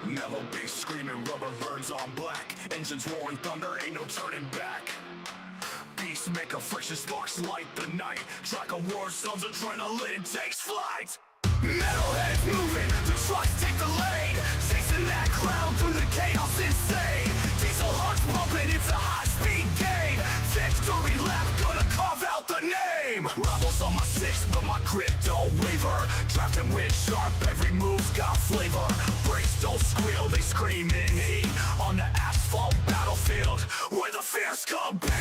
Mellow bass screaming, rubber burns on black. Engines roaring thunder, ain't no turning back. Beast make a friction, sparks light the night. Track of war sounds, adrenaline takes flight. Metalheads moving, the trucks take the lead. Chasing that cloud through the chaos insane. Diesel hearts pumping, it's a high-speed game. Victory lap, gonna carve out the name. Rebels on my six, but my grip don't waver. Drafting wind sharp, every move's got flavor. Brakes don't squeal, they scream in heat. On the asphalt battlefield, where the fierce compete.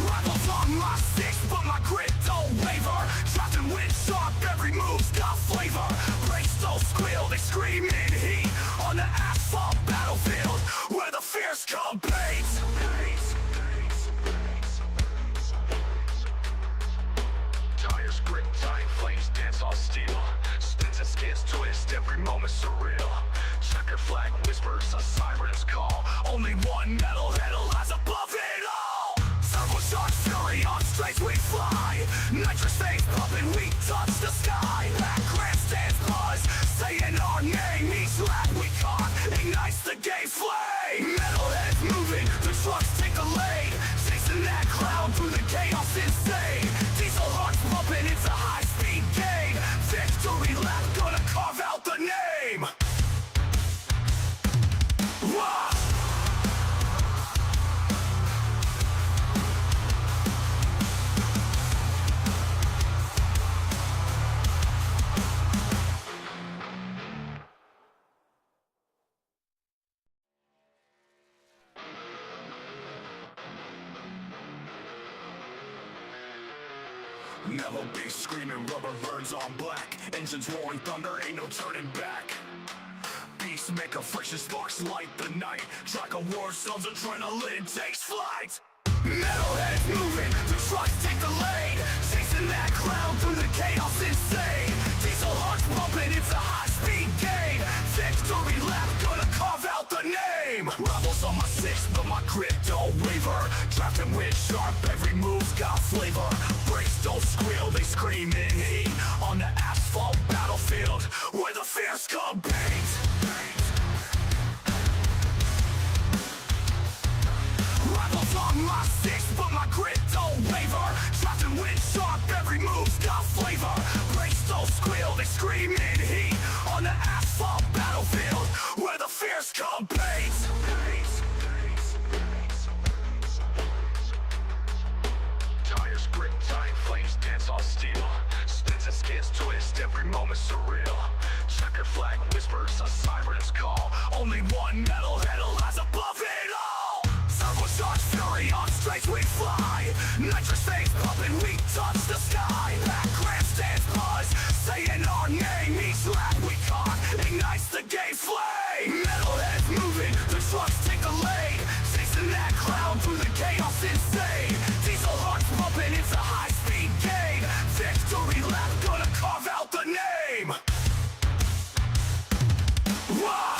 Rivals on my six, but my grip don't waver. Drafting wind sharp, every move's got flavor. Brakes don't squeal, they scream in heat. On the asphalt battlefield, where the fierce compete. Tires grip tight, flames dance on steel. Spins and skids twist, every moment surreal. Checker flag whispers, a siren's call. Only one metalhead lies above it all. Turbocharged fury on straights we fly. Nitrous veins pumping, we touch the sky. Back grandstands buzz, saying our name. Each lap we caught ignites the gay flame. Metalheads moving, the trucks take the lead. Chasing that cloud through the chaos insane. Diesel hearts pumping, it's a high-speed game. Victory lap, gonna carve out the name. Wah! Mellow bass screaming, rubber burns on black. Engines roaring thunder, ain't no turning back. Beast make a friction, sparks light the night. Track of war sounds, adrenaline takes flight. Metalheads moving, the trucks take the lead. Chasing that cloud through the chaos insane. Diesel hearts pumping, it's a high-speed game. Victory lap, gonna carve out the name. Rebels on my six, but my grip don't waver. Drafting wind sharp, every move's got flavor. Brakes don't squeal, they scream in heat. On the asphalt battlefield, where the fierce compete. Rivals on my six, but my grip don't waver. Drafting wind sharp, every move's got flavor. Brakes don't squeal, they scream in heat. On the asphalt battlefield, where the fierce compete. Tires grip tight, flames dance on steel. Spins and skids twist, every moment surreal. Checker flag whispers, a siren's call. Only one metalhead lies above it all. Turbocharged fury on straights we fly. Nitrous veins pumping, we touch the sky. Back grandstands buzz, saying our name. Each lap we caught ignites the gay flame. Metalheads moving, the trucks take the lead. Chasing that cloud through the chaos insane. Diesel hearts pumping, it's a high-speed game. Victory lap, gonna carve out the name. Wah!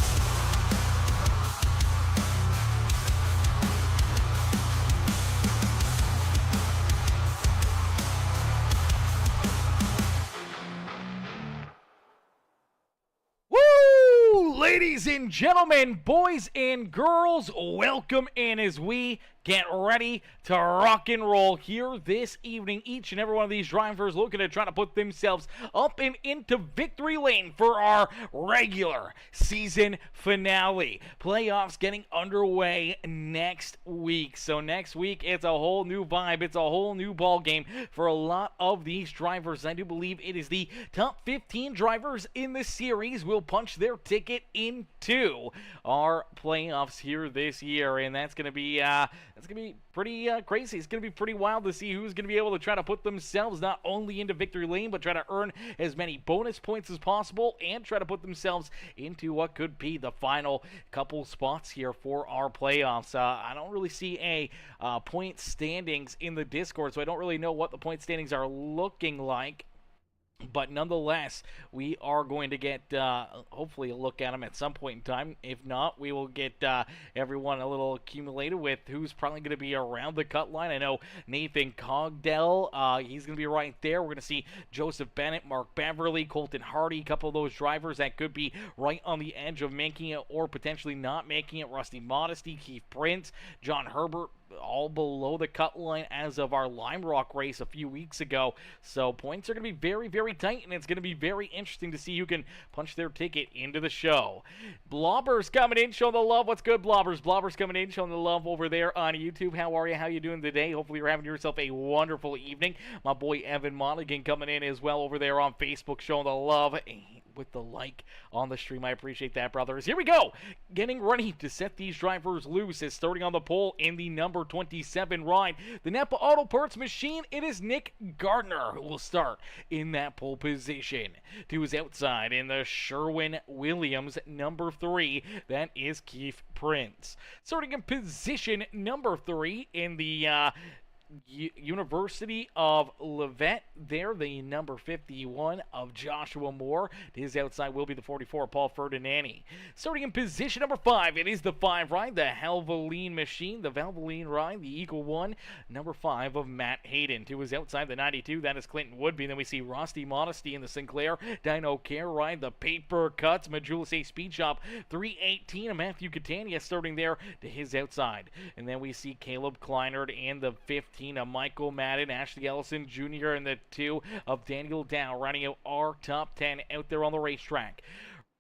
Ladies and gentlemen, boys and girls, welcome in as we get ready to rock and roll here this evening. Each and every one of these drivers looking to try to put themselves up and into victory lane for our regular season finale. Playoffs getting underway next week. So next week, it's a whole new vibe. It's a whole new ball game for a lot of these drivers. I do believe it is the top 15 drivers in the series will punch their ticket into our playoffs here this year, and that's going to be pretty crazy. It's going to be pretty wild to see who's going to be able to try to put themselves not only into victory lane, but try to earn as many bonus points as possible and try to put themselves into what could be the final couple spots here for our playoffs. I don't really see a point standings in the Discord, so I don't really know what the point standings are looking like. But nonetheless, we are going to get hopefully a look at them at some point in time. If not, we will get everyone a little accumulated with who's probably going to be around the cut line. I know Nathan Cogdell, he's going to be right there. We're going to see Joseph Bennett, Mark Beverly, Colton Hardy, a couple of those drivers that could be right on the edge of making it or potentially not making it. Rusty Modesty, Keith Prince, John Herbert, all below the cut line as of our Lime Rock race a few weeks ago. So points are going to be very, very tight, and it's going to be very interesting to see who can punch their ticket into the show. Blobber's coming in, showing the love. What's good, Blobbers? Blobber's coming in, showing the love over there on YouTube. How are you? How you doing today? Hopefully you're having yourself a wonderful evening. My boy Evan Monaghan coming in as well over there on Facebook, showing the love with the like on the stream. I appreciate that, brothers. Here we go. Getting ready to set these drivers loose is starting on the pole in the number 27 ride. The Napa Auto Parts machine, it is Nick Gardner who will start in that pole position. To his outside in the Sherwin-Williams number 3, that is Keith Prince. Starting in position number 3 in the University of Levet, there the number 51 of Joshua Moore. His outside will be the 44, Paul Ferdinandi. Starting in position number 5, it is the 5 ride, the Valvoline machine, the Valvoline ride, the Eagle One, number 5 of Matt Hayden. To his outside, the 92, that is Clinton Woodby. Then we see Rusty Modesty in the Sinclair Dyno Care ride, the Paper Cuts, Majula A Speed Shop, 318 of Matthew Catania starting there to his outside. And then we see Caleb Kleinert and the 15 of Michael Madden, Ashley Ellison Jr., and the 2 of Daniel Dow running out our top 10 out there on the racetrack.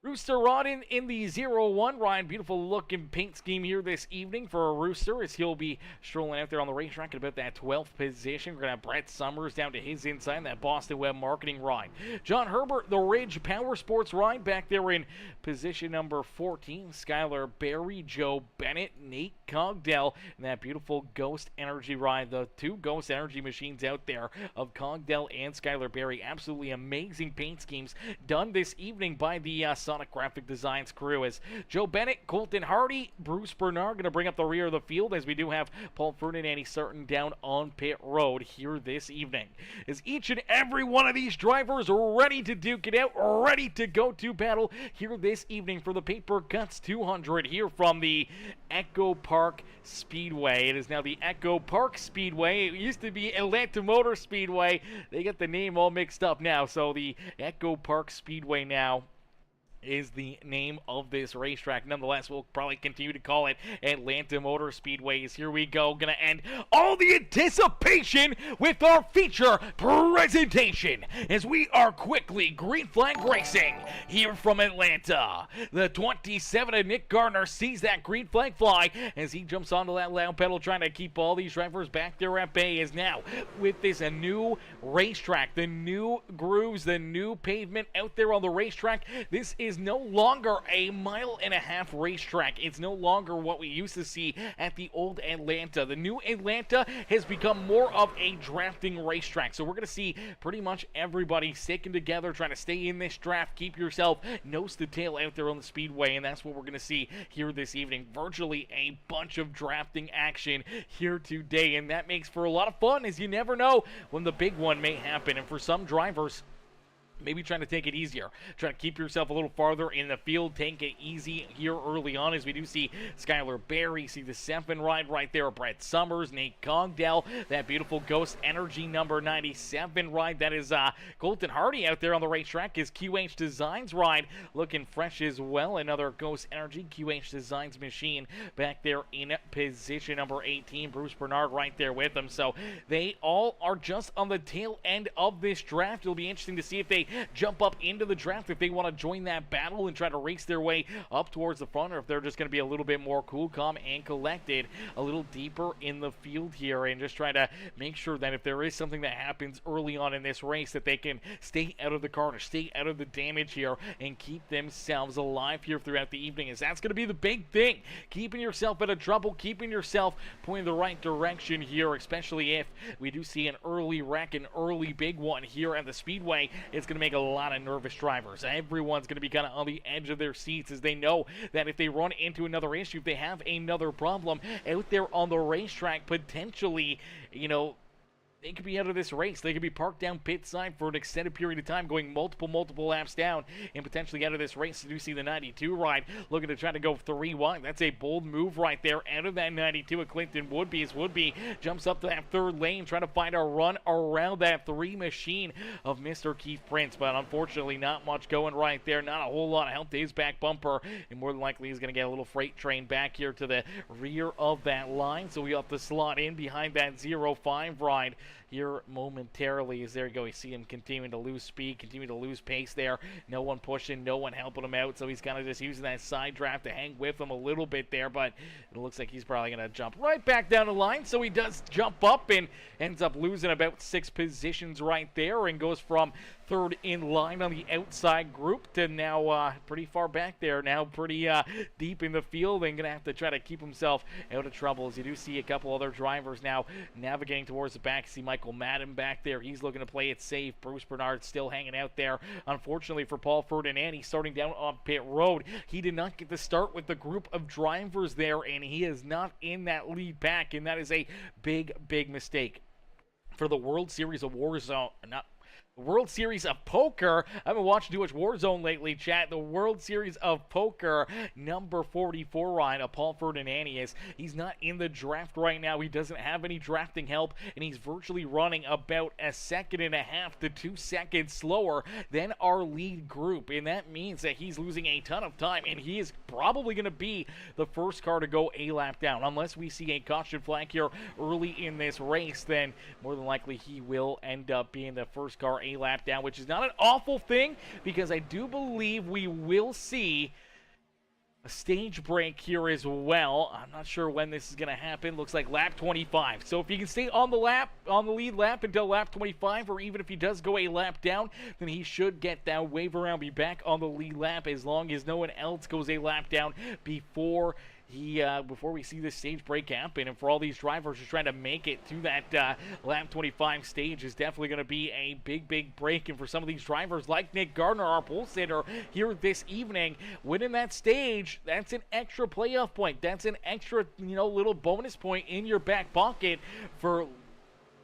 Rooster Rod in the 0-1 ride. Beautiful looking paint scheme here this evening for a Rooster as he'll be strolling out there on the racetrack at about that 12th position. We're going to have Brett Summers down to his inside, that Boston Web Marketing ride. John Herbert, the Ridge Power Sports ride, back there in position number 14. Skylar Berry, Joe Bennett, Nate Cogdell, and that beautiful Ghost Energy ride. The 2 Ghost Energy machines out there of Cogdell and Skylar Berry. Absolutely amazing paint schemes done this evening by the Sonic Graphic Designs crew as Joe Bennett, Colton Hardy, Bruce Bernard going to bring up the rear of the field as we do have Paul Ferdinandi starting down on pit road here this evening. As each and every one of these drivers are ready to duke it out, ready to go to battle here this evening for the Paper Cuts 200 here from the Echo Park Speedway. It is now the Echo Park Speedway. It used to be Atlanta Motor Speedway. They get the name all mixed up now, so the Echo Park Speedway now is the name of this racetrack. Nonetheless, we'll probably continue to call it Atlanta Motor Speedways. Here we go. Gonna end all the anticipation with our feature presentation as we are quickly green flag racing here from Atlanta. The 27 of Nick Gardner sees that green flag fly as he jumps onto that loud pedal, trying to keep all these drivers back there at bay. Is now with this a new racetrack, the new grooves, the new pavement out there on the racetrack. This is no longer a 1.5-mile racetrack. It's no longer what we used to see at the old Atlanta. The new Atlanta has become more of a drafting racetrack. So we're going to see pretty much everybody sticking together, trying to stay in this draft, keep yourself nose to tail out there on the speedway, and that's what we're going to see here this evening. Virtually a bunch of drafting action here today, and that makes for a lot of fun, as you never know when the big one may happen. And for some drivers, maybe trying to take it easier. Trying to keep yourself a little farther in the field. Take it easy here early on as we do see Skylar Berry. See the 7 ride right there. Brett Summers, Nate Cogdell. That beautiful Ghost Energy number 97 ride. That is Colton Hardy out there on the racetrack. His QH Designs ride looking fresh as well. Another Ghost Energy QH Designs machine back there in position number 18. Bruce Bernard right there with them. So they all are just on the tail end of this draft. It'll be interesting to see if they jump up into the draft, if they want to join that battle and try to race their way up towards the front, or if they're just going to be a little bit more cool, calm, and collected a little deeper in the field here and just try to make sure that if there is something that happens early on in this race that they can stay out of the carnage, stay out of the damage here, and keep themselves alive here throughout the evening, as that's going to be the big thing. Keeping yourself out of trouble, keeping yourself pointing the right direction here, especially if we do see an early wreck, an early big one here at the Speedway. It's going to make a lot of nervous drivers. Everyone's going to be kind of on the edge of their seats as they know that if they run into another issue, if they have another problem out there on the racetrack, potentially, they could be out of this race. They could be parked down pit side for an extended period of time, going multiple laps down and potentially out of this race. You do see the 92 ride looking to try to go 3 wide. That's a bold move right there out of that 92 of Clinton Woodby, as Woodby jumps up to that third lane trying to find a run around that 3 machine of Mr. Keith Prince, but unfortunately not much going right there. Not a whole lot of help to his back bumper, and more than likely he's going to get a little freight train back here to the rear of that line, so we have to slot in behind that 05 ride here momentarily. As there you go, you see him continuing to lose speed, continuing to lose pace there. No one pushing, no one helping him out, so he's kind of just using that side draft to hang with him a little bit there, but it looks like he's probably going to jump right back down the line, so he does jump up and ends up losing about 6 positions right there and goes from third in line on the outside group to now pretty far back there, now pretty deep in the field, and going to have to try to keep himself out of trouble. As you do see a couple other drivers now navigating towards the back. See Michael Madden back there. He's looking to play it safe. Bruce Bernard still hanging out there. Unfortunately for Paul Ferdinand, he's starting down on pit road. He did not get to start with the group of drivers there, and he is not in that lead pack, and that is a big mistake for the World Series of Warzone. World Series of Poker. I haven't watched too much Warzone lately, chat. The World Series of Poker number 44 ride of Paul Ferdinand. He's not in the draft right now. He doesn't have any drafting help, and he's virtually running about 1.5 seconds to 2 seconds slower than our lead group, and that means that he's losing a ton of time, and he is probably going to be the first car to go a lap down. Unless we see a caution flag here early in this race, then more than likely he will end up being the first car a lap down, which is not an awful thing, because I do believe we will see a stage break here as well. I'm not sure when this is going to happen. Looks like lap 25. So if he can stay on the lead lap until lap 25, or even if he does go a lap down, then he should get that wave around, be back on the lead lap, as long as no one else goes a lap down before we see this stage break happen. And for all these drivers who are trying to make it to that lap 25 stage is definitely going to be a big break. And for some of these drivers like Nick Gardner, our pole sitter here this evening, winning that stage, that's an extra playoff point. That's an extra, little bonus point in your back pocket for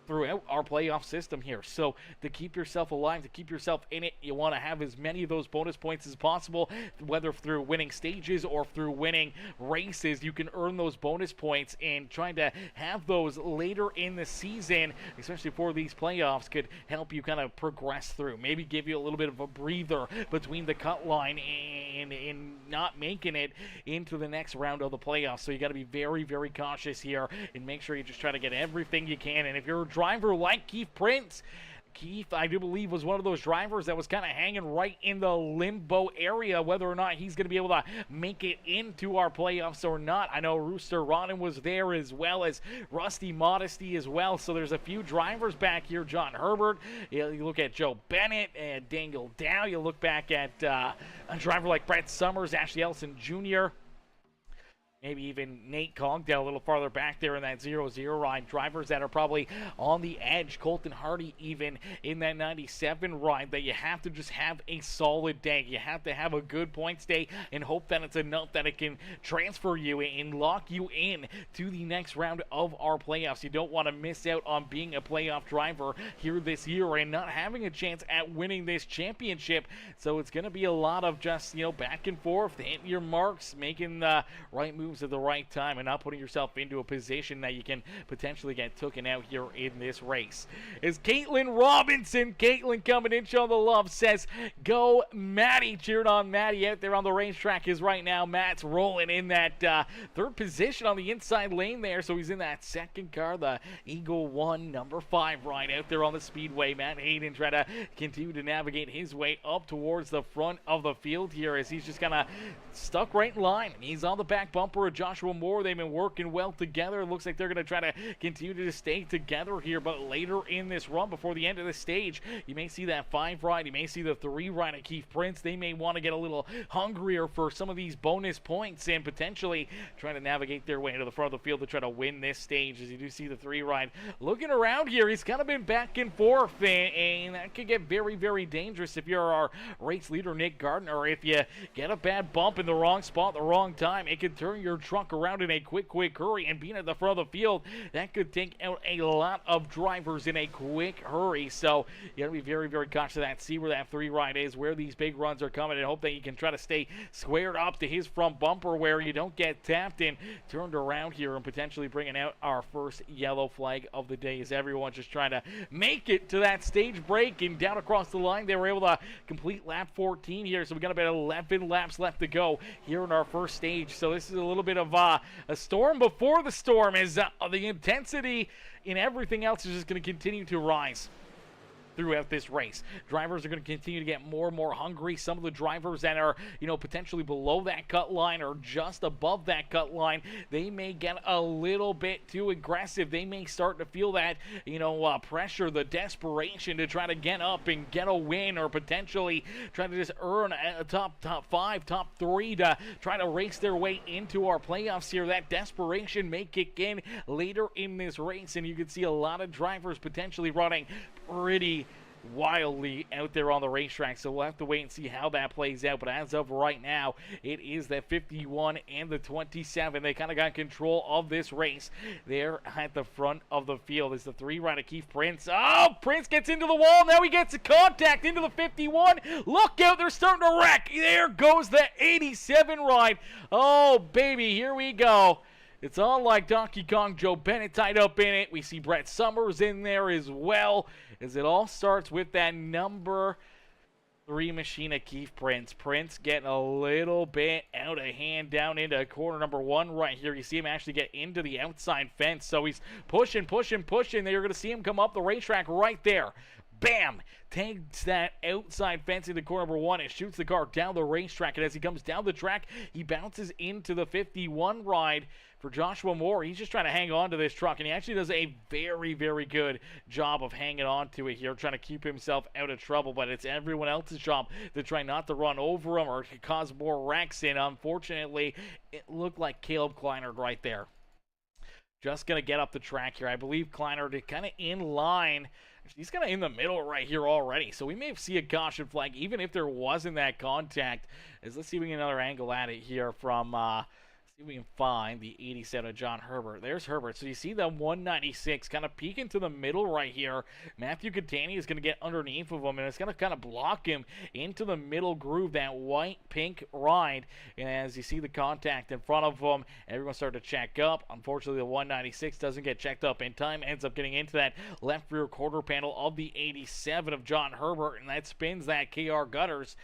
throughout our playoff system here. So to keep yourself alive, to keep yourself in it, you want to have as many of those bonus points as possible, whether through winning stages or through winning races. You can earn those bonus points, and trying to have those later in the season, especially for these playoffs, could help you kind of progress through. Maybe give you a little bit of a breather between the cut line and not making it into the next round of the playoffs. So you got to be very cautious here and make sure you just try to get everything you can. And if you're a driver like Keith Prince, Keith, I do believe, was one of those drivers that was kind of hanging right in the limbo area, whether or not he's going to be able to make it into our playoffs or not. I know Rooster Rodden was there, as well as Rusty Modesty as well. So there's a few drivers back here. John Herbert, you look at Joe Bennett and Daniel Dow. You look back at a driver like Brett Summers, Ashley Ellison Jr., maybe even Nate Cogdell a little farther back there in that 0-0 ride. Drivers that are probably on the edge. Colton Hardy even in that 97 ride, that you have to just have a solid day. You have to have a good points day and hope that it's enough that it can transfer you and lock you in to the next round of our playoffs. You don't want to miss out on being a playoff driver here this year and not having a chance at winning this championship. So it's going to be a lot of just, back and forth, hitting your marks, making the right moves at the right time, and not putting yourself into a position that you can potentially get taken out here in this race. Is Caitlin Robinson. Caitlin coming in, showing the love, says, "Go Maddie." Cheering on Maddie out there on the racetrack is right now. Matt's rolling in that third position on the inside lane there, so he's in that second car, the Eagle 1 number 5 ride out there on the speedway. Matt Hayden trying to continue to navigate his way up towards the front of the field here, as he's just kind of stuck right in line. He's on the back bumper of Joshua Moore. They've been working well together. It looks like they're going to try to continue to stay together here, but later in this run, before the end of the stage, you may see that 5 ride, you may see the 3 ride of Keith Prince. They may want to get a little hungrier for some of these bonus points and potentially trying to navigate their way into the front of the field to try to win this stage. As you do see the 3 ride looking around here, he's kind of been back and forth, and that could get very dangerous if you're our race leader Nick Gardner. If you get a bad bump in the wrong spot at the wrong time, it could turn your truck around in a quick hurry and being at the front of the field, that could take out a lot of drivers in a quick hurry. So you got to be very, very cautious of that. See where that 3 ride is, where these big runs are coming, and hope that you can try to stay squared up to his front bumper where you don't get tapped and turned around here and potentially bringing out our first yellow flag of the day as everyone's just trying to make it to that stage break. And down across the line, they were able to complete lap 14 here. So we got about 11 laps left to go here in our first stage. So this is a little bit of a storm before the storm, as the intensity in everything else is just going to continue to rise throughout this race. Drivers are going to continue to get more and more hungry. Some of the drivers that are, potentially below that cut line or just above that cut line, they may get a little bit too aggressive. They may start to feel that, pressure, the desperation to try to get up and get a win, or potentially try to just earn a top 5, top 3 to try to race their way into our playoffs here. That desperation may kick in later in this race, and you can see a lot of drivers potentially running pretty wildly out there on the racetrack. So we'll have to wait and see how that plays out. But as of right now, it is the 51 and the 27. They kind of got control of this race there at the front of the field. Is the 3 rider Keith Prince. Oh, Prince gets into the wall. Now he gets a contact into the 51. Look out, they're starting to wreck. There goes the 87 ride. Oh, baby, here we go. It's all like Donkey Kong. Joe Bennett tied up in it. We see Brett Summers in there as well, as it all starts with that number 3 machine of Keith Prince. Prince getting a little bit out of hand down into corner number 1 right here. You see him actually get into the outside fence. So he's pushing. You're going to see him come up the racetrack right there. Bam! Tags that outside fence into corner number 1 and shoots the car down the racetrack. And as he comes down the track, he bounces into the 51 ride for Joshua Moore. He's just trying to hang on to this truck, and he actually does a very, very good job of hanging on to it here, trying to keep himself out of trouble. But it's everyone else's job to try not to run over him or to cause more wrecks. And unfortunately, it looked like Caleb Kleinert right there. Just going to get up the track here. I believe Kleinert is kind of in line. He's kind of in the middle right here already. So we may see a caution flag, even if there wasn't that contact. Let's see if we can get another angle at it here from see if we can find the 87 of John Herbert. There's Herbert. So you see the 196 kind of peeking to the middle right here. Matthew Catani is going to get underneath of him, and it's going to kind of block him into the middle groove, that white-pink ride. And as you see the contact in front of him, everyone's starting to check up. Unfortunately, the 196 doesn't get checked up in time, ends up getting into that left rear quarter panel of the 87 of John Herbert, and that spins that KR Gutters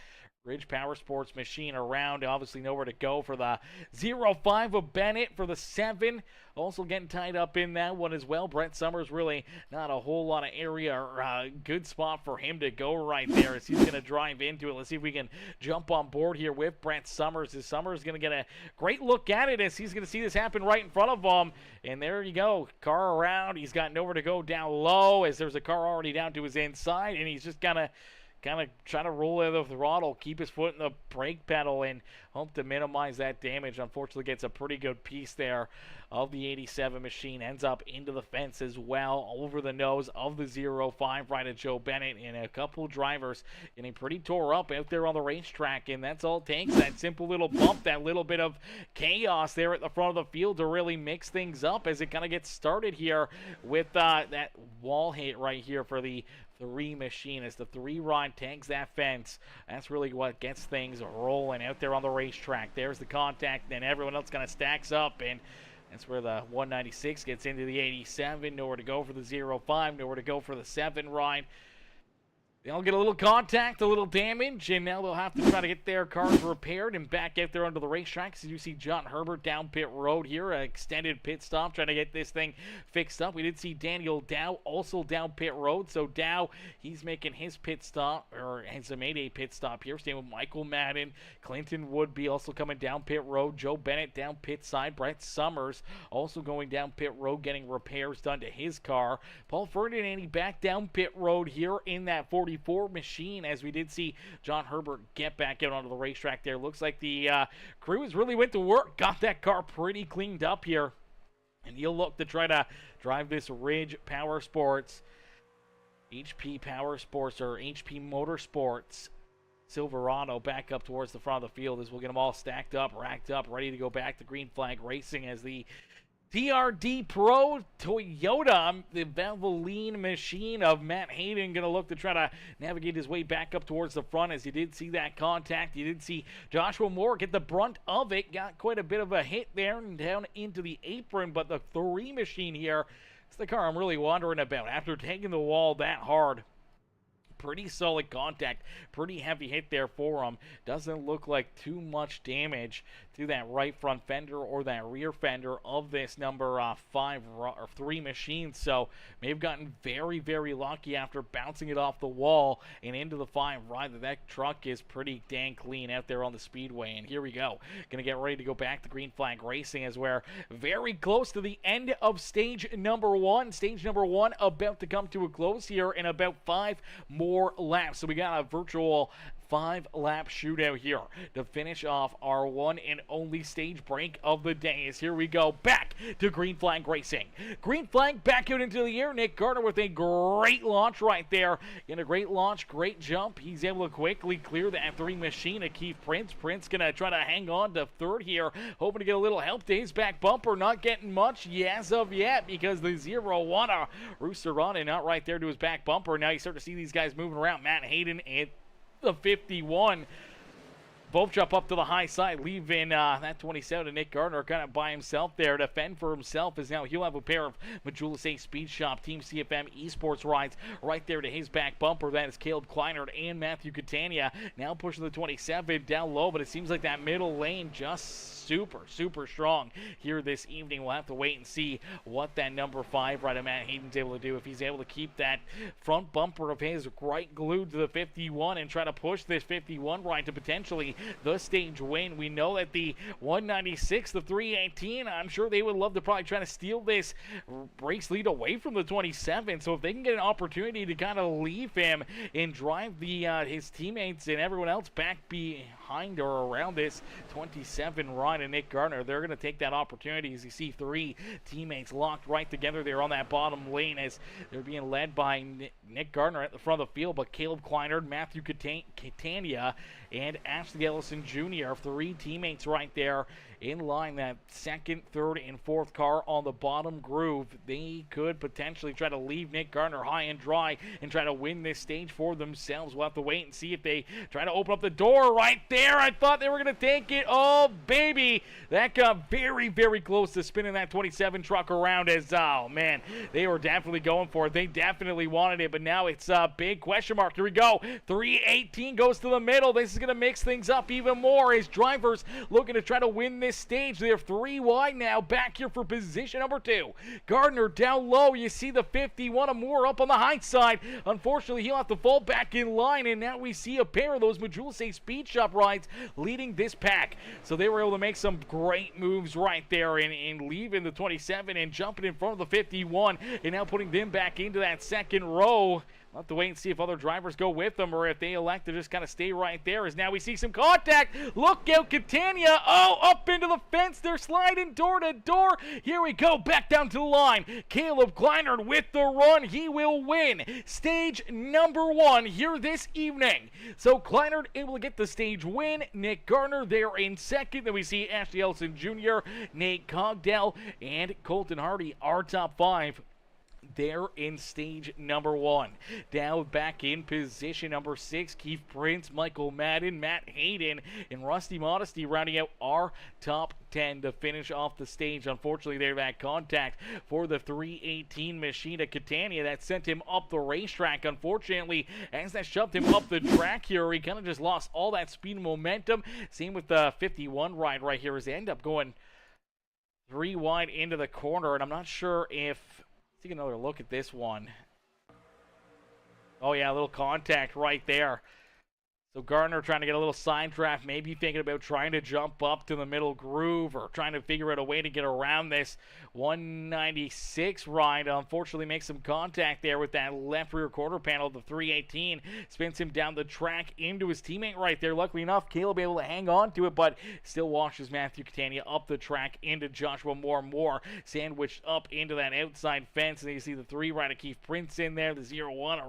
Ridge Power Sports machine around. Obviously nowhere to go for the 05 of Bennett for the 7. Also getting tied up in that one as well. Brett Summers, really not a whole lot of area or good spot for him to go right there as he's going to drive into it. Let's see if we can jump on board here with Brett Summers. As Summers is going to get a great look at it as he's going to see this happen right in front of him. And there you go. Car around. He's got nowhere to go down low as there's a car already down to his inside, and he's just kind of try to roll out of the throttle, keep his foot in the brake pedal, and hope to minimize that damage. Unfortunately, gets a pretty good piece there of the 87 machine. Ends up into the fence as well, over the nose of the 05 right at Joe Bennett, and a couple drivers getting pretty tore up out there on the racetrack. And that's all it takes, that simple little bump, that little bit of chaos there at the front of the field to really mix things up as it kind of gets started here with that wall hit right here for the 3 machine. As the 3 rod tags that fence, that's really what gets things rolling out there on the racetrack. There's the contact, and everyone else kind of stacks up, and that's where the 196 gets into the 87. Nowhere to go for the 05, nowhere to go for the 7 ride. They'll get a little contact, a little damage, and now they'll have to try to get their cars repaired and back out there onto the racetrack. So you see John Herbert down pit road here, an extended pit stop, trying to get this thing fixed up. We did see Daniel Dow also down pit road. So Dow, he's making his pit stop, or his Mayday pit stop here. Staying with Michael Madden. Clinton Woodby also coming down pit road. Joe Bennett down pit side. Brett Summers also going down pit road, getting repairs done to his car. Paul Ferdinand back down pit road here in that 44 machine, as we did see John Herbert get back out onto the racetrack there. Looks like the crews really went to work, got that car pretty cleaned up here, and he'll look to try to drive this Ridge Power Sports, HP Power Sports, or HP Motorsports Silverado back up towards the front of the field as we'll get them all stacked up, racked up, ready to go back to green flag racing as the TRD Pro Toyota, the Valvoline machine of Matt Hayden, going to look to try to navigate his way back up towards the front as you did see that contact. You did see Joshua Moore get the brunt of it, got quite a bit of a hit there and down into the apron, but the 3 machine here is the car I'm really wondering about. After taking the wall that hard, pretty solid contact, pretty heavy hit there for him. Doesn't look like too much damage to that right front fender or that rear fender of this number 3 machine. So may have gotten very, very lucky after bouncing it off the wall and into the 5 ride. That truck is pretty dang clean out there on the speedway. And here we go. Going to get ready to go back to green flag racing as we're very close to the end of stage number 1. Stage number 1 about to come to a close here in about 5 more laps. So we got a virtual 5-lap shootout here to finish off our one and only stage break of the day. As here we go back to green flag racing. Green flag back out into the air. Nick Gardner with a great launch right there. In a great launch, great jump. He's able to quickly clear that 3 machine of Keith Prince. Prince gonna try to hang on to 3rd here, hoping to get a little help to his back bumper. Not getting much as of yet because the 0-1 Rooster Run not right there to his back bumper. Now you start to see these guys moving around. Matt Hayden and the 51 both jump up to the high side, leaving that 27 to Nick Gardner kind of by himself there to fend for himself, as now he'll have a pair of Majula A Speed Shop Team CFM Esports rides right there to his back bumper. That is Caleb Kleinert and Matthew Catania now pushing the 27 down low, but it seems like that middle lane just super strong here this evening. We'll have to wait and see what that number 5 rider Matt Hayden's able to do, if he's able to keep that front bumper of his right glued to the 51 and try to push this 51 ride to potentially the stage win. We know that the 196, the 318, I'm sure they would love to probably try to steal this race lead away from the 27. So if they can get an opportunity to kind of leave him and drive the his teammates and everyone else back behind or around this 27 ride and Nick Gardner, they're going to take that opportunity. As you see 3 teammates locked right together there on that bottom lane as they're being led by Nick Gardner at the front of the field, but Caleb Kleinert, Matthew Catania, and Ashley Ellison Jr., 3 teammates right there in line. That 2nd, 3rd, and 4th car on the bottom groove. They could potentially try to leave Nick Gardner high and dry and try to win this stage for themselves. We'll have to wait and see if they try to open up the door right there. I thought they were going to take it. Oh, baby. That got very, very close to spinning that 27 truck around as, oh, man, they were definitely going for it. They definitely wanted it, but now it's a big question mark. Here we go. 318 goes to the middle. This is going to mix things up even more as drivers looking to try to win this stage. They're 3 wide now, back here for position number 2. Gardner down low. You see the 51 of Moore up on the high side. Unfortunately, he'll have to fall back in line, and now we see a pair of those Majula A Speed Shop rides leading this pack. So they were able to make some great moves right there and leaving the 27 and jumping in front of the 51 and now putting them back into that 2nd row. We'll have to wait and see if other drivers go with them or if they elect to just kind of stay right there, as now we see some contact. Look out, Catania. Oh, up into the fence. They're sliding door to door. Here we go. Back down to the line. Caleb Kleinert with the run. He will win stage number 1 here this evening. So Kleinert able to get the stage win. Nick Gardner there in 2nd. Then we see Ashley Ellison Jr., Nate Cogdell, and Colton Hardy, our top 5. There in stage number 1. Down back in position number 6, Keith Prince, Michael Madden, Matt Hayden, and Rusty Modesty rounding out our top 10 to finish off the stage. Unfortunately, there that contact for the 318 machine of Catania that sent him up the racetrack. Unfortunately, as that shoved him up the track here, he kind of just lost all that speed and momentum. Same with the 51 ride right here as they end up going 3 wide into the corner, and I'm not sure if... Take another look at this one. Oh, yeah, a little contact right there. So Gardner trying to get a little side draft, maybe thinking about trying to jump up to the middle groove or trying to figure out a way to get around this 196 ride. Unfortunately, makes some contact there with that left rear quarter panel of the 318. Spins him down the track into his teammate right there. Luckily enough, Caleb able to hang on to it, but still washes Matthew Catania up the track into Joshua Moore. Moore sandwiched up into that outside fence. And you see the 3 rider Keith Prince in there, the 0-1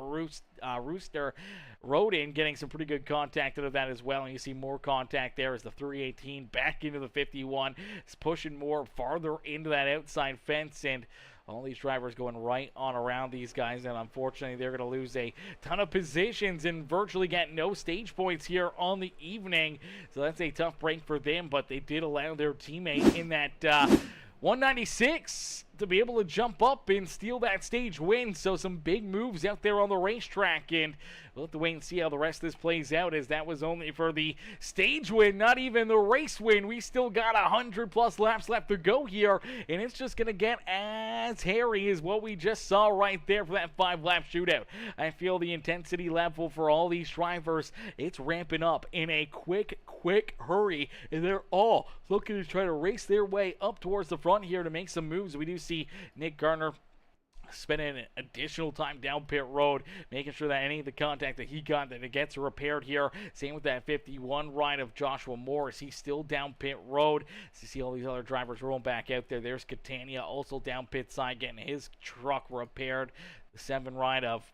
Rooster Rodin getting some pretty good contact out of that as well. And you see more contact there as the 318 back into the 51. It's pushing more farther into that outside fence, and all these drivers going right on around these guys, and unfortunately they're going to lose a ton of positions and virtually get no stage points here on the evening. So that's a tough break for them, but they did allow their teammate in that 196 to be able to jump up and steal that stage win. So some big moves out there on the racetrack, and we'll have to wait and see how the rest of this plays out, as that was only for the stage win, not even the race win. We still got 100+ laps left to go here, and it's just going to get as hairy as what we just saw right there for that 5-lap shootout. I feel the intensity level for all these drivers, it's ramping up in a quick hurry, and they're all looking to try to race their way up towards the front here to make some moves. We do see Nick Gardner spending additional time down pit road, making sure that any of the contact that he got, that it gets repaired here. Same with that 51 ride of Joshua Morris. He's still down pit road. So you see all these other drivers rolling back out there. There's Catania also down pit side getting his truck repaired. The 7 ride of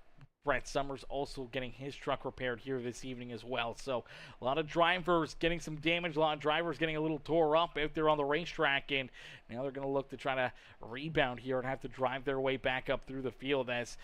Brett Summers also getting his truck repaired here this evening as well. So a lot of drivers getting some damage, a lot of drivers getting a little tore up out there on the racetrack, and now they're going to look to try to rebound here and have to drive their way back up through the field, as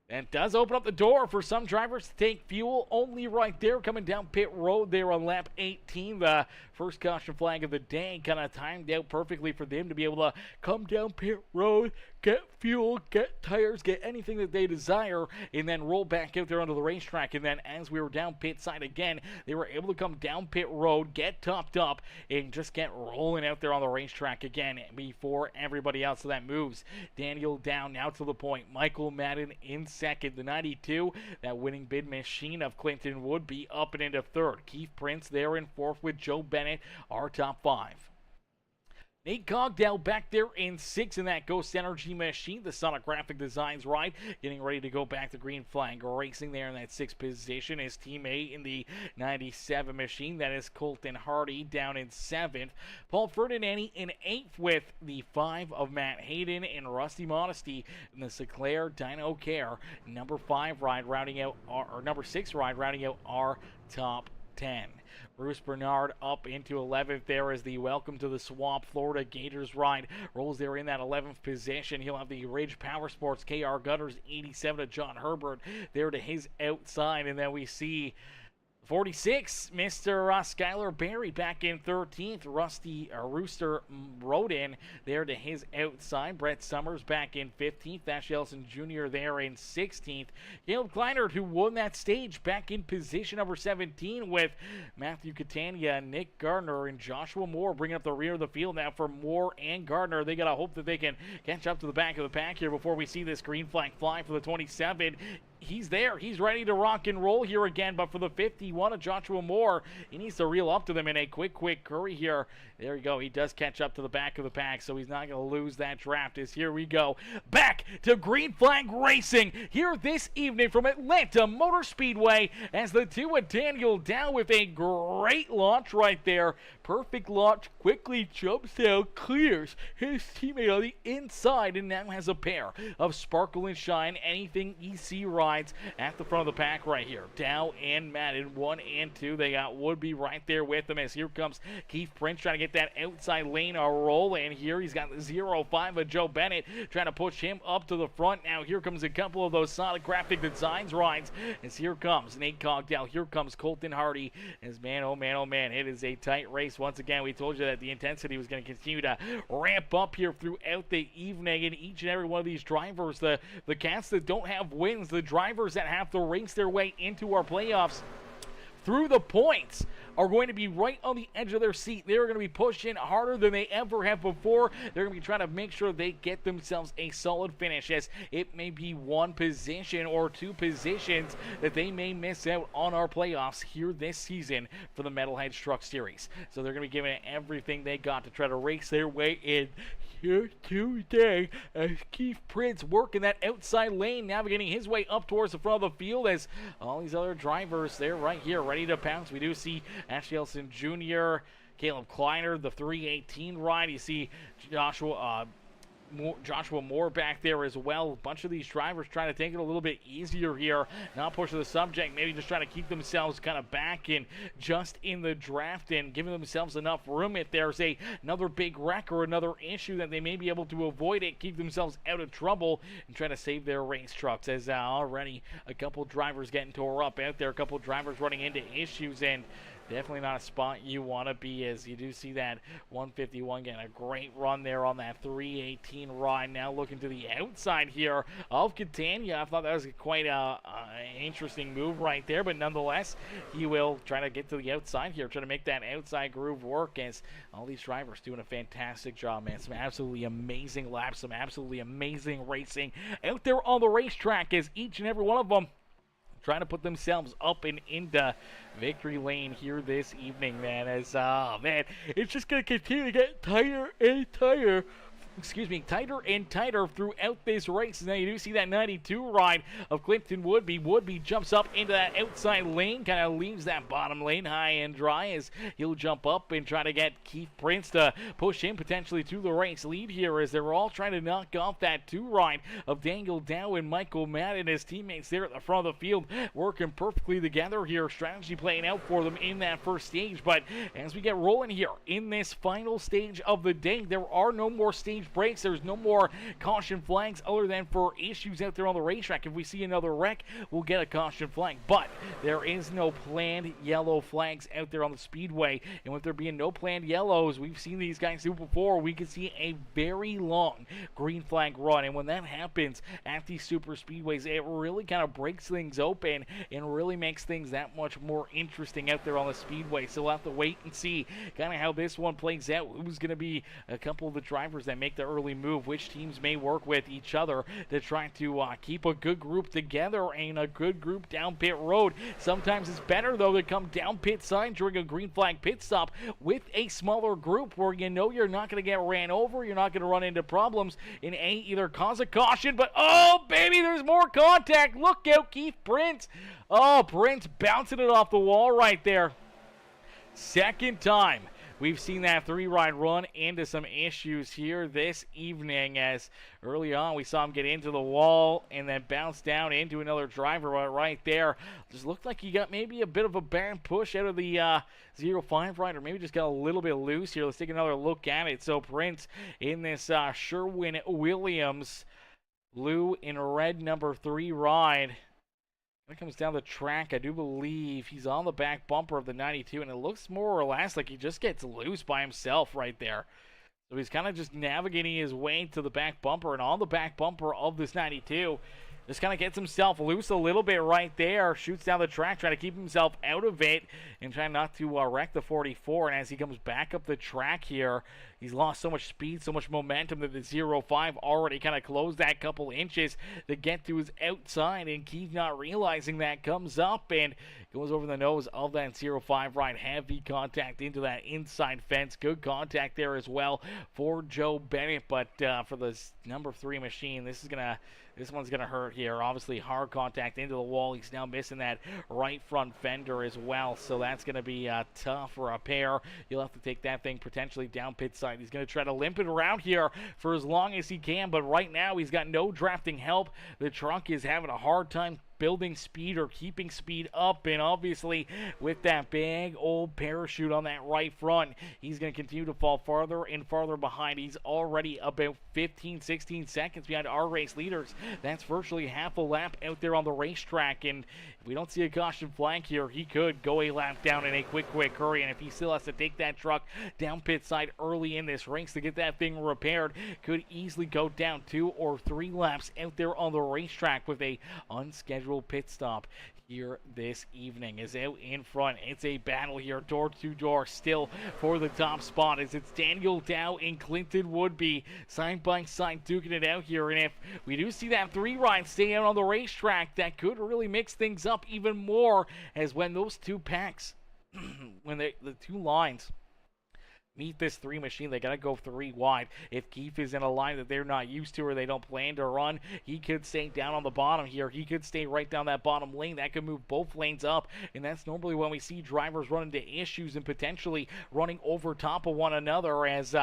it does open up the door for some drivers to take fuel. Only right there coming down pit road there on lap 18. The first caution flag of the day kind of timed out perfectly for them to be able to come down pit road, get fuel, get tires, get anything that they desire, and then roll back out there onto the racetrack. And then as we were down pit side again, they were able to come down pit road, get topped up, and just get rolling out there on the racetrack again before everybody else. So that moves Daniel down now to the point. Michael Madden in second. The 92, that winning bid machine of Clinton would be up and into third. Keith Prince there in fourth with Joe Bennett, our top 5. Nate Cogdell back there in 6 in that Ghost Energy machine, the Sonic Graphic Designs ride, getting ready to go back to green flag racing there in that 6th position. His teammate in the 97 machine, that is Colton Hardy, down in 7th. Paul Ferdinandi in 8th with the 5 of Matt Hayden and Rusty Modesty in the Sinclair Dyno Care number 5 ride rounding out or number 6 ride rounding out our top 10. Bruce Bernard up into 11th there as the Welcome to the Swamp Florida Gators ride rolls there in that 11th position. He'll have the Ridge Power Sports KR Gunners 87 of John Herbert there to his outside. And then we see 46, Mr. Skylar Berry back in 13th. Rooster Rodin there to his outside. Brett Summers back in 15th. Ash Elson Jr. there in 16th. Caleb Kleinert, who won that stage, back in position number 17 with Matthew Catania, Nick Gardner, and Joshua Moore bringing up the rear of the field now for Moore and Gardner. They got to hope that they can catch up to the back of the pack here before we see this green flag fly for the 27. He's there. He's ready to rock and roll here again. But for the 51 of Joshua Moore, he needs to reel up to them in a quick hurry here. There you go. He does catch up to the back of the pack, so he's not going to lose that draft. As here we go. Back to green flag racing here this evening from Atlanta Motor Speedway, as the 2 of Daniel down with a great launch right there. Perfect launch. Quickly jumps out, clears his teammate on the inside, and now has a pair of Sparkle and Shine Anything EC rides at the front of the pack right here. Dow and Madden 1 and 2. They got Woodby right there with them, as here comes Keith Prince trying to get that outside lane a roll, and here he's got the 0-5 of Joe Bennett trying to push him up to the front. Now here comes a couple of those Sonic Graphic Designs rides, as here comes Nate Cogdell, here comes Colton Hardy, as man, oh man, it is a tight race. Once again, we told you that the intensity was going to continue to ramp up here throughout the evening, and each and every one of these drivers, the cats that don't have wins, the drivers that have to race their way into our playoffs through the points, are going to be right on the edge of their seat. They're going to be pushing harder than they ever have before. They're going to be trying to make sure they get themselves a solid finish, as it may be 1 position or 2 positions that they may miss out on our playoffs here this season for the Metalhead Truck Series. So they're going to be giving it everything they got to try to race their way in here today, as Keith Prince working that outside lane, navigating his way up towards the front of the field, as all these other drivers, they're right here ready to pounce. We do see Ashley Elson Jr., Caleb Kleiner, the 318 ride. You see Joshua Moore back there as well. A bunch of these drivers trying to take it a little bit easier here, not pushing the subject, maybe just trying to keep themselves kind of back in just in the draft and giving themselves enough room if there's another big wreck or another issue that they may be able to avoid it, keep themselves out of trouble, and try to save their race trucks. As already a couple drivers getting tore up out there, a couple drivers running into issues, and definitely not a spot you want to be, as you do see that 151 getting a great run there on that 318 ride. Now looking to the outside here of Catania. I thought that was quite an interesting move right there, but nonetheless, he will try to get to the outside here, try to make that outside groove work, as all these drivers doing a fantastic job, man. Some absolutely amazing laps, some absolutely amazing racing out there on the racetrack, as each and every one of them trying to put themselves up and into victory lane here this evening, man. As, man, it's just going to continue to get tighter and tighter. Tighter and tighter throughout this race. Now you do see that 92 ride of Clinton Woodby. Woodby jumps up into that outside lane, kind of leaves that bottom lane high and dry, as he'll jump up and try to get Keith Prince to push him potentially to the race lead here, as they're all trying to knock off that 2 ride of Daniel Dow and Michael Madden. His teammates there at the front of the field working perfectly together here, strategy playing out for them in that first stage. But as we get rolling here in this final stage of the day, there are no more stage breaks. There's no more caution flags other than for issues out there on the racetrack. If we see another wreck, we'll get a caution flag, but there is no planned yellow flags out there on the speedway. And with there being no planned yellows, we've seen these guys do before, we can see a very long green flag run. And when that happens at these super speedways, it really kind of breaks things open and really makes things that much more interesting out there on the speedway. So we'll have to wait and see kind of how this one plays out. Who's going to be a couple of the drivers that make the early move, which teams may work with each other to try to keep a good group together and a good group down pit road. Sometimes it's better, though, to come down pit side during a green flag pit stop with a smaller group where you know you're not going to get ran over, you're not going to run into problems, and either cause a caution, but oh, baby, there's more contact. Look out, Keith Prince. Oh, Prince bouncing it off the wall right there. Second time we've seen that 3-ride run into some issues here this evening, as early on we saw him get into the wall and then bounce down into another driver right there. Just looked like he got maybe a bit of a bad push out of the 05 ride, or maybe just got a little bit loose here. Let's take another look at it. So Prince in this Sherwin-Williams blue and red number 3 ride. When it comes down the track, I do believe he's on the back bumper of the 92, and it looks more or less like he just gets loose by himself right there. So he's kind of just navigating his way to the back bumper, and on the back bumper of this 92, just kind of gets himself loose a little bit right there, shoots down the track, trying to keep himself out of it, and trying not to wreck the 44. And as he comes back up the track here, he's lost so much speed, so much momentum that the 05 already kind of closed that couple inches to get to his outside, and Keith not realizing that comes up and goes over the nose of that 05 ride. Heavy contact into that inside fence. Good contact there as well for Joe Bennett, but for the number 3 machine, this one's gonna hurt here. Obviously hard contact into the wall. He's now missing that right front fender as well, so that's gonna be tough for a pair. He'll have to take that thing potentially down pit side. He's gonna try to limp it around here for as long as he can, but right now he's got no drafting help. The truck is having a hard time building speed or keeping speed up, and obviously with that big old parachute on that right front, he's going to continue to fall farther and farther behind. He's already about 15-16 seconds behind our race leaders. That's virtually half a lap out there on the racetrack, and if we don't see a caution flag here, he could go a lap down in a quick hurry, and if he still has to take that truck down pit side early in this race to get that thing repaired, could easily go down 2 or 3 laps out there on the racetrack with a unscheduled pit stop here this evening. Is out in front. It's a battle here, door to door, still for the top spot, as it's Daniel Dow and Clinton Woodby side by side duking it out here. And if we do see that 3 ride stay out on the racetrack, that could really mix things up even more, as when those two packs when the two lines meet this 3 machine, they got to go 3 wide. If Keith is in a line that they're not used to or they don't plan to run, he could stay down on the bottom here. He could stay right down that bottom lane. That could move both lanes up, and that's normally when we see drivers run into issues and potentially running over top of one another. As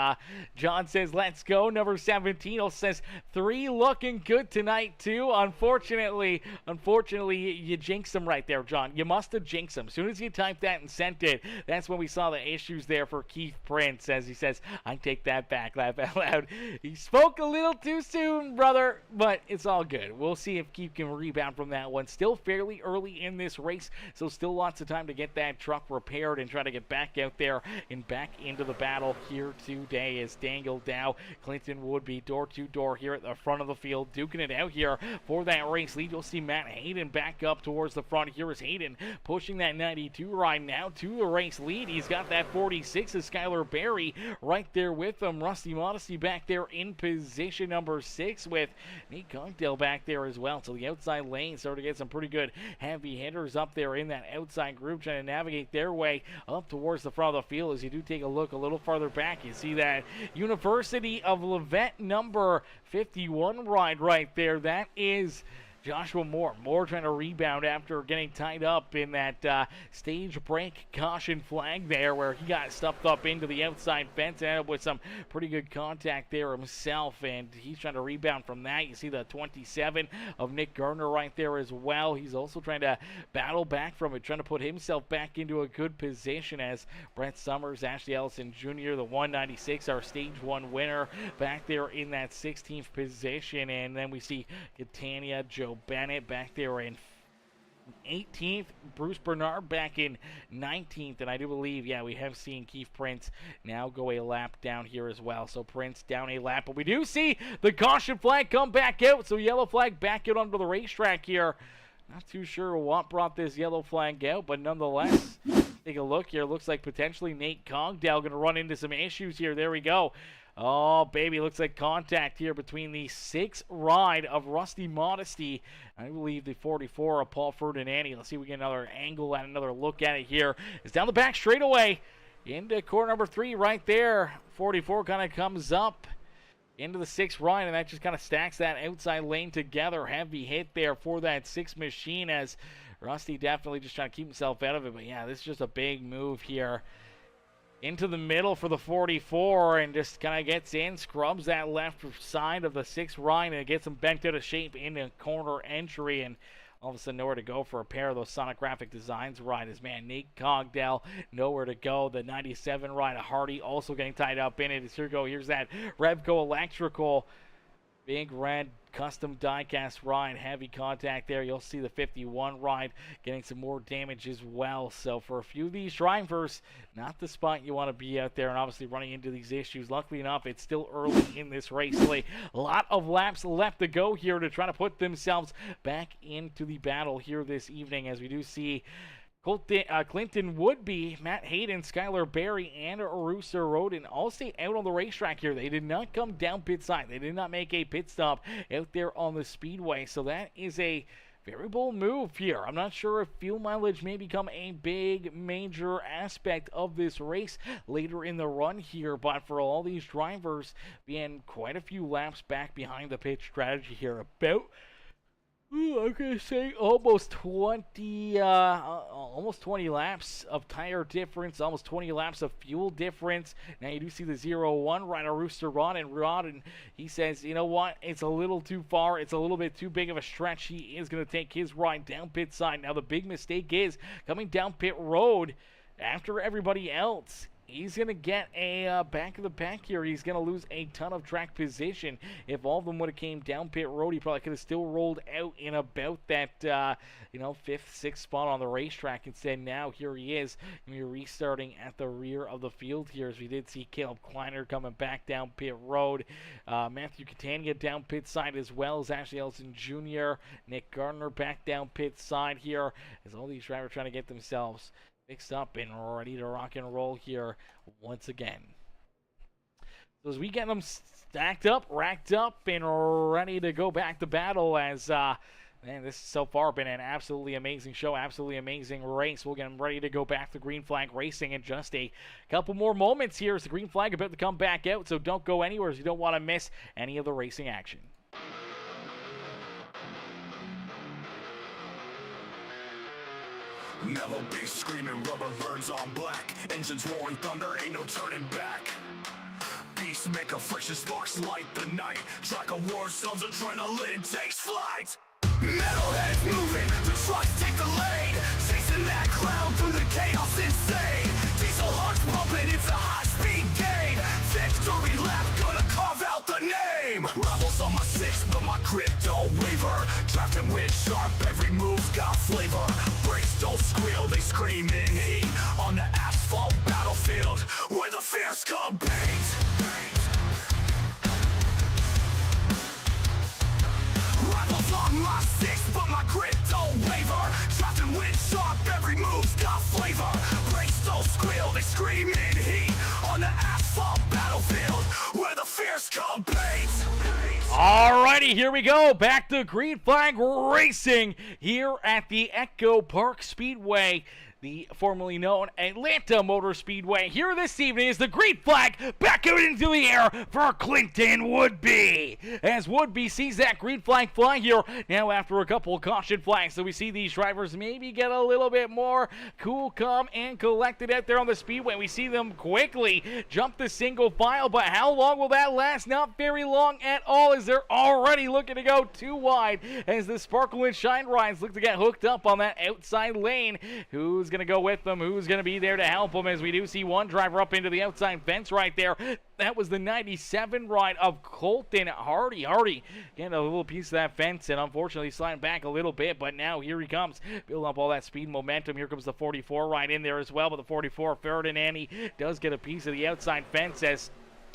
John says, let's go. Number 17 says 3 looking good tonight too. Unfortunately, you jinxed him right there, John. You must have jinxed him. As soon as you typed that and sent it, that's when we saw the issues there for Keith Prince. As he says, I take that back, laugh out loud. He spoke a little too soon, brother, but it's all good. We'll see if Keith can rebound from that one. Still fairly early in this race, so still lots of time to get that truck repaired and try to get back out there and back into the battle here today as Daniel Dow, Clinton Woodby, door to door here at the front of the field, duking it out here for that race lead. You'll see Matt Hayden back up towards the front. Here is Hayden pushing that 92 ride now to the race lead. He's got that 46 of Skylar Barry right there with him. Rusty Modesty back there in position number 6 with Nate Cogdell back there as well. So the outside lane starting to get some pretty good heavy hitters up there in that outside group trying to navigate their way up towards the front of the field. As you do take a look a little farther back, you see that University of Levette number 51 ride right there. That is Joshua Moore. Moore trying to rebound after getting tied up in that stage break caution flag there where he got stuffed up into the outside fence and ended up with some pretty good contact there himself, and he's trying to rebound from that. You see the 27 of Nick Gardner right there as well. He's also trying to battle back from it, trying to put himself back into a good position as Brett Summers, Ashley Ellison Jr., the 196, our stage 1 winner, back there in that 16th position. And then we see Catania, Joe Bennett back there in 18th, Bruce Bernard back in 19th, and I do believe, yeah, we have seen Keith Prince now go a lap down here as well. So Prince down a lap, but we do see the caution flag come back out, so yellow flag back out onto the racetrack here. Not too sure what brought this yellow flag out, but nonetheless, take a look here. Looks like potentially Nate Cogdell going to run into some issues here. There we go. Oh, baby, looks like contact here between the 6th ride of Rusty Modesty. I believe the 44 of Paul Ferdinandi. Let's see if we get another angle and another look at it here. It's down the back straightaway into corner number 3 right there. 44 kind of comes up into the 6th ride, and that just kind of stacks that outside lane together. Heavy hit there for that 6 machine as Rusty definitely just trying to keep himself out of it. But, yeah, this is just a big move here into the middle for the 44 and just kind of gets in, scrubs that left side of the 6th ride, and it gets him bent out of shape in the corner entry, and all of a sudden nowhere to go for a pair of those Sonic Graphic Designs riders. Man, Nate Cogdell, nowhere to go. The 97 ride of Hardy also getting tied up in it. Here we go. Here's that Revco Electrical big red custom diecast ride, heavy contact there. You'll see the 51 ride getting some more damage as well. So for a few of these drivers, not the spot you want to be out there, and obviously running into these issues. Luckily enough, it's still early in this race. A lot of laps left to go here to try to put themselves back into the battle here this evening, as we do see Clinton Woodby, Matt Hayden, Skylar Barry, and Arusa Roden all stay out on the racetrack here. They did not come down pit side. They did not make a pit stop out there on the speedway. So that is a very bold move here. I'm not sure if fuel mileage may become a big, major aspect of this race later in the run here, but for all these drivers being quite a few laps back behind the pit strategy here, about I'm going to say almost 20 laps of tire difference, almost 20 laps of fuel difference. Now you do see the 0-1 rider, Rooster Rod, and he says, you know what, it's a little too far. It's a little bit too big of a stretch. He is going to take his ride down pit side. Now the big mistake is coming down pit road after everybody else. He's going to get a back of the pack here. He's going to lose a ton of track position. If all of them would have came down pit road, he probably could have still rolled out in about that, 5th, 6th spot on the racetrack. Instead, now here he is. We're restarting at the rear of the field here, as we did see Caleb Kleiner coming back down pit road. Matthew Catania down pit side, as well as Ashley Ellison Jr., Nick Gardner back down pit side here, as all these drivers trying to get themselves fixed up and ready to rock and roll here once again. So as we get them stacked up, racked up, and ready to go back to battle, as Man, this has so far been an absolutely amazing show, absolutely amazing race. We'll get them ready to go back to green flag racing in just a couple more moments here as the green flag about to come back out, so don't go anywhere as you don't want to miss any of the racing action. Mellow bass screaming, rubber burns on black. Engines roaring thunder, ain't no turning back. Beast make a friction, sparks light the night. Track of war zones, adrenaline takes flight. Metalheads moving, the trucks take the lead. Chasing that cloud through the chaos insane. Diesel hearts pumping, it's a high-speed game. Victory lap, gonna carve out the name. Rebels on my six, but my grip don't waver. Drafting wind sharp, every move's got flavor. Brakes don't squeal, they scream in heat. On the asphalt battlefield, where the fears compete. Rebels on my six, but my grip don't waver. Drafting wind sharp, every move's got flavor. Brakes don't squeal, they scream in heat. On the asphalt battlefield, where the fears compete. Alrighty, here we go. Back to green flag racing here at the Echo Park Speedway, the formerly known Atlanta Motor Speedway. Here this evening is the green flag back out into the air for Clinton Woodby. As Woodby sees that green flag fly here now after a couple of caution flags. So we see these drivers maybe get a little bit more cool, calm, and collected out there on the speedway. We see them quickly jump the single file, but how long will that last? Not very long at all, as they're already looking to go too wide as the Sparkle and Shine rides look to get hooked up on that outside lane. Who's going to go with them? Who's going to be there to help them? As we do see one driver up into the outside fence right there. That was the 97 ride of Colton Hardy. Hardy getting a little piece of that fence and unfortunately sliding back a little bit, but now here he comes, building up all that speed and momentum. Here comes the 44 ride in there as well, but the 44 Ferdinand does get a piece of the outside fence as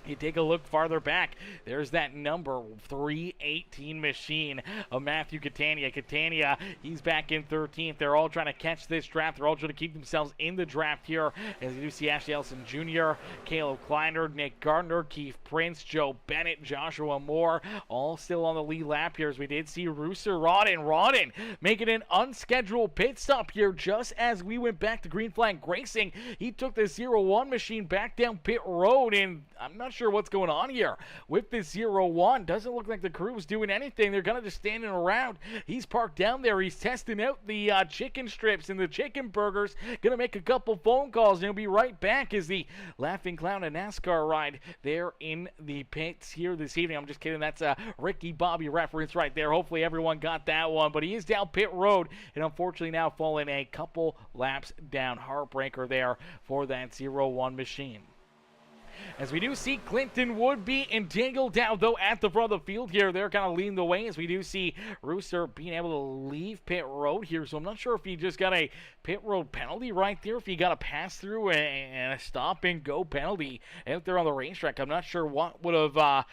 you take a look farther back. There's that number 318 machine of Matthew Catania. Catania, he's back in 13th. They're all trying to catch this draft. They're all trying to keep themselves in the draft here. As you do see Ashley Ellison Jr., Caleb Kleiner, Nick Gardner, Keith Prince, Joe Bennett, Joshua Moore, all still on the lead lap here. As we did see Rooster Rodden making an unscheduled pit stop here just as we went back to green flag racing. He took the 0-1 machine back down pit road, and I'm not sure what's going on here with this 0-1. Doesn't look like the crew's doing anything. They're kind of just standing around. He's parked down there. He's testing out the chicken strips and the chicken burgers. Gonna make a couple phone calls, and he'll be right back as the Laughing Clown and NASCAR ride there in the pits here this evening. I'm just kidding. That's a Ricky Bobby reference right there. Hopefully everyone got that one, but he is down pit road and unfortunately now falling a couple laps down. Heartbreaker there for that 0-1 machine. As we do see Clinton Woodby entangled down, though, at the front of the field here. They're kind of leading the way as we do see Rooster being able to leave pit road here. So I'm not sure if he just got a pit road penalty right there, if he got a pass through and a stop and go penalty out there on the racetrack. I'm not sure what would have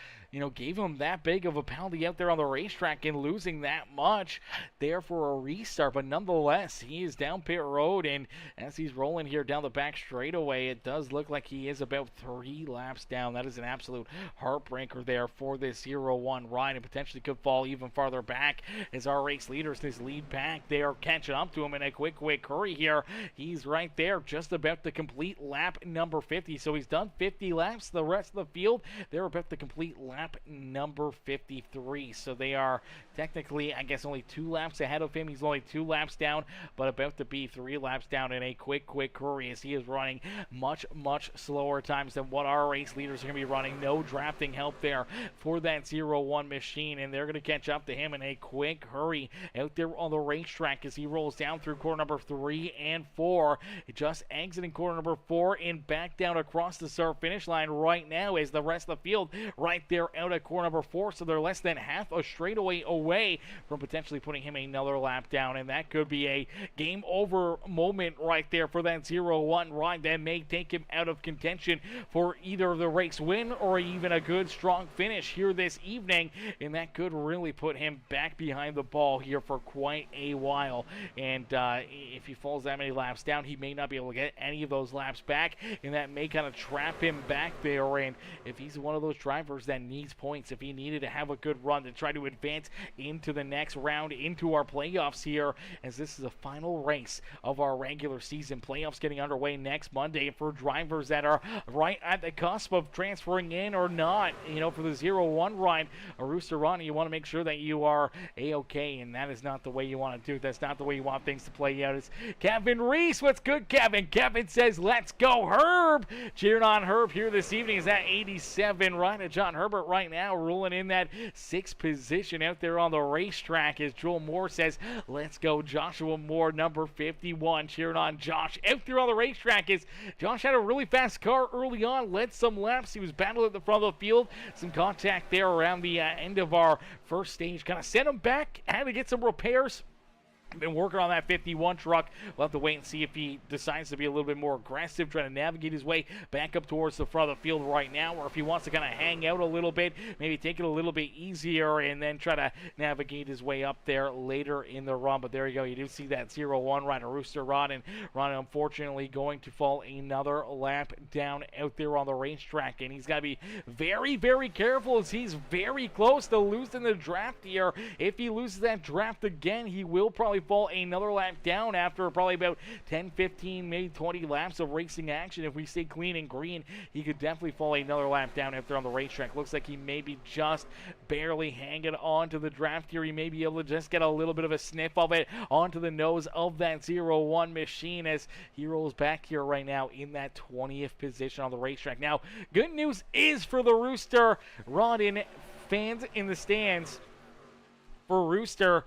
gave him that big of a penalty out there on the racetrack and losing that much there for a restart. But nonetheless, he is down pit road, and as he's rolling here down the back straightaway, it does look like he is about 3 laps down. That is an absolute heartbreaker there for this 0-1 ride, and potentially could fall even farther back as our race leaders, this lead pack, they are catching up to him in a quick hurry here. He's right there, just about to complete lap number 50. So he's done 50 laps. The rest of the field, they're about to complete lap number 53. So they are technically, I guess, only 2 laps ahead of him. He's only 2 laps down, but about to be 3 laps down in a quick hurry as he is running much slower times than what our race leaders are going to be running. No drafting help there for that 0-1 machine, and they're going to catch up to him in a quick hurry out there on the racetrack as he rolls down through corner number 3 and 4. Just exiting corner number 4 and back down across the start finish line right now as the rest of the field right there out at corner number 4, so they're less than half a straightaway away from potentially putting him another lap down, and that could be a game over moment right there for that 0-1 ride that may take him out of contention for either the race win or even a good strong finish here this evening, and that could really put him back behind the ball here for quite a while. And if he falls that many laps down, he may not be able to get any of those laps back, and that may kind of trap him back there. And if he's one of those drivers that needs needs points if he needed to have a good run to try to advance into the next round, into our playoffs here, as this is the final race of our regular season. Playoffs getting underway next Monday for drivers that are right at the cusp of transferring in or not. You know, for the 0-1 ride, a Rooster Run, you want to make sure that you are A-okay, and that is not the way you want to do it. That's not the way you want things to play out. It's Kevin Reese. What's good, Kevin? Kevin says, let's go, Herb. Cheering on Herb here this evening is at 87. Right at John Herbert right now, ruling in that 6th position out there on the racetrack, as Joel Moore says, let's go, Joshua Moore, number 51. Cheering on Josh out there on the racetrack, as Josh had a really fast car early on, led some laps. He was battling at the front of the field. Some contact there around the end of our first stage. Kind of sent him back, had to get some repairs. Been working on that 51 truck. We'll have to wait and see if he decides to be a little bit more aggressive, trying to navigate his way back up towards the front of the field right now, or if he wants to kind of hang out a little bit, maybe take it a little bit easier and then try to navigate his way up there later in the run. But there you go. You do see that 0-1 ride, a Rooster Rod, and Ron unfortunately going to fall another lap down out there on the racetrack, and he's got to be very, very careful as he's very close to losing the draft here. If he loses that draft again, he will probably fall another lap down after probably about 10, 15, maybe 20 laps of racing action. If we stay clean and green, he could definitely fall another lap down after on the racetrack. Looks like he may be just barely hanging on to the draft here. He may be able to just get a little bit of a sniff of it onto the nose of that 0-1 machine as he rolls back here right now in that 20th position on the racetrack. Now, good news is for the Rooster Rodden fans in the stands. For Rooster,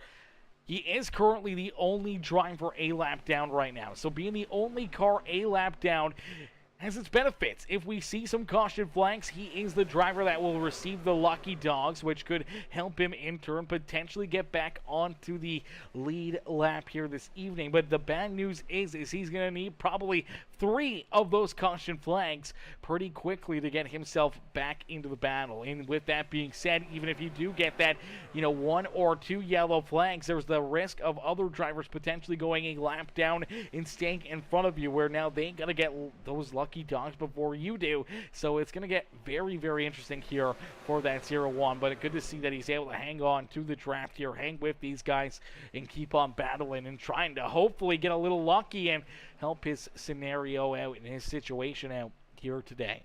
he is currently the only driver a lap down right now. So being the only car a lap down has its benefits. If we see some caution flags, he is the driver that will receive the lucky dogs, which could help him in turn potentially get back onto the lead lap here this evening. But the bad news is he's going to need probably 3 of those caution flags pretty quickly to get himself back into the battle. And with that being said, even if you do get that, 1 or 2 yellow flags, there's the risk of other drivers potentially going a lap down and staying in front of you, where now they got to get those lucky dogs before you do. So it's going to get very, very interesting here for that 0-1. But it's good to see that he's able to hang on to the draft here, hang with these guys, and keep on battling and trying to hopefully get a little lucky and help his scenario out and his situation out here today.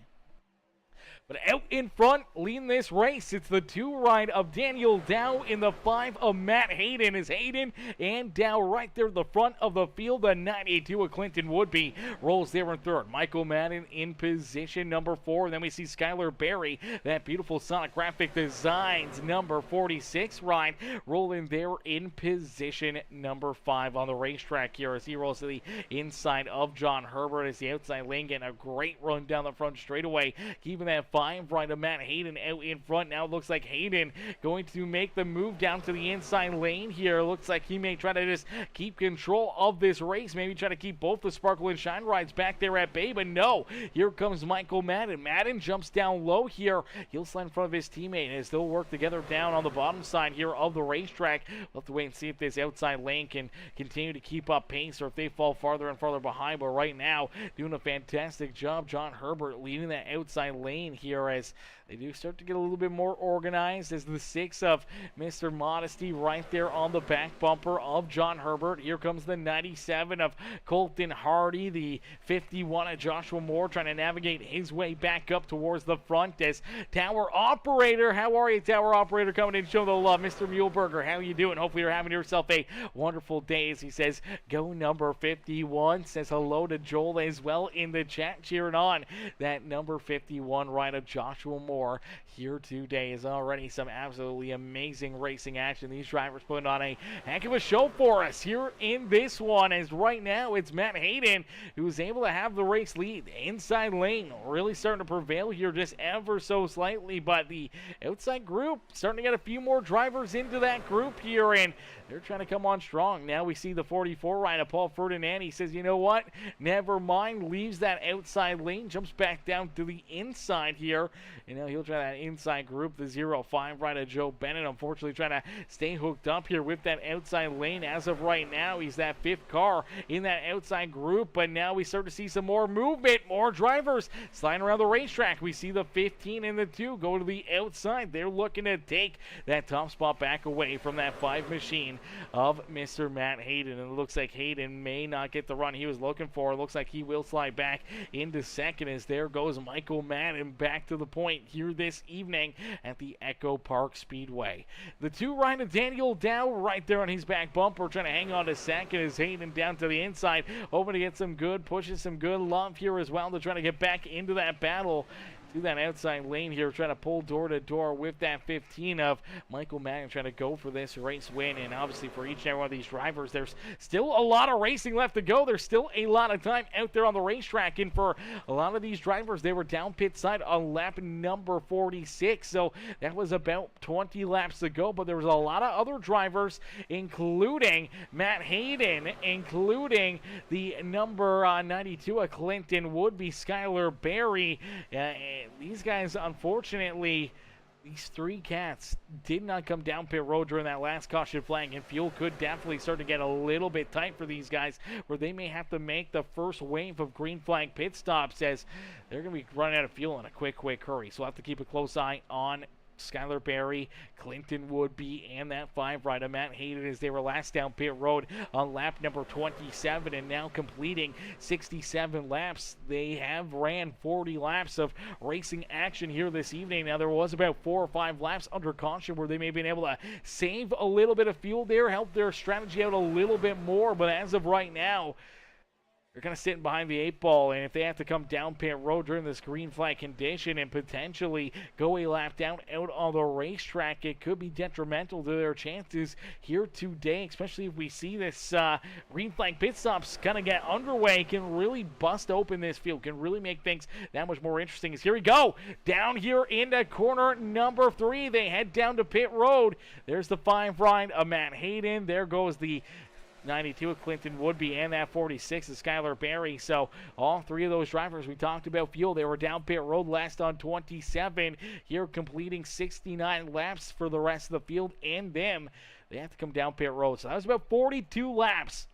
But out in front, leading this race, it's the 2 ride of Daniel Dow in the 5 of Matt Hayden. Is Hayden and Dow right there at the front of the field. The 92 of Clinton Woodby rolls there in 3rd. Michael Madden in position number 4. And then we see Skylar Berry, that beautiful Sonic Graphic Designs number 46 ride, rolling there in position number 5 on the racetrack here as he rolls to the inside of John Herbert as the outside lane getting a great run down the front straightaway, keeping that 5 right of Matt Hayden out in front. Now it looks like Hayden going to make the move down to the inside lane here. Looks like he may try to just keep control of this race, maybe try to keep both the Sparkle and Shine rides back there at bay, but no, here comes Michael Madden. Madden jumps down low here. He'll slide in front of his teammate as they'll work together down on the bottom side here of the racetrack. We'll have to wait and see if this outside lane can continue to keep up pace or if they fall farther and farther behind, but right now doing a fantastic job. John Herbert leading that outside lane here as they do start to get a little bit more organized as the 6 of Mr. Modesty right there on the back bumper of John Herbert. Here comes the 97 of Colton Hardy, the 51 of Joshua Moore trying to navigate his way back up towards the front as Tower Operator. How are you, Tower Operator? Coming in, show the love. Mr. Muleberger, how you doing? Hopefully you're having yourself a wonderful day as he says, go number 51. Says hello to Joel as well in the chat, cheering on that number 51 right of Joshua Moore here today. Is already some absolutely amazing racing action. These drivers putting on a heck of a show for us here in this one, as right now it's Matt Hayden who's able to have the race lead. The inside lane really starting to prevail here just ever so slightly, but the outside group starting to get a few more drivers into that group here, and they're trying to come on strong. Now we see the 44 rider, Paul Ferdinand. He says, you know what? Never mind. Leaves that outside lane. Jumps back down to the inside here. You know, he'll try that inside group. The 0-5 rider, Joe Bennett, unfortunately trying to stay hooked up here with that outside lane. As of right now, he's that 5th car in that outside group. But now we start to see some more movement. More drivers sliding around the racetrack. We see the 15 and the 2 go to the outside. They're looking to take that top spot back away from that 5 machine of Mr. Matt Hayden. And it looks like Hayden may not get the run he was looking for. It looks like he will slide back into second as there goes Michael Madden back to the point here this evening at the Echo Park Speedway. The 2 rider, Daniel Dow, right there on his back bumper, trying to hang on to second as Hayden down to the inside, hoping to get some good pushes, some good love here as well to try to get back into that battle. To that outside lane here, trying to pull door to door with that 15 of Michael Madden, trying to go for this race win. And obviously for each and every one of these drivers, there's still a lot of racing left to go. There's still a lot of time out there on the racetrack. And for a lot of these drivers, they were down pit side on lap number 46. So that was about 20 laps to go. But there was a lot of other drivers, including Matt Hayden, including the number 92 of Clinton Woodby, Skylar Berry. These guys, unfortunately, these 3 cats did not come down pit road during that last caution flag, and fuel could definitely start to get a little bit tight for these guys, where they may have to make the first wave of green flag pit stops as they're going to be running out of fuel in a quick hurry. So we'll have to keep a close eye on Skylar Berry, Clinton Woodby, and that 5 rider Matt Hayden as they were last down pit road on lap number 27 and now completing 67 laps. They have ran 40 laps of racing action here this evening. Now there was about 4 or 5 laps under caution where they may have been able to save a little bit of fuel there, help their strategy out a little bit more, but as of right now, they're kind of sitting behind the 8 ball, and if they have to come down pit road during this green flag condition and potentially go a lap down out on the racetrack, it could be detrimental to their chances here today, especially if we see this green flag pit stops kind of get underway. Can really bust open this field, can really make things that much more interesting. As here we go, down here into corner number 3, they head down to pit road. There's the 5 ride of Matt Hayden. There goes the 92 of Clinton Woodby, and that 46 of Skylar Berry. So all 3 of those drivers we talked about fuel, they were down pit road last on 27, here completing 69 laps for the rest of the field, and them, they have to come down pit road. So that was about 42 laps,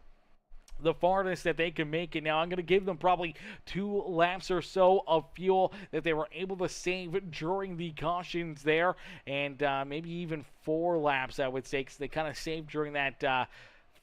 the farthest that they can make it. Now I'm going to give them probably 2 laps or so of fuel that they were able to save during the cautions there, and maybe even 4 laps, I would say, because they kind of saved during that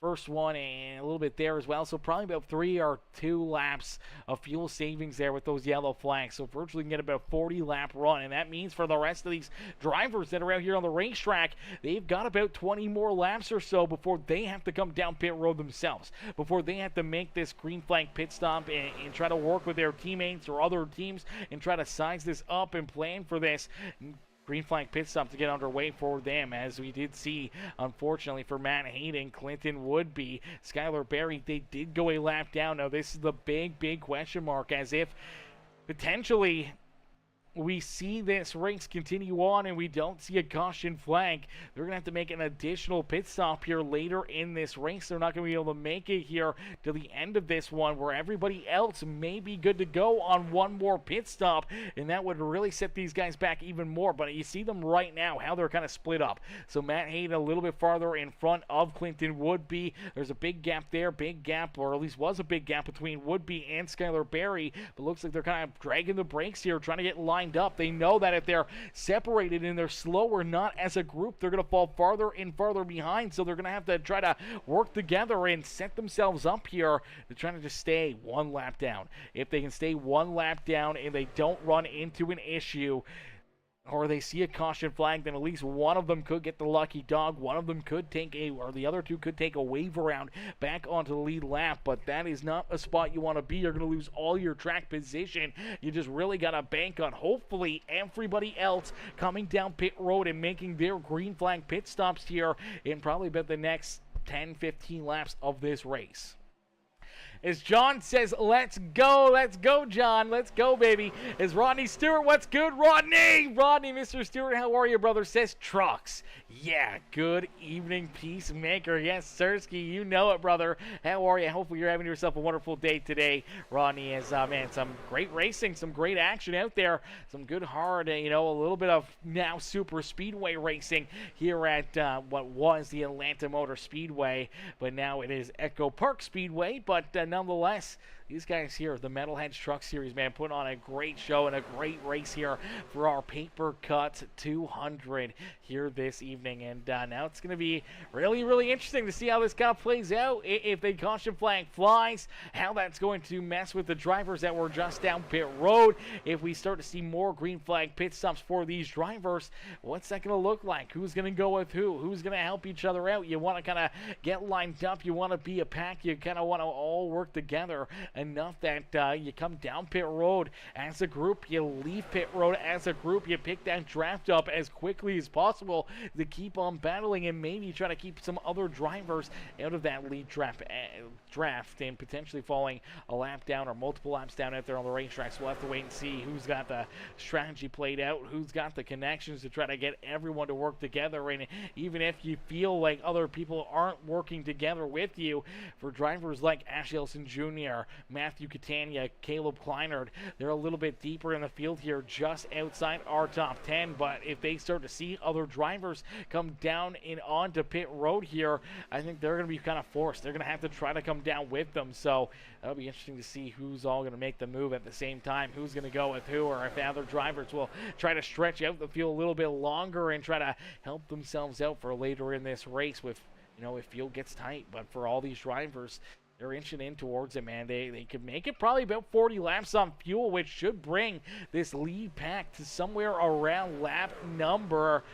first one and a little bit there as well. So probably about 3 or 2 laps of fuel savings there with those yellow flags. So virtually can get about 40 lap run. And that means for the rest of these drivers that are out here on the racetrack, they've got about 20 more laps or so before they have to come down pit road themselves, before they have to make this green flag pit stop and try to work with their teammates or other teams and try to size this up and plan for this green flag pit stop to get underway for them, as we did see, unfortunately, for Matt Hayden, Clinton Woodby, Skylar Berry, they did go a lap down. Now, this is the big question mark, as if potentially we see this race continue on and we don't see a caution flag, they're going to have to make an additional pit stop here later in this race. They're not going to be able to make it here to the end of this one, where everybody else may be good to go on one more pit stop, and that would really set these guys back even more. But you see them right now, how they're kind of split up. So Matt Hayden a little bit farther in front of Clinton Woodby. There's a big gap there, or at least was a big gap between Woodby and Skylar Berry, but looks like they're kind of dragging the brakes here, trying to get lined up. They know that if they're separated and they're slower, not as a group, they're going to fall farther and farther behind. So they're going to have to try to work together and set themselves up here to try to just stay 1 lap down. If they can stay 1 lap down and they don't run into an issue, or they see a caution flag, then at least one of them could get the lucky dog. One of them could take or the other 2 could take a wave around back onto the lead lap, but that is not a spot you want to be. You're going to lose all your track position. You just really got to bank on hopefully everybody else coming down pit road and making their green flag pit stops here in probably about the next 10-15 laps of this race. As John says, let's go, John, let's go, baby. As Rodney Stewart, what's good, Rodney, Mr. Stewart, how are you, brother? Says Trucks. Yeah, good evening, Peacemaker. Yes, Sirski, you know it, brother. How are you? Hopefully you're having yourself a wonderful day today, Rodney. As man, some great racing, some great action out there, some good hard, a little bit of now super speedway racing here at what was the Atlanta Motor Speedway, but now it is Echo Park Speedway. But nonetheless, these guys here, the Metalheads Truck Series, man, putting on a great show and a great race here for our Paper Cut 200 here this evening. And now it's going to be really, really interesting to see how this kind of plays out. If the caution flag flies, how that's going to mess with the drivers that were just down pit road. If we start to see more green flag pit stops for these drivers, what's that going to look like? Who's going to go with who? Who's going to help each other out? You want to kind of get lined up. You want to be a pack. You kind of want to all work together enough that you come down pit road as a group, you leave pit road as a group, you pick that draft up as quickly as possible to keep on battling and maybe try to keep some other drivers out of that lead draft and potentially falling a lap down or multiple laps down out there on the racetracks. We'll have to wait and see who's got the strategy played out, who's got the connections to try to get everyone to work together. And even if you feel like other people aren't working together with you, for drivers like Ash Elson Jr., Matthew Catania, Caleb Kleinert, they're a little bit deeper in the field here, just outside our top 10. But if they start to see other drivers come down and onto pit road here, I think they're going to be kind of forced. They're going to have to try to come down with them. So that'll be interesting to see who's all going to make the move at the same time, who's going to go with who, or if other drivers will try to stretch out the field a little bit longer and try to help themselves out for later in this race with, if field gets tight. But for all these drivers, they're inching in towards it, man. They could make it probably about 40 laps on fuel, which should bring this lead pack to somewhere around lap number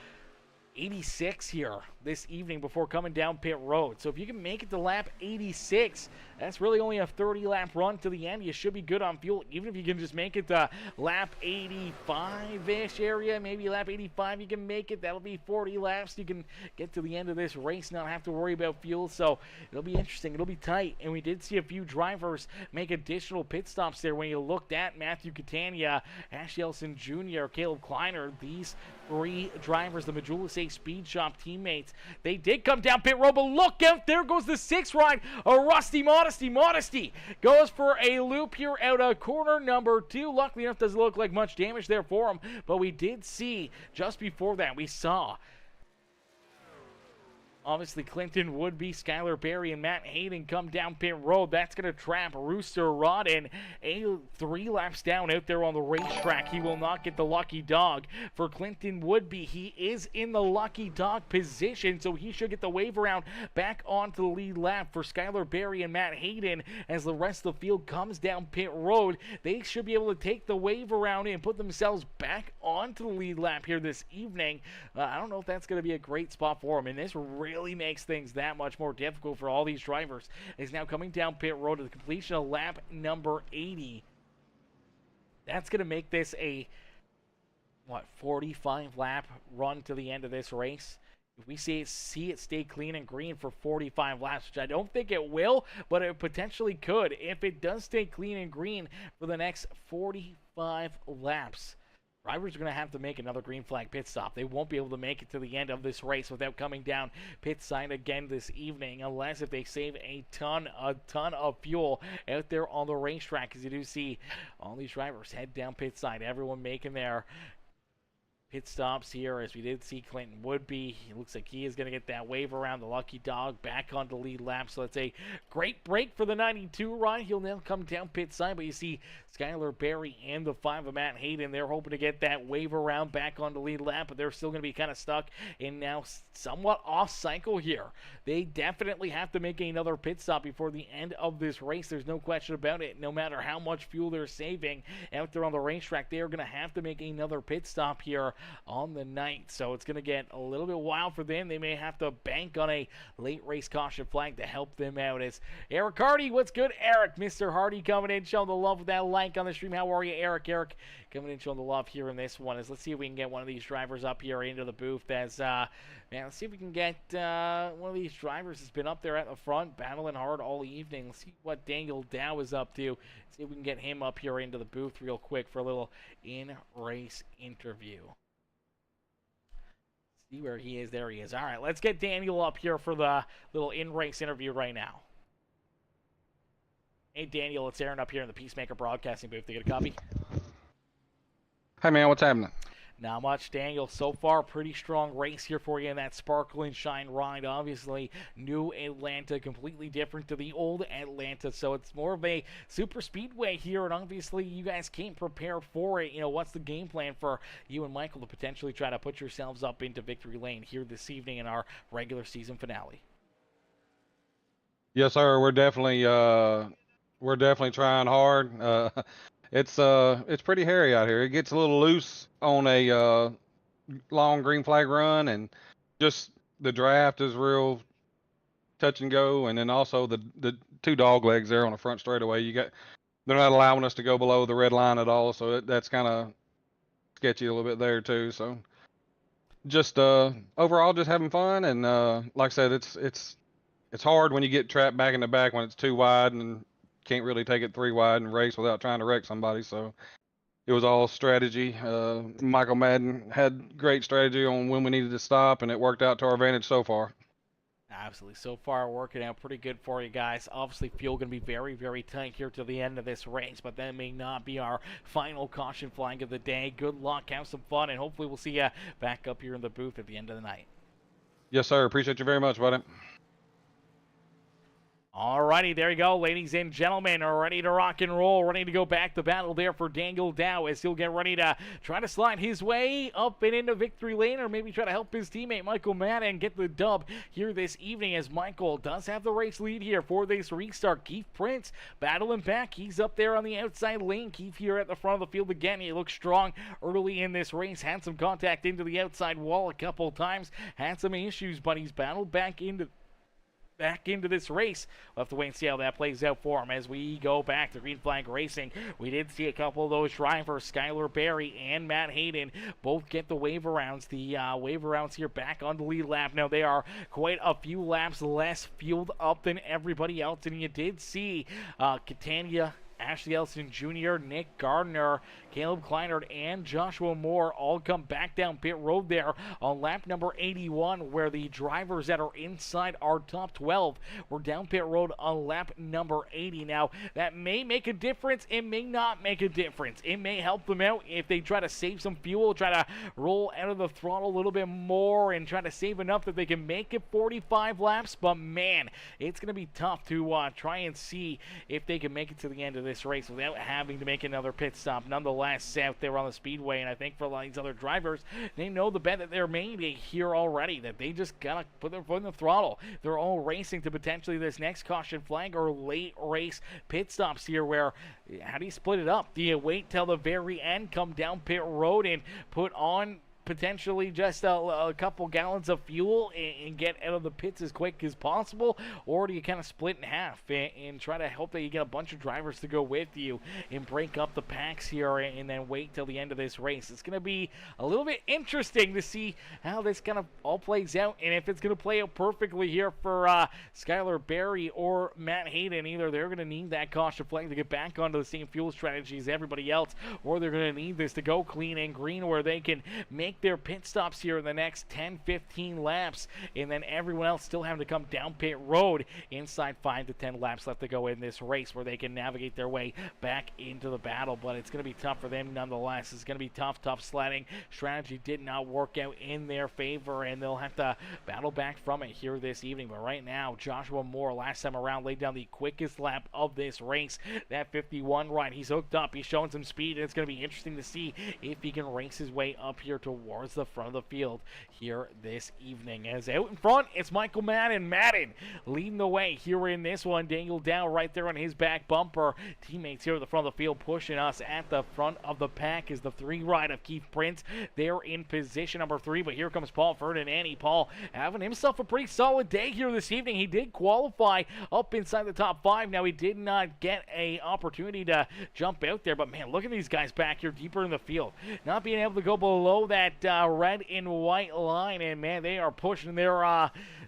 86 here this evening before coming down pit road. So if you can make it to lap 86, that's really only a 30-lap run to the end. You should be good on fuel. Even if you can just make it to lap 85-ish area, maybe lap 85 you can make it. That'll be 40 laps. You can get to the end of this race, not have to worry about fuel. So it'll be interesting. It'll be tight. And we did see a few drivers make additional pit stops there. When you looked at Matthew Catania, Ash Elson Jr., Caleb Kleiner, these three drivers, the Majula Speed Shop teammates, they did come down pit road, but look out, there goes the sixth ride, a Rusty Modesty goes for a loop here out of corner number 2. Luckily enough, doesn't look like much damage there for him, but we did see, just before that, we saw obviously Clinton Woodby, Skylar Berry, and Matt Hayden come down pit road. That's going to trap Rooster Rodden 3 laps down out there on the racetrack. He will not get the lucky dog. For Clinton Woodby, he is in the lucky dog position, so he should get the wave around back onto the lead lap. For Skylar Berry and Matt Hayden, as the rest of the field comes down pit road, they should be able to take the wave around and put themselves back onto the lead lap here this evening. I don't know if that's going to be a great spot for them, and this really makes things that much more difficult for all these drivers. Is now coming down pit road to the completion of lap number 80. That's going to make this a 45 lap run to the end of this race. If we see it stay clean and green for 45 laps, which I don't think it will, but it potentially could. If it does stay clean and green for the next 45 laps, drivers are going to have to make another green flag pit stop. They won't be able to make it to the end of this race without coming down pit side again this evening, unless if they save a ton of fuel out there on the racetrack. As you do see all these drivers head down pit side, everyone making their pit stops here, as we did see Clinton Woodby. He looks like he is going to get that wave around the lucky dog back onto lead lap. So it's a great break for the 92 ride. He'll now come down pit side, but you see Skylar Berry and the 5 of Matt Hayden, they're hoping to get that wave around back onto lead lap, but they're still going to be kind of stuck in now somewhat off cycle here. They definitely have to make another pit stop before the end of this race. There's no question about it. No matter how much fuel they're saving out there on the racetrack, they are going to have to make another pit stop here on the night. So it's going to get a little bit wild for them. They may have to bank on a late race caution flag to help them out. As Eric Hardy, what's good, Eric? Mr. Hardy coming in, showing the love with that like on the stream. How are you, Eric? Eric coming in, showing the love here in this one. Let's see if we can get one of these drivers up here into the booth. As man, let's see if we can get one of these drivers that's been up there at the front, battling hard all evening. Let's see what Daniel Dow is up to. See if we can get him up here into the booth real quick for a little in-race interview. See where he is. There he is. All right, let's get Daniel up here for the little in-race interview right now. Hey, Daniel, it's Aaron up here in the Peacemaker Broadcasting booth. They get a copy? Hey, man, what's happening? Not much, Daniel. So far, pretty strong race here for you in that Sparkle and Shine ride. Obviously, new Atlanta, completely different to the old Atlanta. So it's more of a super speedway here, and obviously you guys came prepared for it. You know, what's the game plan for you and Michael to potentially try to put yourselves up into victory lane here this evening in our regular season finale? Yes, sir. We're definitely trying hard. It's pretty hairy out here. It gets a little loose on a long green flag run, and just the draft is real touch and go. And then also the two dog legs there on the front straightaway. They're not allowing us to go below the red line at all, so that's kind of sketchy a little bit there too. So just overall just having fun, and like I said, it's hard when you get trapped back in the back when it's too wide and can't really take it 3 wide and race without trying to wreck somebody. So it was all strategy. Michael Madden had great strategy on when we needed to stop, and it worked out to our advantage so far. Absolutely. So far, working out pretty good for you guys. Obviously, fuel going to be very, very tight here to the end of this race, but that may not be our final caution flag of the day. Good luck, have some fun, and hopefully we'll see you back up here in the booth at the end of the night. Yes, sir. Appreciate you very much, buddy. Alrighty, there you go, ladies and gentlemen, ready to rock and roll, ready to go back to battle there for Daniel Dow as he'll get ready to try to slide his way up and into victory lane, or maybe try to help his teammate Michael Madden get the dub here this evening, as Michael does have the race lead here for this restart. Keith Prince battling back. He's up there on the outside lane. Keith here at the front of the field again. He looks strong early in this race, had some contact into the outside wall a couple times, had some issues, but he's battled back into this race. We'll have to wait and see how that plays out for him as we go back to green flag racing. We did see a couple of those drivers, Skylar Berry and Matt Hayden, both get the wave arounds. The wave arounds here back on the lead lap. Now they are quite a few laps less fueled up than everybody else, and you did see Catania, Ashley Ellison Jr., Nick Gardner, Caleb Kleinert, and Joshua Moore all come back down pit road there on lap number 81, where the drivers that are inside our top 12 were down pit road on lap number 80. Now, that may make a difference. It may not make a difference. It may help them out if they try to save some fuel, try to roll out of the throttle a little bit more, and try to save enough that they can make it 45 laps. But, man, it's going to be tough to try and see if they can make it to the end of this race without having to make another pit stop. Nonetheless, out there on the speedway, and I think for a lot of these other drivers, they know the bet that they're made here already, that they just gotta put their foot in the throttle. They're all racing to potentially this next caution flag or late race pit stops here, where how do you split it up? Do you wait till the very end, come down pit road and put on potentially just a couple gallons of fuel and get out of the pits as quick as possible, or do you kind of split in half and try to hope that you get a bunch of drivers to go with you and break up the packs here and then wait till the end of this race? It's going to be a little bit interesting to see how this kind of all plays out, and if it's going to play out perfectly here for Skylar Berry or Matt Hayden. Either they're going to need that caution flag to get back onto the same fuel strategy as everybody else, or they're going to need this to go clean and green where they can make their pit stops here in the next 10-15 laps, and then everyone else still having to come down pit road inside 5 to 10 laps left to go in this race, where they can navigate their way back into the battle. But it's going to be tough for them nonetheless. It's going to be tough sledding. Strategy did not work out in their favor, and they'll have to battle back from it here this evening. But right now, Joshua Moore last time around laid down the quickest lap of this race, that 51 ride. He's hooked up, he's showing some speed, and it's going to be interesting to see if he can race his way up here to towards the front of the field here this evening. As out in front, it's Michael Madden. Madden leading the way here in this one. Dangled down right there on his back bumper. Teammates here at the front of the field pushing us at the front of the pack is the 3 ride of Keith Prince. They're in position number 3, but here comes Paul Ferdinand. Paul having himself a pretty solid day here this evening. He did qualify up inside the top 5. Now, he did not get a opportunity to jump out there, but man, look at these guys back here deeper in the field. Not being able to go below that red and white line, and man, they are pushing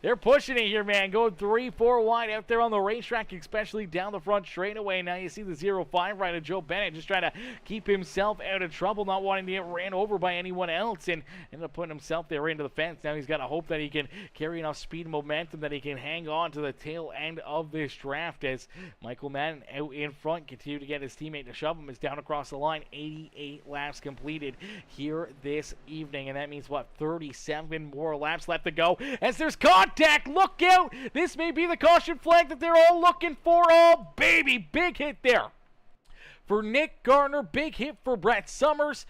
they're pushing it here, man. Going 3-4 wide out there on the racetrack, especially down the front straightaway. Now you see the 0-5 ride of Joe Bennett just trying to keep himself out of trouble, not wanting to get ran over by anyone else, and ended up putting himself there into the fence. Now he's got to hope that he can carry enough speed and momentum that he can hang on to the tail end of this draft, as Michael Madden out in front continue to get his teammate to shove him. Is down across the line. 88 laps completed here this evening, and that means what, 37 more laps left to go as there's contact. Look out, this may be the caution flag that they're all looking for. Oh baby, big hit there for Nick Gardner, big hit for Brett Summers.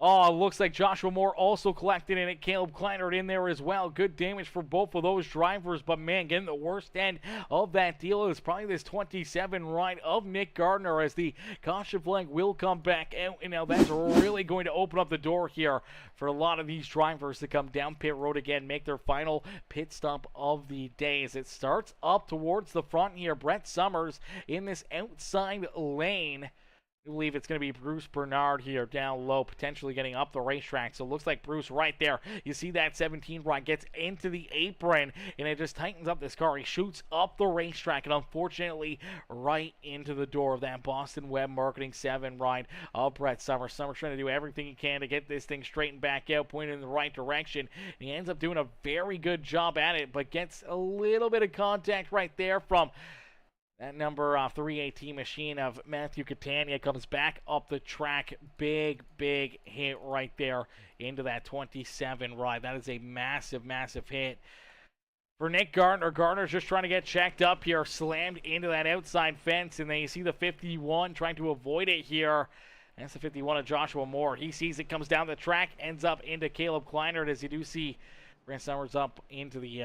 Oh, looks like Joshua Moore also collected in it. Caleb Kleinert in there as well. Good damage for both of those drivers. But, man, getting the worst end of that deal is probably this 27 ride of Nick Gardner, as the caution flag will come back out. And now that's really going to open up the door here for a lot of these drivers to come down pit road again, make their final pit stop of the day. As it starts up towards the front here, Brett Summers in this outside lane. I believe it's going to be Bruce Bernard here down low, potentially getting up the racetrack. So it looks like Bruce right there. You see that 17 ride gets into the apron, and it just tightens up this car. He shoots up the racetrack, and unfortunately right into the door of that Boston Web Marketing 7 ride of Brett Summers. Summers trying to do everything he can to get this thing straightened back out, pointed in the right direction. And he ends up doing a very good job at it, but gets a little bit of contact right there from that number 318 machine of Matthew Catania. Comes back up the track. Big hit right there into that 27 ride. That is a massive hit for Nick Gardner. Gardner's just trying to get checked up here. Slammed into that outside fence, and then you see the 51 trying to avoid it here. That's the 51 of Joshua Moore. He sees it, comes down the track, ends up into Caleb Kleinert, as you do see Brent Summers up into the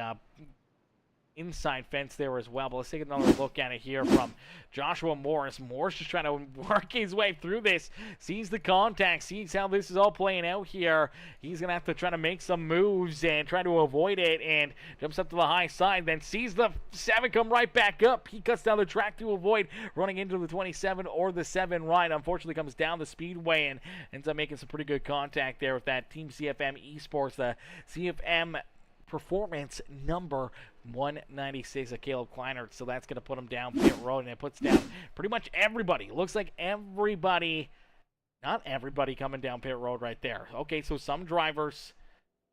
inside fence there as well. But let's take another look at it here from Joshua Morris. Morris just trying to work his way through this, sees the contact, sees how this is all playing out here. He's gonna have to try to make some moves and try to avoid it, and jumps up to the high side, then sees the 7 come right back up. He cuts down the track to avoid running into the 27 or the 7 ride. Unfortunately comes down the speedway and ends up making some pretty good contact there with that Team CFM Esports, the CFM Performance number 196 of Caleb Kleinert. So that's going to put him down pit road, and it puts down pretty much everybody. Looks like everybody, not everybody coming down pit road right there. Okay, so some drivers.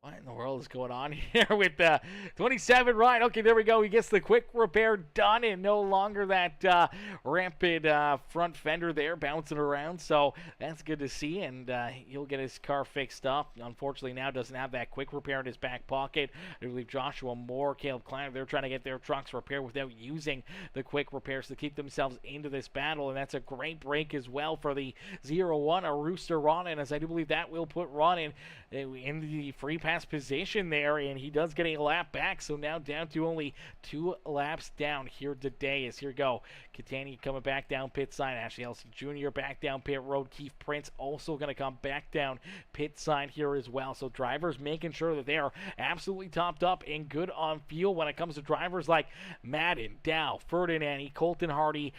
What in the world is going on here with the 27 ride? Okay, there we go. He gets the quick repair done, and no longer that rampant front fender there bouncing around. So that's good to see, and he'll get his car fixed up. Unfortunately, now doesn't have that quick repair in his back pocket. I believe Joshua Moore, Caleb Kleiner, they're trying to get their trucks repaired without using the quick repairs to keep themselves into this battle, and that's a great break as well for the 0-1, a Rooster Ronin, as I do believe that will put Ronin in the free pass position there, and he does get a lap back, so now down to only 2 laps down here today. As here go Catania coming back down pit side, Ashley Elson Jr. back down pit road, Keith Prince also going to come back down pit side here as well. So drivers making sure that they are absolutely topped up and good on fuel when it comes to drivers like Madden, Dow, Ferdinand, Colton Hardy,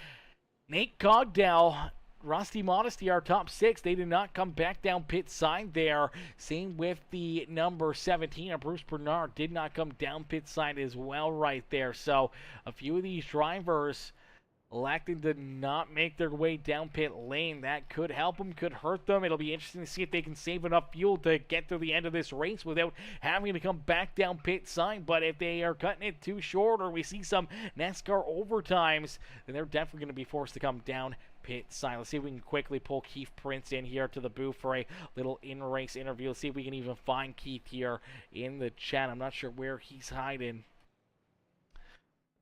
Nate Cogdell, Rusty Modesty, our top 6, they did not come back down pit side there. Same with the number 17 of Bruce Bernard, did not come down pit side as well right there. So a few of these drivers electing to not make their way down pit lane. That could help them, could hurt them. It'll be interesting to see if they can save enough fuel to get to the end of this race without having to come back down pit side. But if they are cutting it too short, or we see some NASCAR overtimes, then they're definitely going to be forced to come down pit side. Let's see if we can quickly pull Keith Prince in here to the booth for a little in-race interview. Let's see if we can even find Keith here in the chat. I'm not sure where he's hiding.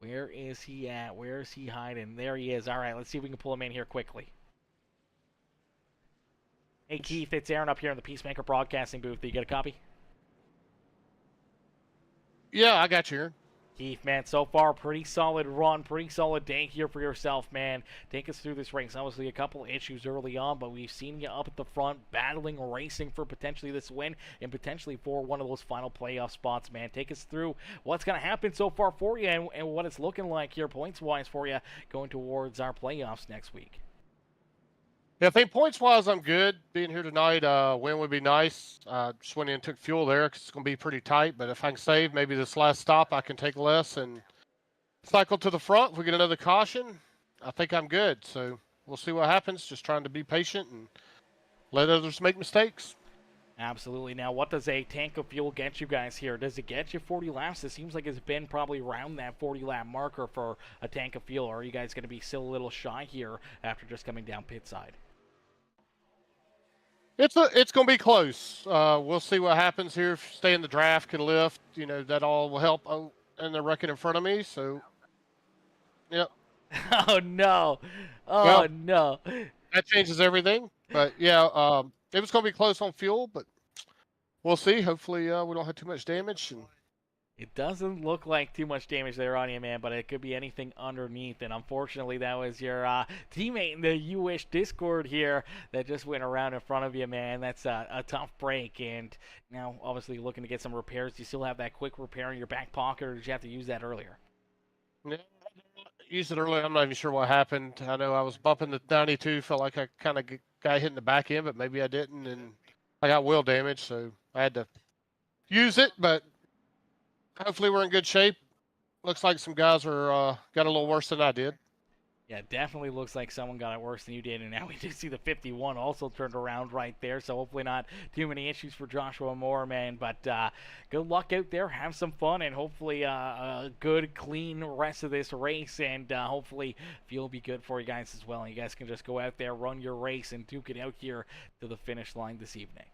Where is he at? Where is he hiding? There he is. All right, let's see if we can pull him in here quickly. Hey, Keith, it's Aaron up here in the Peacemaker Broadcasting booth. Do you get a copy? Yeah, I got you, Aaron. Keith, man, so far, pretty solid run, pretty solid day here for yourself, man. Take us through this race. Obviously, a couple issues early on, but we've seen you up at the front, battling, racing for potentially this win and potentially for one of those final playoff spots, man. Take us through what's going to happen so far for you and what it's looking like here points-wise for you going towards our playoffs next week. Yeah, I think points-wise, I'm good. Being here tonight, win would be nice. Just went in and took fuel there because it's going to be pretty tight. But if I can save maybe this last stop, I can take less and cycle to the front. If we get another caution, I think I'm good. So we'll see what happens. Just trying to be patient and let others make mistakes. Absolutely. Now, what does a tank of fuel get you guys here? Does it get you 40 laps? It seems like it's been probably around that 40-lap marker for a tank of fuel. Or are you guys going to be still a little shy here after just coming down pit side? It's going to be close. We'll see what happens here. If stay in the draft, can lift, that all will help in the record in front of me. So, yeah. Oh, no. Oh, no. That changes everything. But, yeah, it was going to be close on fuel, but we'll see. Hopefully we don't have too much damage. And it doesn't look like too much damage there on you, man, but it could be anything underneath. And unfortunately, that was your teammate in the You Wish Discord here that just went around in front of you, man. That's a tough break. And now, obviously, looking to get some repairs. Do you still have that quick repair in your back pocket, or did you have to use that earlier? Yeah, used it earlier. I'm not even sure what happened. I know I was bumping the 92. Felt like I kind of got hit in the back end, but maybe I didn't. And I got wheel damage, so I had to use it, but hopefully we're in good shape. Looks like some guys are got a little worse than I did. Yeah, definitely looks like someone got it worse than you did, and now we do see the 51 also turned around right there, so hopefully not too many issues for Joshua Moore, man, but good luck out there, have some fun, and hopefully a good, clean rest of this race, and hopefully fuel will be good for you guys as well, and you guys can just go out there, run your race, and duke it out here to the finish line this evening.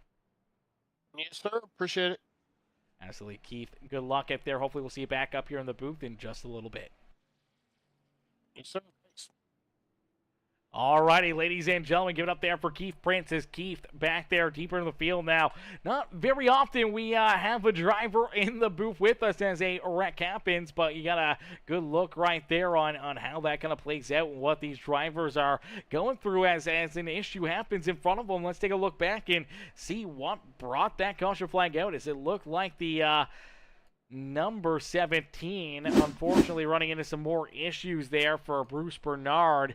Yes, sir. Appreciate it. Absolutely, Keith. Good luck out there. Hopefully we'll see you back up here in the booth in just a little bit. Yes, sir. Thanks. Alrighty, ladies and gentlemen, give it up there for Keith Prince. As Keith back there deeper in the field now. Not very often we have a driver in the booth with us as a wreck happens, but you got a good look right there on how that kind of plays out and what these drivers are going through as an issue happens in front of them. Let's take a look back and see what brought that caution flag out. As it looked like the number 17, unfortunately running into some more issues there for Bruce Bernard.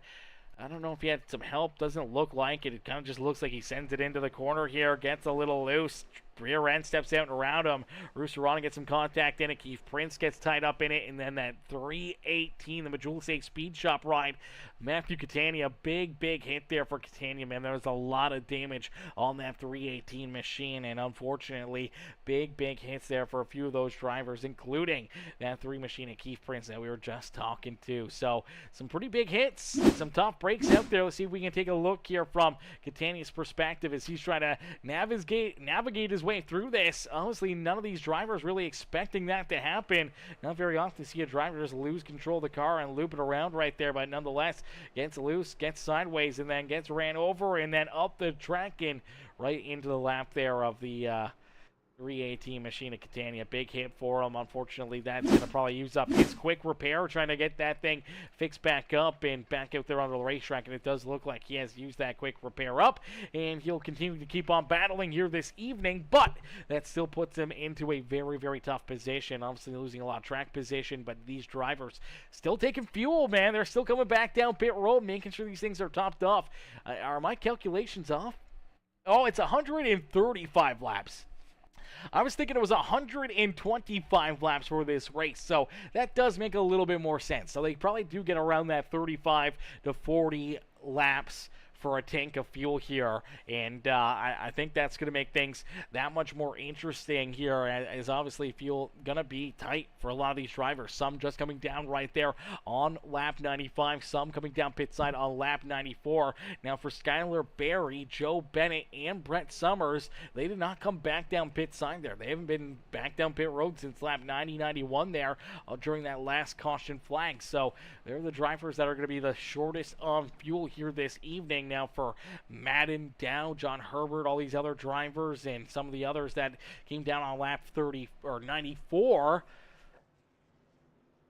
I don't know if he had some help. Doesn't look like it. It kind of just looks like he sends it into the corner here. Gets a little loose. Rear end steps out and around him. Rusarana gets some contact in it. Keith Prince gets tied up in it. And then that 318, the Majula State Speed Shop ride. Matthew Catania, big hit there for Catania, man. There was a lot of damage on that 318 machine. And unfortunately, big hits there for a few of those drivers, including that 3 machine at Keith Prince that we were just talking to. So some pretty big hits, some tough breaks out there. Let's see if we can take a look here from Catania's perspective as he's trying to navigate his way through this. Honestly, none of these drivers really expecting that to happen. Not very often see a driver just lose control of the car and loop it around right there, but nonetheless, gets loose, gets sideways, and then gets ran over, and then up the track and right into the lap there of the 318 machine at Catania. Big hit for him. Unfortunately, that's going to probably use up his quick repair, trying to get that thing fixed back up and back out there on the racetrack. And it does look like he has used that quick repair up, and he'll continue to keep on battling here this evening. But that still puts him into a very tough position. Obviously losing a lot of track position, but these drivers still taking fuel, man. They're still coming back down pit road, making sure these things are topped off. Are my calculations off? Oh, it's 135 laps. I was thinking it was 125 laps for this race, so that does make a little bit more sense. So they probably do get around that 35 to 40 laps for a tank of fuel here, and I think that's going to make things that much more interesting here, as obviously fuel going to be tight for a lot of these drivers. Some just coming down right there on lap 95, some coming down pit side on lap 94. Now for Skylar Berry, Joe Bennett, and Brett Summers, they did not come back down pit side there. They haven't been back down pit road since lap 90-91 there during that last caution flag. So they're the drivers that are going to be the shortest on fuel here this evening. line now for Madden, Dow, John Herbert, all these other drivers, and some of the others that came down on lap 30 or 94.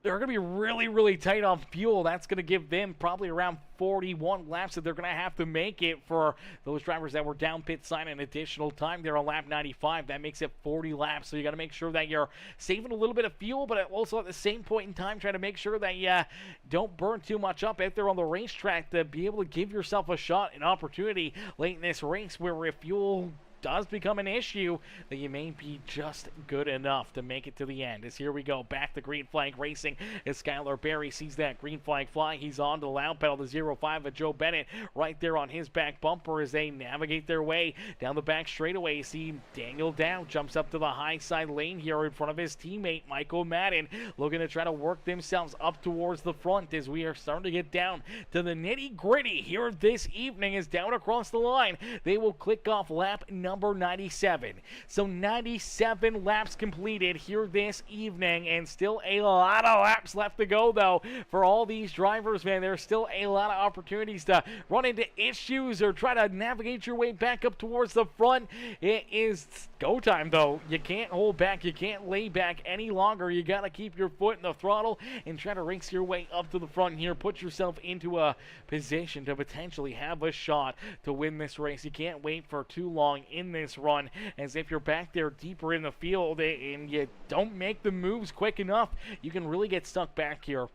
They're going to be really, really tight on fuel. That's going to give them probably around 41 laps that they're going to have to make it for those drivers that were down pit sign an additional time there on lap 95. That makes it 40 laps. So you got to make sure that you're saving a little bit of fuel, but also at the same point in time trying to make sure that you don't burn too much up out there on the racetrack to be able to give yourself a shot, an opportunity late in this race where if fuel does become an issue, that you may be just good enough to make it to the end. As here we go, back to green flag racing as Skylar Berry sees that green flag fly. He's on to the loud pedal, the 05 of Joe Bennett right there on his back bumper as they navigate their way down the back straightaway. You see Daniel Dow jumps up to the high side lane here in front of his teammate Michael Madden, looking to try to work themselves up towards the front as we are starting to get down to the nitty gritty here this evening. As down across the line, they will click off lap number 97. So 97 laps completed here this evening, and still a lot of laps left to go though for all these drivers, man. There's still a lot of opportunities to run into issues or try to navigate your way back up towards the front. It is go time though. You can't hold back, you can't lay back any longer. You got to keep your foot in the throttle and try to race your way up to the front here. Put yourself into a position to potentially have a shot to win this race. You can't wait for too long in this run, as if you're back there deeper in the field and you don't make the moves quick enough, you can really get stuck back here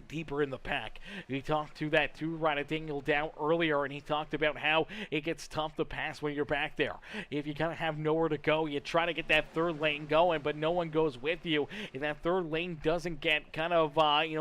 deeper in the pack. We talked to that two-rider Daniel Dow earlier, and he talked about how it gets tough to pass when you're back there. If you kind of have nowhere to go, you try to get that third lane going, but no one goes with you, and that third lane doesn't get kind of,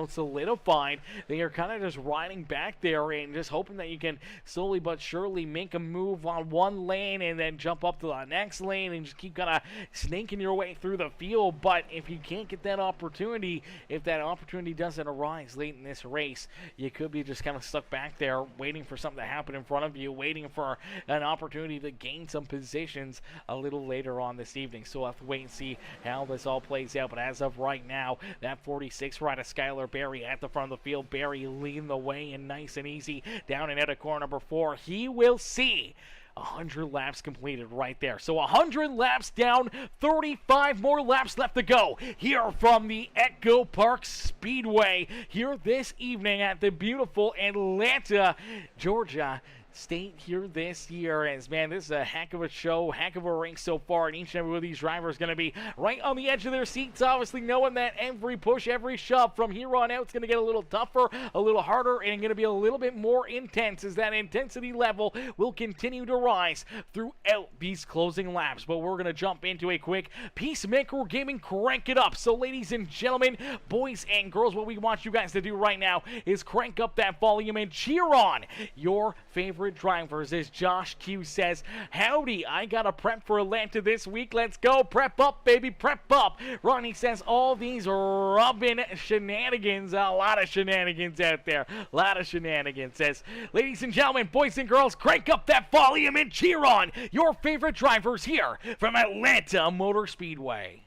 solidified. Then you're kind of just riding back there and just hoping that you can slowly but surely make a move on one lane and then jump up to the next lane and just keep kind of snaking your way through the field. But if you can't get that opportunity, if that opportunity doesn't arise late in this race, you could be just kind of stuck back there waiting for something to happen in front of you, waiting for an opportunity to gain some positions a little later on this evening. So we'll have to wait and see how this all plays out. But as of right now, that 46 rider Skylar Berry at the front of the field. Berry leading the way and nice and easy down and out of corner number 4. He will see 100 laps completed right there. So 100 laps down, 35 more laps left to go here from the Echo Park Speedway here this evening at the beautiful Atlanta, Georgia State here this year. As man, this is a heck of a show, heck of a race so far, and each and every one of these drivers going to be right on the edge of their seats, obviously knowing that every push, every shove from here on out is going to get a little tougher, a little harder, and going to be a little bit more intense as that intensity level will continue to rise throughout these closing laps. But we're going to jump into a quick Peacemaker Gaming Crank It Up. So ladies and gentlemen, boys and girls, what we want you guys to do right now is crank up that volume and cheer on your favorite drivers. As Josh Q says, howdy, I got a prep for Atlanta this week. Let's go. Prep up, baby. Prep up. Ronnie says all these rubbing shenanigans. A lot of shenanigans out there. A lot of shenanigans. Says, ladies and gentlemen, boys and girls, crank up that volume and cheer on your favorite drivers here from Atlanta Motor Speedway.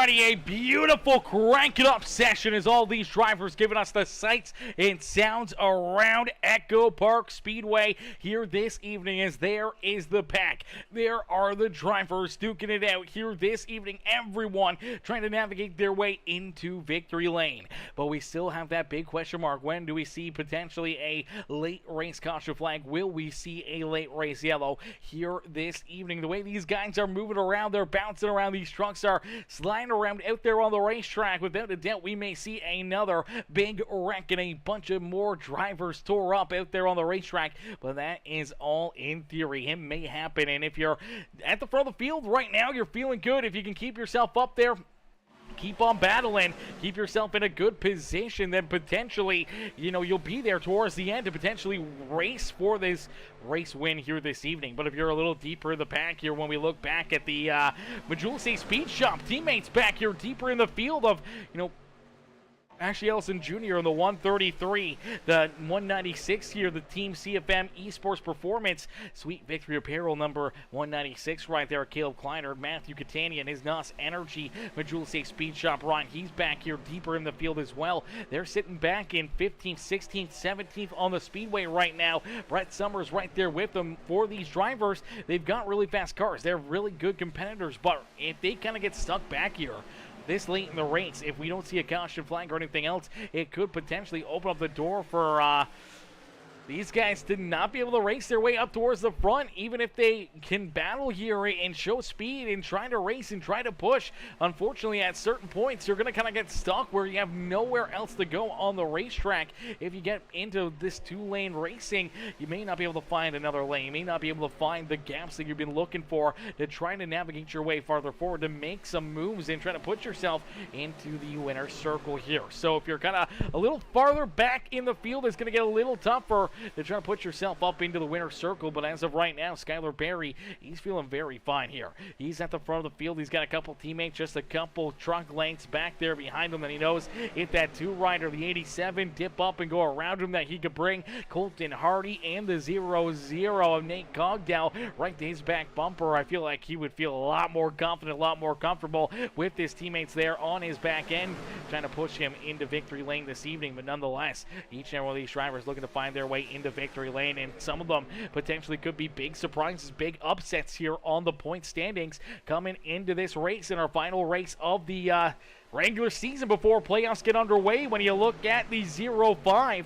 Alrighty, a beautiful crank it up session as all these drivers giving us the sights and sounds around Echo Park Speedway here this evening, as there is the pack. There are the drivers duking it out here this evening. Everyone trying to navigate their way into victory lane. But we still have that big question mark. When do we see potentially a late race caution flag? Will we see a late race yellow here this evening? The way these guys are moving around, they're bouncing around, these trucks are sliding around out there on the racetrack. Without a doubt, we may see another big wreck and a bunch of more drivers tore up out there on the racetrack, but that is all in theory. It may happen, and if you're at the front of the field right now, you're feeling good. If you can keep yourself up there, keep on battling, keep yourself in a good position, then potentially, you'll be there towards the end to potentially race for this race win here this evening. But if you're a little deeper in the pack here, when we look back at the Majulse Speed Shop teammates back here deeper in the field of, Ashley Ellison Jr. in the 133, the 196 here, the Team CFM Esports Performance, Sweet Victory Apparel number 196 right there, Caleb Kleiner, Matthew Catania, and his NOS Energy, Majulse Speed Shop Ryan, he's back here deeper in the field as well. They're sitting back in 15th, 16th, 17th on the speedway right now. Brett Summers right there with them. For these drivers, they've got really fast cars. They're really good competitors, but if they kind of get stuck back here this late in the race, if we don't see a caution flag or anything else, it could potentially open up the door for these guys to not be able to race their way up towards the front, even if they can battle here and show speed and try to race and try to push. Unfortunately, at certain points, you're going to kind of get stuck where you have nowhere else to go on the racetrack. If you get into this two-lane racing, you may not be able to find another lane. You may not be able to find the gaps that you've been looking for to try to navigate your way farther forward, to make some moves and try to put yourself into the winner's circle here. So if you're kind of a little farther back in the field, it's going to get a little tougher to try to put yourself up into the winner's circle. But as of right now, Skylar Berry, he's feeling very fine here. He's at the front of the field. He's got a couple teammates just a couple truck lengths back there behind him, and he knows if that two-rider, the 87, dip up and go around him, that he could bring Colton Hardy and the 0-0 of Nate Cogdow right to his back bumper. I feel like he would feel a lot more confident, a lot more comfortable with his teammates there on his back end, trying to push him into victory lane this evening. But nonetheless, each and every one of these drivers looking to find their way into victory lane, and some of them potentially could be big surprises, big upsets here on the point standings coming into this race, in our final race of the regular season before playoffs get underway. When you look at the 0-5,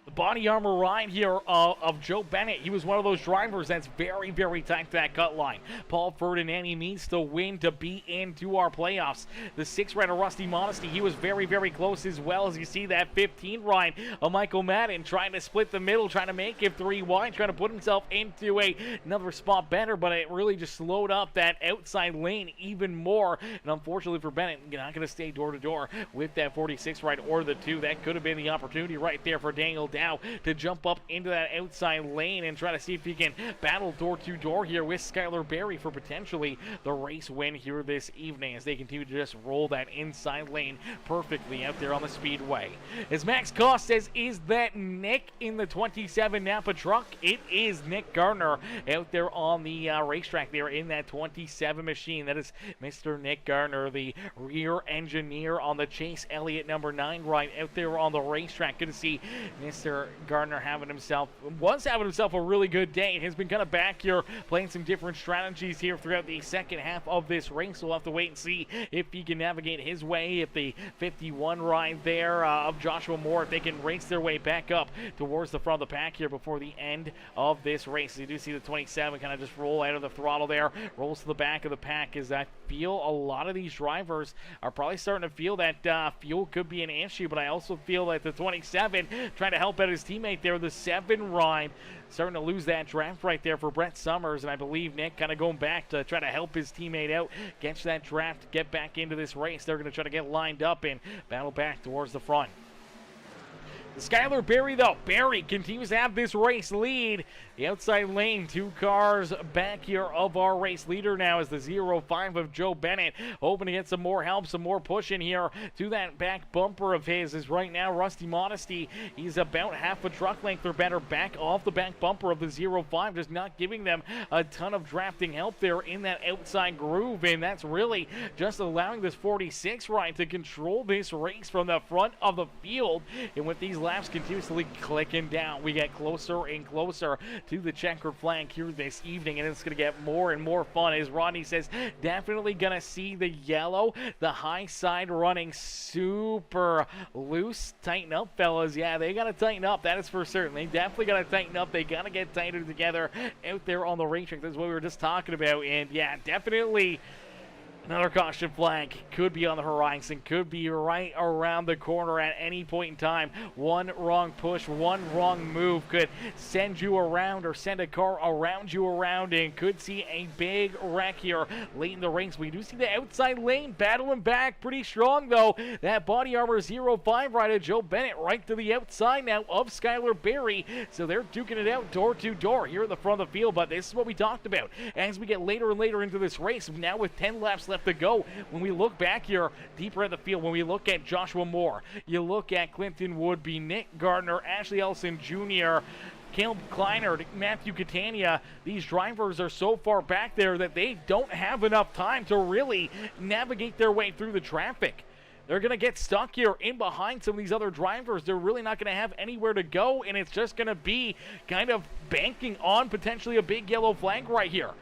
the body armor ride here of Joe Bennett, he was one of those drivers that's very, very tight to that cut line. Paul Ferdinand needs to win to be into our playoffs. The 6-rider Rusty Modesty, he was very, very close as well. As you see that 15 ride of Michael Madden trying to split the middle, trying to make it 3 wide, trying to put himself into another spot better, but it really just slowed up that outside lane even more. And unfortunately for Bennett, you're not going to stay door to door with that 46 ride or the 2. That could have been the opportunity right there for Daniel Dow to jump up into that outside lane and try to see if he can battle door to door here with Skylar Berry for potentially the race win here this evening, as they continue to just roll that inside lane perfectly out there on the speedway. As Max Koss says, is that Nick in the 27 Napa truck? It is Nick Gardner out there on the racetrack there in that 27 machine. That is Mr. Nick Gardner, the rear engineer on the Chase Elliott number 9 ride out there on the racetrack. Good to see Mr. Gardner having himself a really good day. He has been kind of back here playing some different strategies here throughout the second half of this race. We'll have to wait and see if he can navigate his way, if the 51 ride there of Joshua Moore, if they can race their way back up towards the front of the pack here before the end of this race. You do see the 27 kind of just roll out of the throttle there, rolls to the back of the pack, as I feel a lot of these drivers are probably starting to feel that fuel could be an issue. But I also feel that the 27 trying to help out his teammate there, the 7 ride, starting to lose that draft right there for Brett Summers, and I believe Nick kind of going back to try to help his teammate out, catch that draft, get back into this race. They're going to try to get lined up and battle back towards the front. Skylar Berry, though. Berry continues to have this race lead. The outside lane, 2 cars back here of our race leader now is the 05 of Joe Bennett. Hoping to get some more help, some more push in here to that back bumper of his. Is right now Rusty Modesty. He's about half a truck length or better back off the back bumper of the 05, just not giving them a ton of drafting help there in that outside groove. And that's really just allowing this 46 ride to control this race from the front of the field. And with these laps continuously clicking down, we get closer and closer to the checkered flag here this evening, and it's going to get more and more fun. As Rodney says, definitely going to see the yellow, the high side running super loose. Tighten up, fellas. Yeah, they got to tighten up. That is for certain. They definitely got to tighten up. They got to get tighter together out there on the racetrack. That's what we were just talking about, and yeah, definitely another caution flag could be on the horizon, could be right around the corner at any point in time. One wrong push, one wrong move could send you around or send a car around you around, and could see a big wreck here late in the race. We do see the outside lane battling back pretty strong, though. That body armor 05 rider Joe Bennett right to the outside now of Skylar Berry. So they're duking it out door to door here at the front of the field, but this is what we talked about. As we get later and later into this race, now with 10 laps left to go, when we look back here deeper in the field, when we look at Joshua Moore, you look at Clinton Woodby, Nick Gardner, Ashley Ellison Jr., Caleb Kleiner, Matthew Catania, these drivers are so far back there that they don't have enough time to really navigate their way through the traffic. They're going to get stuck here in behind some of these other drivers. They're really not going to have anywhere to go, and it's just going to be kind of banking on potentially a big yellow flag right here.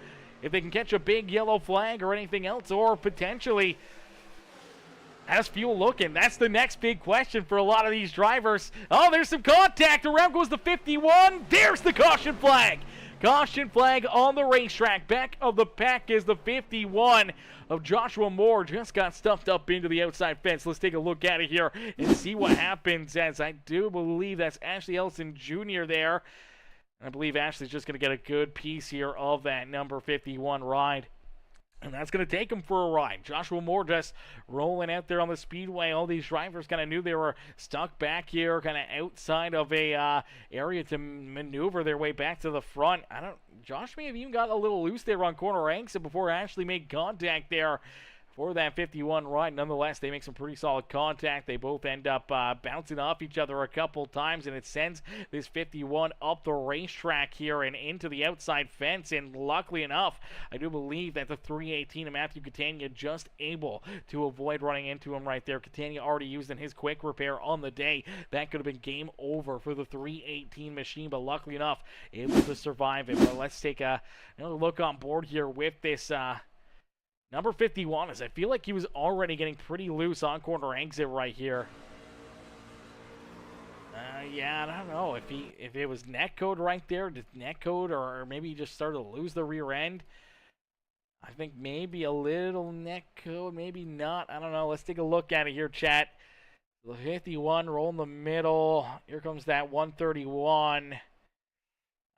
If they can catch a big yellow flag or anything else, or potentially how's fuel looking? That's the next big question for a lot of these drivers. Oh, there's some contact. Around goes the 51. There's the caution flag. Caution flag on the racetrack. Back of the pack is the 51 of Joshua Moore. Just got stuffed up into the outside fence. Let's take a look at it here and see what happens, as I do believe that's Ashley Ellison Jr. there. I believe Ashley's just going to get a good piece here of that number 51 ride. And that's going to take him for a ride. Joshua Moore just rolling out there on the speedway. All these drivers kind of knew they were stuck back here, kind of outside of a area to maneuver their way back to the front. Josh may have even got a little loose there on corner exit before Ashley made contact there for that 51 ride. Nonetheless, they make some pretty solid contact. They both end up bouncing off each other a couple times, and it sends this 51 up the racetrack here and into the outside fence. And luckily enough, I do believe that the 318 of Matthew Catania just able to avoid running into him right there. Catania already used in his quick repair on the day. That could have been game over for the 318 machine, but luckily enough, able to survive it. But let's take another look on board here with this number 51, as I feel like he was already getting pretty loose on corner exit right here. Yeah, I don't know if it was neck code right there, just neck code, or maybe he just started to lose the rear end. I think maybe a little neck code, maybe not. I don't know. Let's take a look at it here, chat. The 51 roll in the middle. Here comes that 131.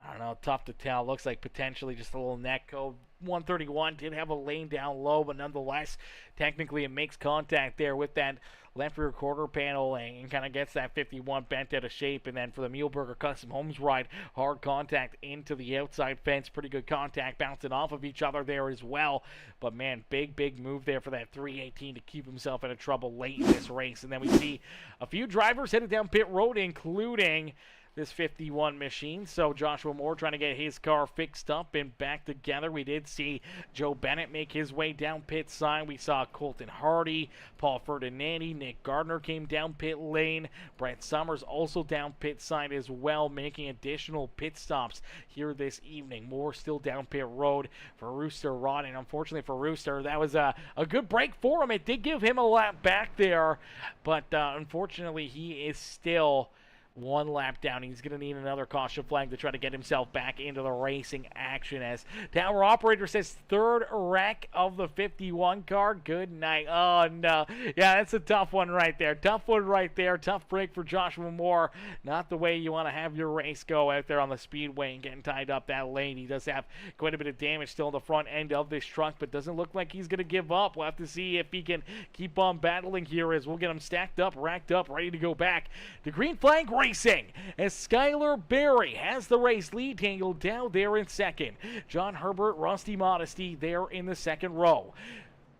I don't know, tough to tell. Looks like potentially just a little neck code. 131 did have a lane down low, but nonetheless, technically it makes contact there with that left rear quarter panel and kind of gets that 51 bent out of shape. And then for the Muehlberger Custom Homes ride, hard contact into the outside fence. Pretty good contact bouncing off of each other there as well. But man, big move there for that 318 to keep himself out of trouble late in this race. And then we see a few drivers headed down pit road, including this 51 machine. So Joshua Moore trying to get his car fixed up and back together. We did see Joe Bennett make his way down pit side. We saw Colton Hardy, Paul Ferdinandi, Nick Gardner came down pit lane. Brett Summers also down pit side as well, making additional pit stops here this evening. Moore still down pit road for Rooster Rod, and unfortunately for Rooster, that was a good break for him. It did give him a lap back there, but unfortunately he is still one lap down. He's going to need another caution flag to try to get himself back into the racing action, as Tower Operator says third wreck of the 51 car. Good night. Oh, no. Yeah, that's a tough one right there. Tough one right there. Tough break for Joshua Moore. Not the way you want to have your race go out there on the speedway and getting tied up that lane. He does have quite a bit of damage still in the front end of this truck, but doesn't look like he's going to give up. We'll have to see if he can keep on battling here, as we'll get him stacked up, racked up, ready to go back to green flag racing. racing as Skylar Berry has the race lead. Daniel Dow there in second. John Herbert, Rusty Modesty there in the second row.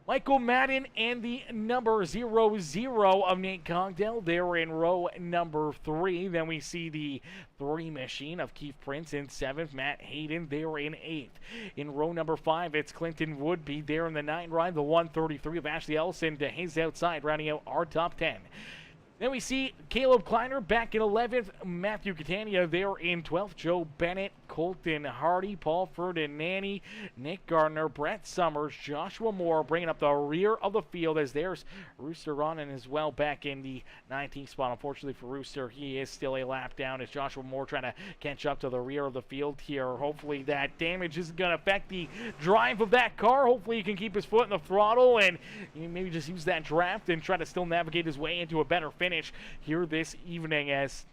Michael Madden and the number 00 of Nate Cogdell there in row number 3. Then we see the 3 machine of Keith Prince in 7th. Matt Hayden there in 8th. In row number 5, it's Clinton Woodby there in the 9 ride. The 133 of Ashley Ellison to his outside, rounding out our top 10. Then we see Caleb Kleiner back in 11th, Matthew Catania there in 12th, Joe Bennett, Colton Hardy, Paul Ferdinandi, Nick Gardner, Brett Summers, Joshua Moore bringing up the rear of the field as there's Rooster Ronan as well back in the 19th spot. Unfortunately for Rooster, he is still a lap down as Joshua Moore trying to catch up to the rear of the field here. Hopefully that damage isn't going to affect the drive of that car. Hopefully he can keep his foot in the throttle and maybe just use that draft and try to still navigate his way into a better finish here this evening. As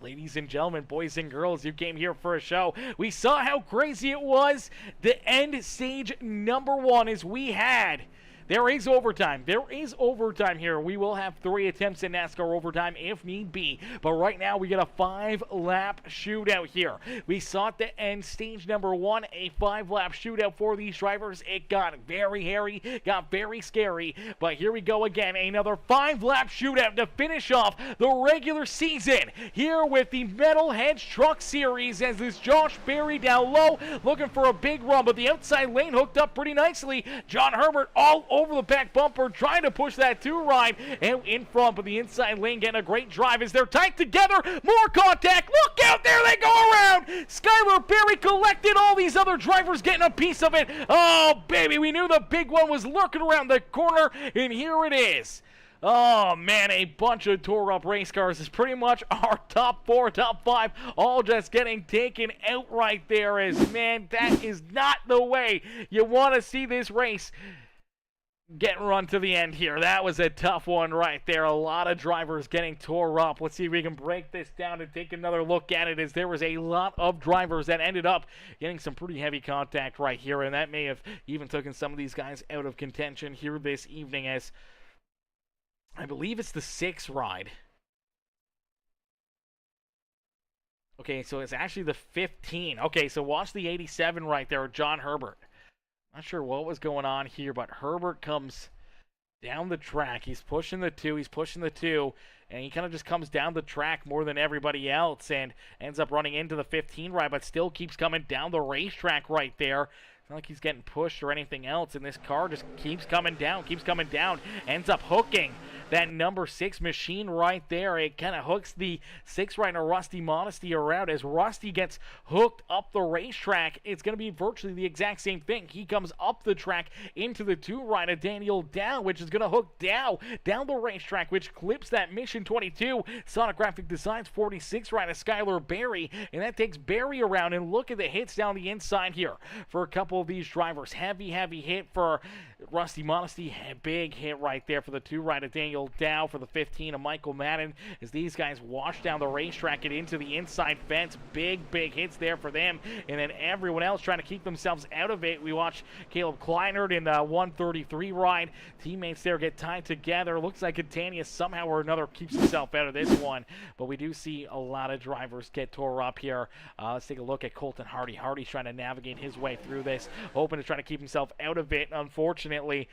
ladies and gentlemen, boys and girls, you came here for a show. We saw how crazy it was. The end stage number 1 is we had. There is overtime. There is overtime here. We will have 3 attempts at NASCAR overtime if need be. But right now, we get a 5-lap shootout here. We saw at the end stage number 1, a 5-lap shootout for these drivers. It got very hairy, got very scary. But here we go again. Another 5-lap shootout to finish off the regular season here with the Metal Hedge Truck Series as this Josh Berry down low looking for a big run. But the outside lane hooked up pretty nicely. John Herbert all over the back bumper, trying to push that 2 ride and in front, but the inside lane getting a great drive as they're tight together. More contact. Look out, there they go around. Skylar Berry collected, all these other drivers getting a piece of it. Oh, baby, we knew the big one was lurking around the corner, and here it is. Oh, man, a bunch of tore-up race cars is pretty much our top 4, top 5, all just getting taken out right there. As, man, that is not the way you want to see this race get run to the end here. That was a tough one right there. A lot of drivers getting tore up. Let's see if we can break this down and take another look at it, as there was a lot of drivers that ended up getting some pretty heavy contact right here, and that may have even taken some of these guys out of contention here this evening, as I believe it's the 6 ride. Okay, so it's actually the 15. Okay, so watch the 87 right there, John Herbert. Not sure what was going on here, but Herbert comes down the track. He's pushing the 2. And he kind of just comes down the track more than everybody else and ends up running into the 15 ride, but still keeps coming down the racetrack right there. It's not like he's getting pushed or anything else, and this car just keeps coming down, ends up hooking that number 6 machine right there. It kind of hooks the 6 rider Rusty Modesty around. As Rusty gets hooked up the racetrack, it's going to be virtually the exact same thing. He comes up the track into the 2 rider Daniel Dow, which is going to hook Dow down the racetrack, which clips that Mission 22 Sonographic Designs 46 rider Skylar Berry, and that takes Berry around. And look at the hits down the inside here for a couple of these drivers. Heavy hit for Rusty Modesty. Big hit right there for the 2 rider Daniel Dow, for the 15 of Michael Madden, as these guys wash down the racetrack and into the inside fence. Big hits there for them, and then everyone else trying to keep themselves out of it. We watch Caleb Kleinert in the 133 ride. Teammates there get tied together. Looks like Catania somehow or another keeps himself out of this one, but we do see a lot of drivers get tore up here. Let's take a look at Colton Hardy. Hardy's trying to navigate his way through this, hoping to try to keep himself out of it. Unfortunately,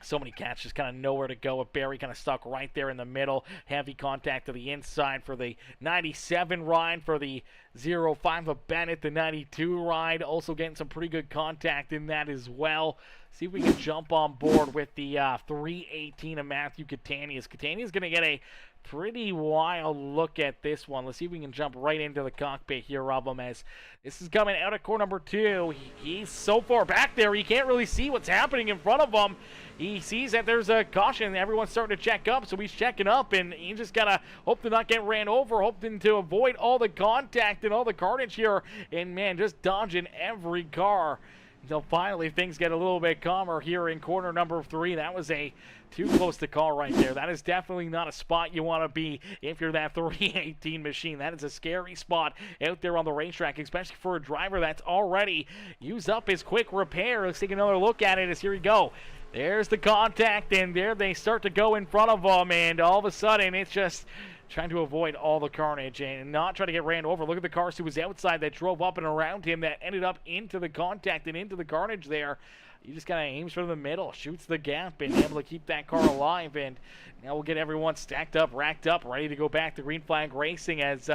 so many cats just kind of nowhere to go. Berry kind of stuck right there in the middle. Heavy contact to the inside for the 97 ride, for the 05 of Bennett. The 92 ride also getting some pretty good contact in that as well. See if we can jump on board with the 318 of Matthew Catania. Catania's going to get a pretty wild look at this one. Let's see if we can jump right into the cockpit here of him, as this is coming out of core number 2. He's so far back there, he can't really see what's happening in front of him. He sees that there's a caution. Everyone's starting to check up, so he's checking up, and you just gotta hope to not get ran over, hoping to avoid all the contact and all the carnage here, and man, just dodging every car until finally things get a little bit calmer here in corner number 3. That was a too close to call right there. That is definitely not a spot you want to be if you're that 318 machine. That is a scary spot out there on the racetrack, especially for a driver that's already used up his quick repair. Let's take another look at it as here we go. There's the contact, and there they start to go in front of them, and all of a sudden it's just trying to avoid all the carnage and not try to get ran over. Look at the cars who was outside that drove up and around him that ended up into the contact and into the carnage there. He just kind of aims for the middle, shoots the gap, and able to keep that car alive. And now we'll get everyone stacked up, racked up, ready to go back to green flag racing as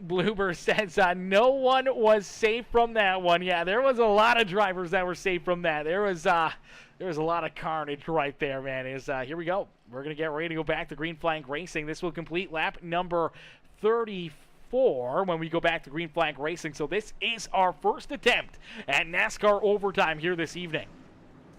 Bloober says no one was safe from that one. Yeah, there was a lot of drivers that were safe from that. There was a lot of carnage right there, man. Here we go. We're going to get ready to go back to green flag racing. This will complete lap number 34 when we go back to green flag racing. So this is our first attempt at NASCAR overtime here this evening.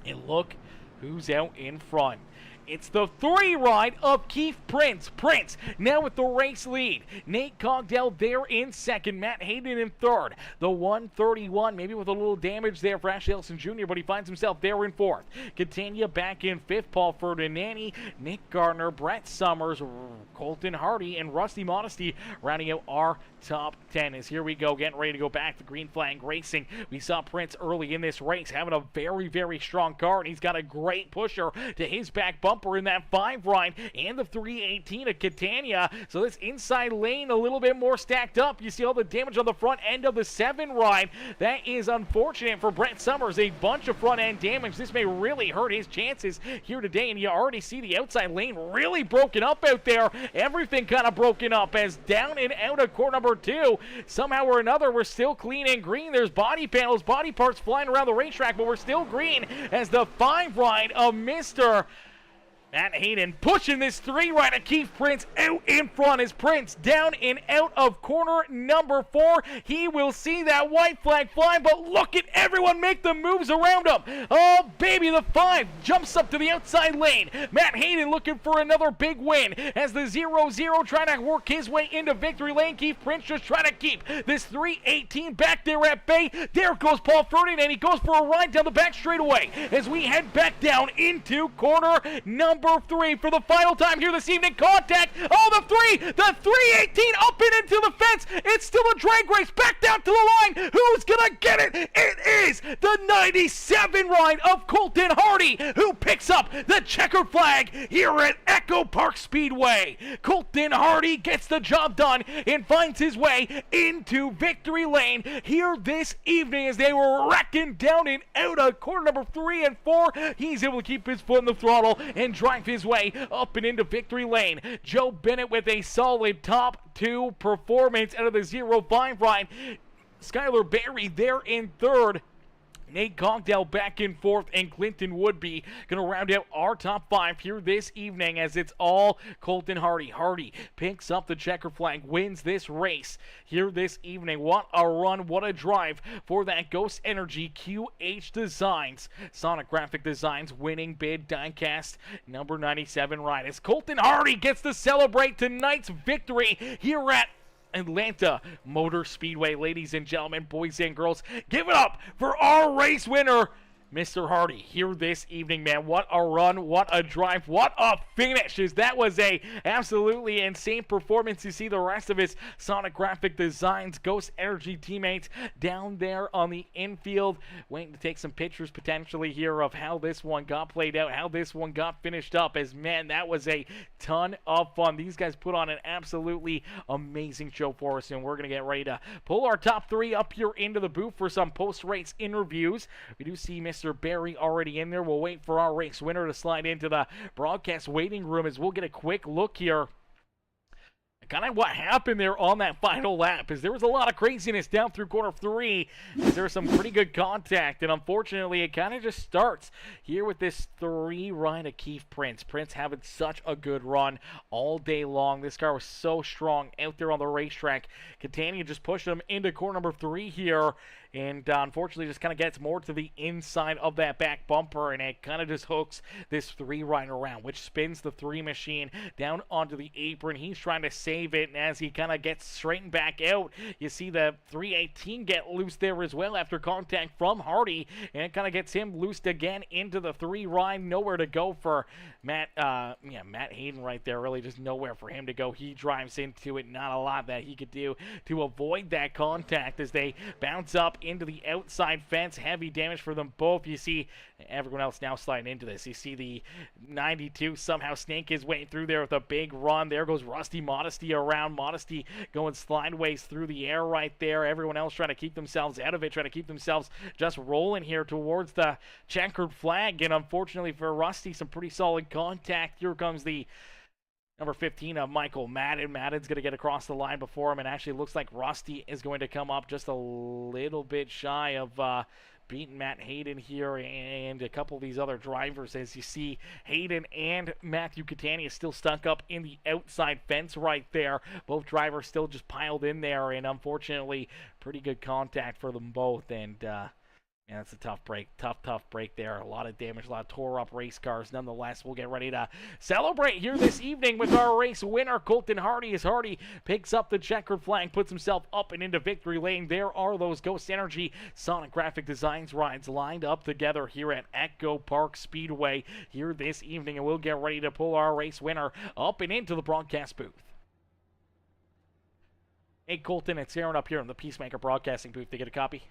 And look who's out in front. It's the 3 ride of Keith Prince. Prince now with the race lead. Nate Cogdell there in second. Matt Hayden in third. The 131, maybe with a little damage there for Ashley Ellison Jr., but he finds himself there in fourth. Catania back in fifth. Paul Ferdinandi, Nick Gardner, Brett Summers, Colton Hardy, and Rusty Modesty rounding out our top 10. As here we go, getting ready to go back to green flag racing. We saw Prince early in this race having a very, very strong car, and he's got a great pusher to his back bumper in that 5 ride and the 318 of Catania. So this inside lane a little bit more stacked up. You see all the damage on the front end of the 7 ride. That is unfortunate for Brett Summers. A bunch of front end damage. This may really hurt his chances here today, and you already see the outside lane really broken up out there. Everything kind of broken up as down and out of core number 2. Somehow or another, we're still clean and green. There's body panels, body parts flying around the racetrack, but we're still green as the 5 ride of Mr. Matt Hayden pushing this 3 ride of Keith Prince out in front as Prince down and out of corner number 4. He will see that white flag fly, but look at everyone make the moves around him. Oh, baby, the 5 jumps up to the outside lane. Matt Hayden looking for another big win as the 0-0 trying to work his way into victory lane. Keith Prince just trying to keep this 318 back there at bay. There goes Paul Ferdinand, and he goes for a ride down the back straightaway as we head back down into corner number 3 for the final time here this evening. Contact. Oh, the 318 up and into the fence. It's still a drag race back down to the line. Who's gonna get it? It is the 97 ride of Colton Hardy who picks up the checkered flag here at Echo Park Speedway. Colton Hardy gets the job done and finds his way into victory lane here this evening as they were wrecking down and out of corner number 3 and 4. He's able to keep his foot in the throttle and drive his way up and into victory lane. Joe Bennett with a solid top 2 performance out of the 0-5 ride. Skylar Berry there in third. Nate Cogdell back in fourth, and Clinton Woodby going to round out our top 5 here this evening as it's all Colton Hardy. Hardy picks up the checker flag, wins this race here this evening. What a run, what a drive for that Ghost Energy QH Designs. Sonic Graphic Designs winning bid diecast number 97 ride as Colton Hardy gets to celebrate tonight's victory here at Atlanta Motor Speedway. Ladies and gentlemen, boys and girls, give it up for our race winner, Mr. Hardy, here this evening, man. What a run, what a drive, what a finish. That was a absolutely insane performance. You see the rest of his Sonic Graphic Designs Ghost Energy teammates down there on the infield, waiting to take some pictures potentially here of how this one got played out, how this one got finished up, as, man, that was a ton of fun. These guys put on an absolutely amazing show for us, and we're going to get ready to pull our top 3 up here into the booth for some post-race interviews. We do see Mr. Barry already in there. We'll wait for our race winner to slide into the broadcast waiting room as we'll get a quick look here. Kind of what happened there on that final lap is there was a lot of craziness down through corner 3. There was some pretty good contact, and unfortunately it kind of just starts here with this 3 ride of Keith Prince. Prince having such a good run all day long. This car was so strong out there on the racetrack. Catania just pushed him into corner number 3 here, and unfortunately just kind of gets more to the inside of that back bumper, and it kind of just hooks this 3 ride around, which spins the 3 machine down onto the apron. He's trying to save save it. And as he kind of gets straightened back out, you see the 318 get loose there as well after contact from Hardy, and it kind of gets him loosed again into the 3 ride. Nowhere to go for Matt Hayden right there. Really just nowhere for him to go. He drives into it. Not a lot that he could do to avoid that contact as they bounce up into the outside fence. Heavy damage for them both. You see everyone else now sliding into this. You see the 92 somehow snake his way through there with a big run. There goes Rusty Modesty around. Modesty going slideways through the air right there. Everyone else trying to keep themselves out of it, trying to keep themselves just rolling here towards the checkered flag. And unfortunately for Rusty, some pretty solid contact. Here comes the number 15 of Michael Madden. Madden's going to get across the line before him, and actually looks like Rusty is going to come up just a little bit shy of beating Matt Hayden here and a couple of these other drivers. As you see, Hayden and Matthew Catania still stuck up in the outside fence right there. Both drivers still just piled in there, and unfortunately, pretty good contact for them both. And yeah, that's a tough break. Tough break there. A lot of damage, a lot of tore up race cars. Nonetheless, we'll get ready to celebrate here this evening with our race winner, Colton Hardy, as Hardy picks up the checkered flag, puts himself up and into victory lane. There are those Ghost Energy Sonic Graphic Designs rides lined up together here at Echo Park Speedway here this evening, and we'll get ready to pull our race winner up and into the broadcast booth. Hey, Colton, it's Aaron up here in the Peacemaker Broadcasting booth. To get a copy?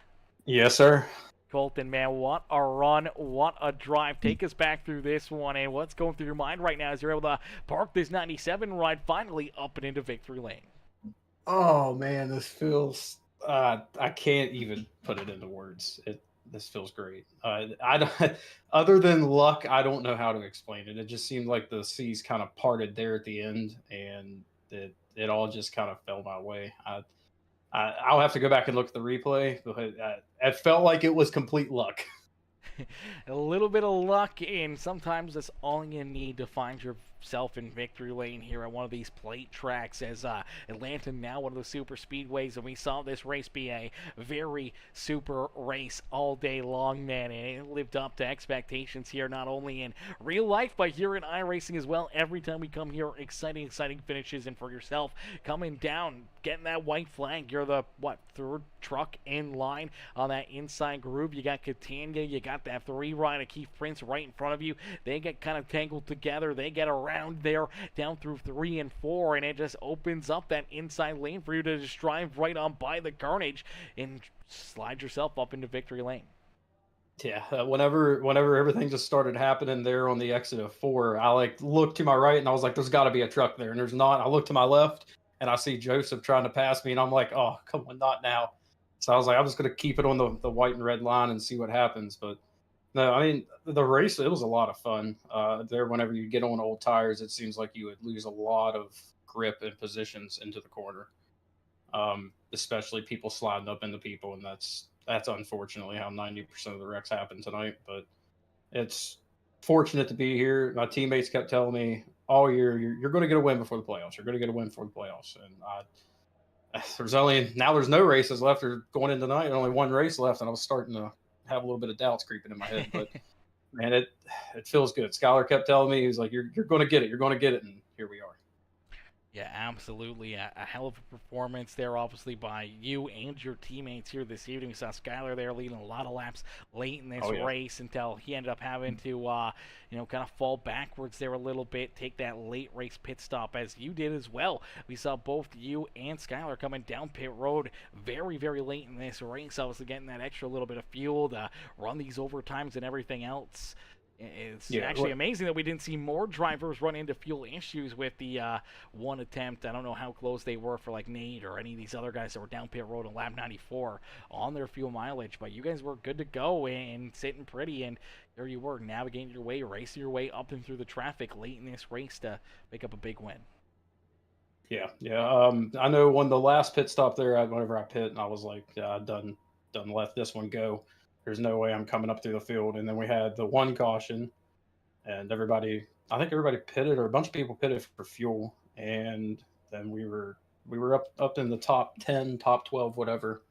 Yes, sir. Colton, man, what a run, what a drive. Take us back through this one, and what's going through your mind right now as you're able to park this 97 ride finally up and into victory lane? Oh, man, this feels... I can't even put it into words. This feels great. I don't, other than luck, I don't know how to explain it. It just seemed like the seas kind of parted there at the end, and it all just kind of fell my way. I'll have to go back and look at the replay, but it felt like it was complete luck. A little bit of luck, and sometimes that's all you need to find yourself in victory lane here at one of these plate tracks, as Atlanta now one of the super speedways, and we saw this race be a very super race all day long, man, and it lived up to expectations here, not only in real life, but here in iRacing as well. Every time we come here, exciting finishes, and for yourself, coming down, getting that white flag, you're the, third truck in line on that inside groove. You got Catania, you got that 3 ride of Keith Prince right in front of you. They get kind of tangled together. They get around there down through 3 and 4, and it just opens up that inside lane for you to just drive right on by the carnage and slide yourself up into victory lane. Yeah, whenever everything just started happening there on the exit of 4, I looked to my right and I was like, there's got to be a truck there, and there's not. I looked to my left and I see Joseph trying to pass me, and I'm like, oh, come on, not now. So I was like, I'm just going to keep it on the white and red line and see what happens. But no, I mean, the race, it was a lot of fun. There, whenever you get on old tires, it seems like you would lose a lot of grip and positions into the corner, especially people sliding up into people, and that's unfortunately how 90% of the wrecks happen tonight. But it's fortunate to be here. My teammates kept telling me all year, you're going to get a win before the playoffs. You're going to get a win before the playoffs. And there's no races left. Or going in tonight, only one race left, and I was starting to have a little bit of doubts creeping in my head. But man, it feels good. Skylar kept telling me, he was like, you're going to get it. You're going to get it. And here we are. Yeah, absolutely. A hell of a performance there, obviously, by you and your teammates here this evening. We saw Skylar there leading a lot of laps late in this race until he ended up having to, kind of fall backwards there a little bit, take that late race pit stop, as you did as well. We saw both you and Skylar coming down pit road very, very late in this race, obviously getting that extra little bit of fuel to run these overtimes and everything else. It's actually amazing that we didn't see more drivers run into fuel issues with the one attempt. I don't know how close they were for Nate or any of these other guys that were down pit road on lap 94 on their fuel mileage, but you guys were good to go and sitting pretty, and there you were navigating your way, racing your way up and through the traffic late in this race to pick up a big win. Yeah. I know when the last pit stop there, whenever I pit, and I was like, done let this one go. There's no way I'm coming up through the field. And then we had the one caution, and I think everybody pitted, or a bunch of people pitted for fuel. And then we were up in the top 10, top 12, whatever.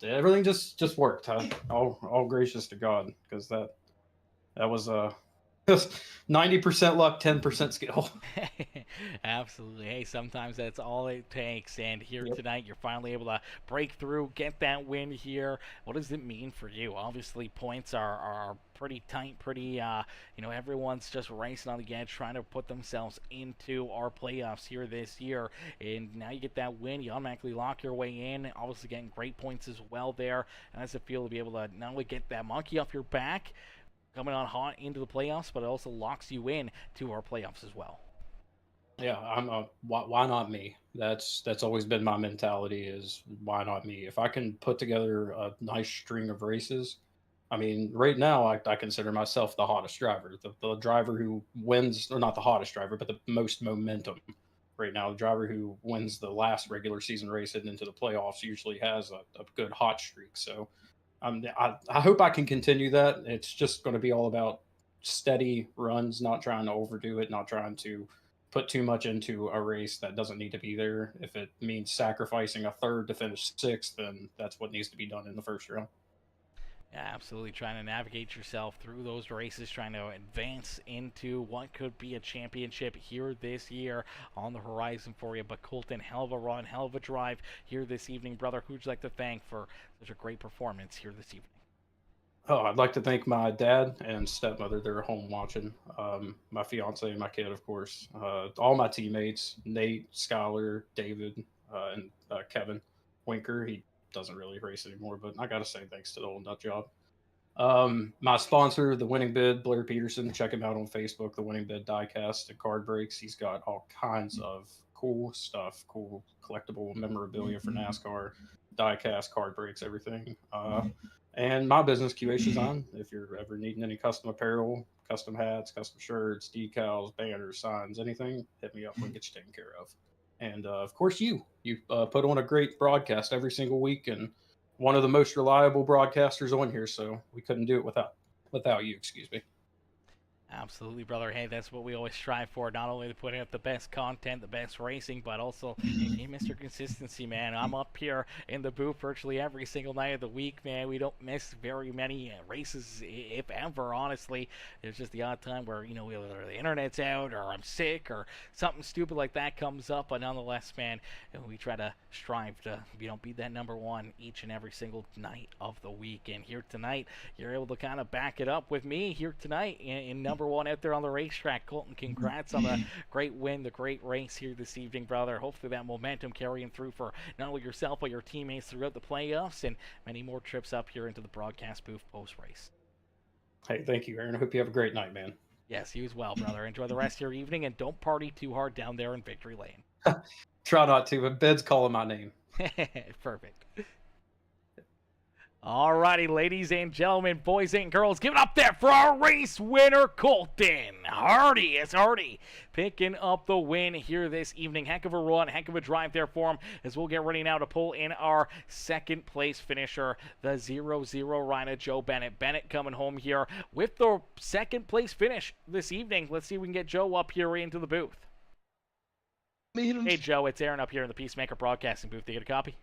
Everything just worked. All gracious to God, because that was 90% luck, 10% skill. Absolutely. Hey, sometimes that's all it takes. And here Yep. tonight, you're finally able to break through, get that win here. What does it mean for you? Obviously, points are pretty tight, pretty, everyone's just racing on the edge, trying to put themselves into our playoffs here this year. And now you get that win, you automatically lock your way in. Obviously, getting great points as well there. And how does it feel to be able to not only get that monkey off your back, coming on hot into the playoffs, but it also locks you in to our playoffs as well? Yeah, why not me? That's always been my mentality is why not me? If I can put together a nice string of races, I mean, right now I consider myself the hottest driver, the driver who wins, or not the hottest driver, but the most momentum right now. The driver who wins the last regular season race and into the playoffs usually has a good hot streak. So I hope I can continue that. It's just going to be all about steady runs, not trying to overdo it, not trying to put too much into a race that doesn't need to be there. If it means sacrificing a third to finish sixth, then that's what needs to be done in the first round. Yeah, absolutely. Trying to navigate yourself through those races, trying to advance into what could be a championship here this year on the horizon for you. But Colton, hell of a run, hell of a drive here this evening, brother. Who'd you like to thank for such a great performance here this evening? Oh, I'd like to thank my dad and stepmother. They're home watching. My fiance and my kid, of course. All my teammates, Nate, Skylar, David, and Kevin Winker. He doesn't really race anymore, but I got to say thanks to the old nut job. My sponsor, the Winning Bid, Blair Peterson. Check him out on Facebook, the Winning Bid Diecast and Card Breaks. He's got all kinds of cool stuff, cool collectible memorabilia for NASCAR, diecast, card breaks, everything. And my business, QA Design. If you're ever needing any custom apparel, custom hats, custom shirts, decals, banners, signs, anything, hit me up. We'll get you taken care of. And of course, you put on a great broadcast every single week, and one of the most reliable broadcasters on here. So we couldn't do it without you. Excuse me. Absolutely, brother. Hey, that's what we always strive for. Not only to put out the best content, the best racing, but also, hey, Mr. Consistency, man. I'm up here in the booth virtually every single night of the week, man. We don't miss very many races, if ever, honestly. There's just the odd time where, either the internet's out or I'm sick or something stupid like that comes up. But nonetheless, man, we try to strive to, be that number one each and every single night of the week. And here tonight, you're able to kind of back it up with me here tonight in number one out there on the racetrack. Colton, congrats on the great win, the great race here this evening, brother. Hopefully that momentum carrying through for not only yourself but your teammates throughout the playoffs and many more trips up here into the broadcast booth post-race. Hey, thank you, Aaron. I hope you have a great night, man. Yes, you as well, brother. Enjoy the rest of your evening and don't party too hard down there in Victory Lane. Try not to, but Bed's calling my name. Perfect. Alrighty, ladies and gentlemen, boys and girls, give it up there for our race winner, Colton Hardy. It's Hardy picking up the win here this evening. Heck of a run, heck of a drive there for him as we'll get ready now to pull in our second place finisher, the 0-0 rider, Joe Bennett. Bennett coming home here with the second place finish this evening. Let's see if we can get Joe up here into the booth. Hey, Joe, it's Aaron up here in the Peacemaker Broadcasting booth. Do you get a copy?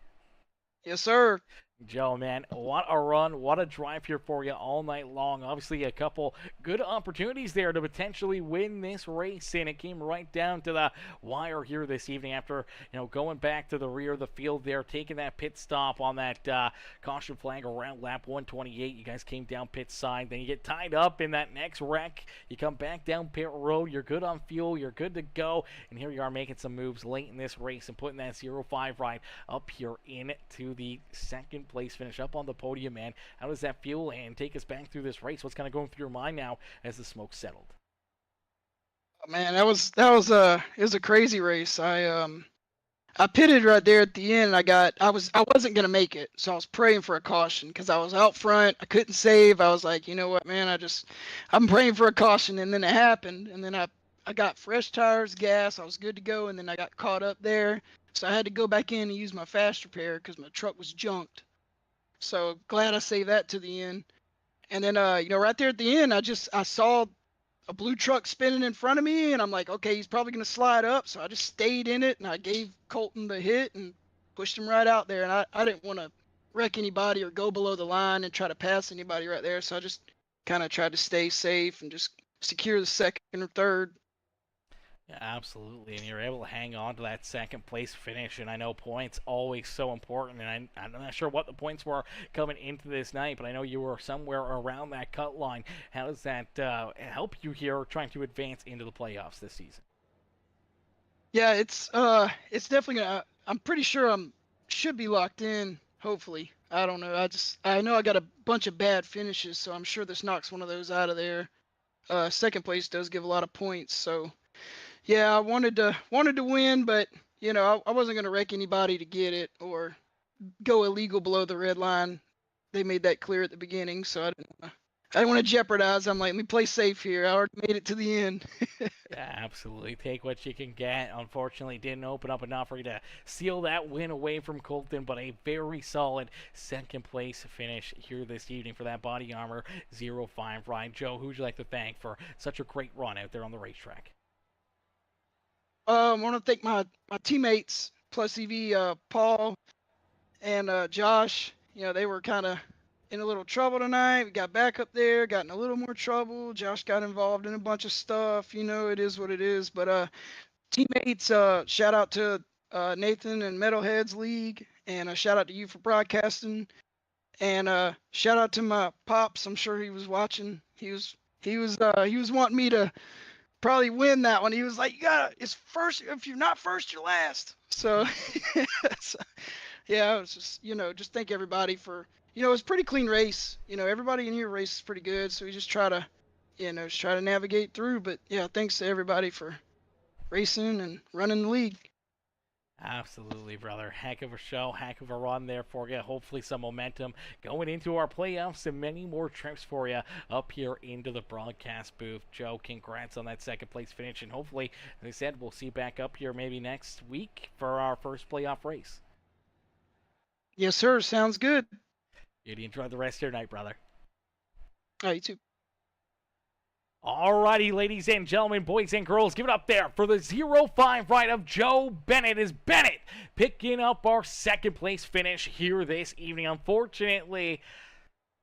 Yes, sir. Joe, man, what a run, what a drive here for you all night long. Obviously, a couple good opportunities there to potentially win this race, and it came right down to the wire here this evening after, going back to the rear of the field there, taking that pit stop on that caution flag around lap 128. You guys came down pit side, then you get tied up in that next wreck. You come back down pit road, you're good on fuel, you're good to go, and here you are making some moves late in this race and putting that 0-5 ride up here into the second place finish up on the podium, man. How does that feel? And take us back through this race. What's kind of going through your mind now as the smoke settled? Man, it was a crazy race. I pitted right there at the end. I wasn't gonna make it, so I was praying for a caution because I was out front. I couldn't save. I was like, you know what, man, I'm praying for a caution, and then it happened, and then I got fresh tires, gas. I was good to go, and then I got caught up there, so I had to go back in and use my fast repair because my truck was junked. So glad I saved that to the end. And then, right there at the end, I saw a blue truck spinning in front of me, and I'm like, okay, he's probably going to slide up. So I just stayed in it, and I gave Colton the hit and pushed him right out there. And I didn't want to wreck anybody or go below the line and try to pass anybody right there. So I just kind of tried to stay safe and just secure the second or third. Yeah, absolutely, and you're able to hang on to that second place finish. And I know points always so important, and I'm not sure what the points were coming into this night, but I know you were somewhere around that cut line. How does that help you here trying to advance into the playoffs this season? Yeah, it's definitely gonna. I'm pretty sure should be locked in. Hopefully, I don't know. I know I got a bunch of bad finishes, so I'm sure this knocks one of those out of there. Second place does give a lot of points, so yeah, I wanted to win, but I wasn't gonna wreck anybody to get it or go illegal below the red line. They made that clear at the beginning, so I didn't want to jeopardize. I'm like, let me play safe here. I already made it to the end. Yeah, absolutely. Take what you can get. Unfortunately, didn't open up enough for you to seal that win away from Colton, but a very solid second place finish here this evening for that Body Armor 05 ride. Joe, who'd you like to thank for such a great run out there on the racetrack? I want to thank my teammates, plus EV, Paul and Josh. They were kind of in a little trouble tonight. We got back up there, got in a little more trouble. Josh got involved in a bunch of stuff. It is what it is. But teammates, shout out to Nathan and Metalheads League, and a shout out to you for broadcasting. And shout out to my pops. I'm sure he was watching. He was wanting me to probably win that one. He was like, it's first. If you're not first, you're last. So, so yeah, it was just thank everybody for, it was a pretty clean race. Everybody in your race is pretty good. So we just try to navigate through. But yeah, thanks to everybody for racing and running the league. Absolutely, brother. Heck of a show, heck of a run there for you. Hopefully some momentum going into our playoffs and many more trips for you up here into the broadcast booth. Joe, congrats on that second place finish, and hopefully, as I said, we'll see you back up here maybe next week for our first playoff race. Yes, sir. Sounds good. You enjoy the rest of your night, brother. Oh, you too. Alrighty, ladies and gentlemen, boys and girls, give it up there for the 05 ride of Joe Bennett. Is Bennett picking up our second place finish here this evening? Unfortunately,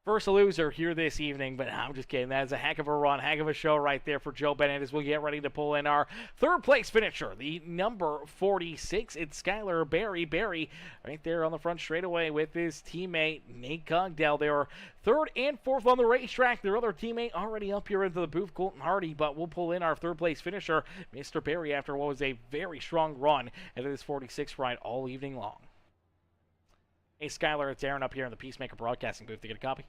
first loser here this evening, but I'm just kidding. That is a heck of a run, heck of a show right there for Joe Bennett as we get ready to pull in our third place finisher, the number 46. It's Skylar Berry. Berry right there on the front straightaway with his teammate Nate Cogdell. They were third and fourth on the racetrack. Their other teammate already up here into the booth, Colton Hardy, but we'll pull in our third place finisher, Mr. Berry, after what was a very strong run at this 46 ride all evening long. Hey, Skylar, it's Aaron up here in the Peacemaker Broadcasting booth. You get a copy?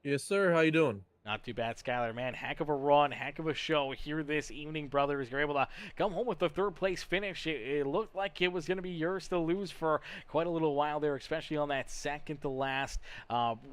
Yes, sir. How you doing? Not too bad, Skylar, man. Heck of a run, heck of a show here this evening, brothers. You're able to come home with the third place finish. It looked like it was going to be yours to lose for quite a little while there, especially on that second to last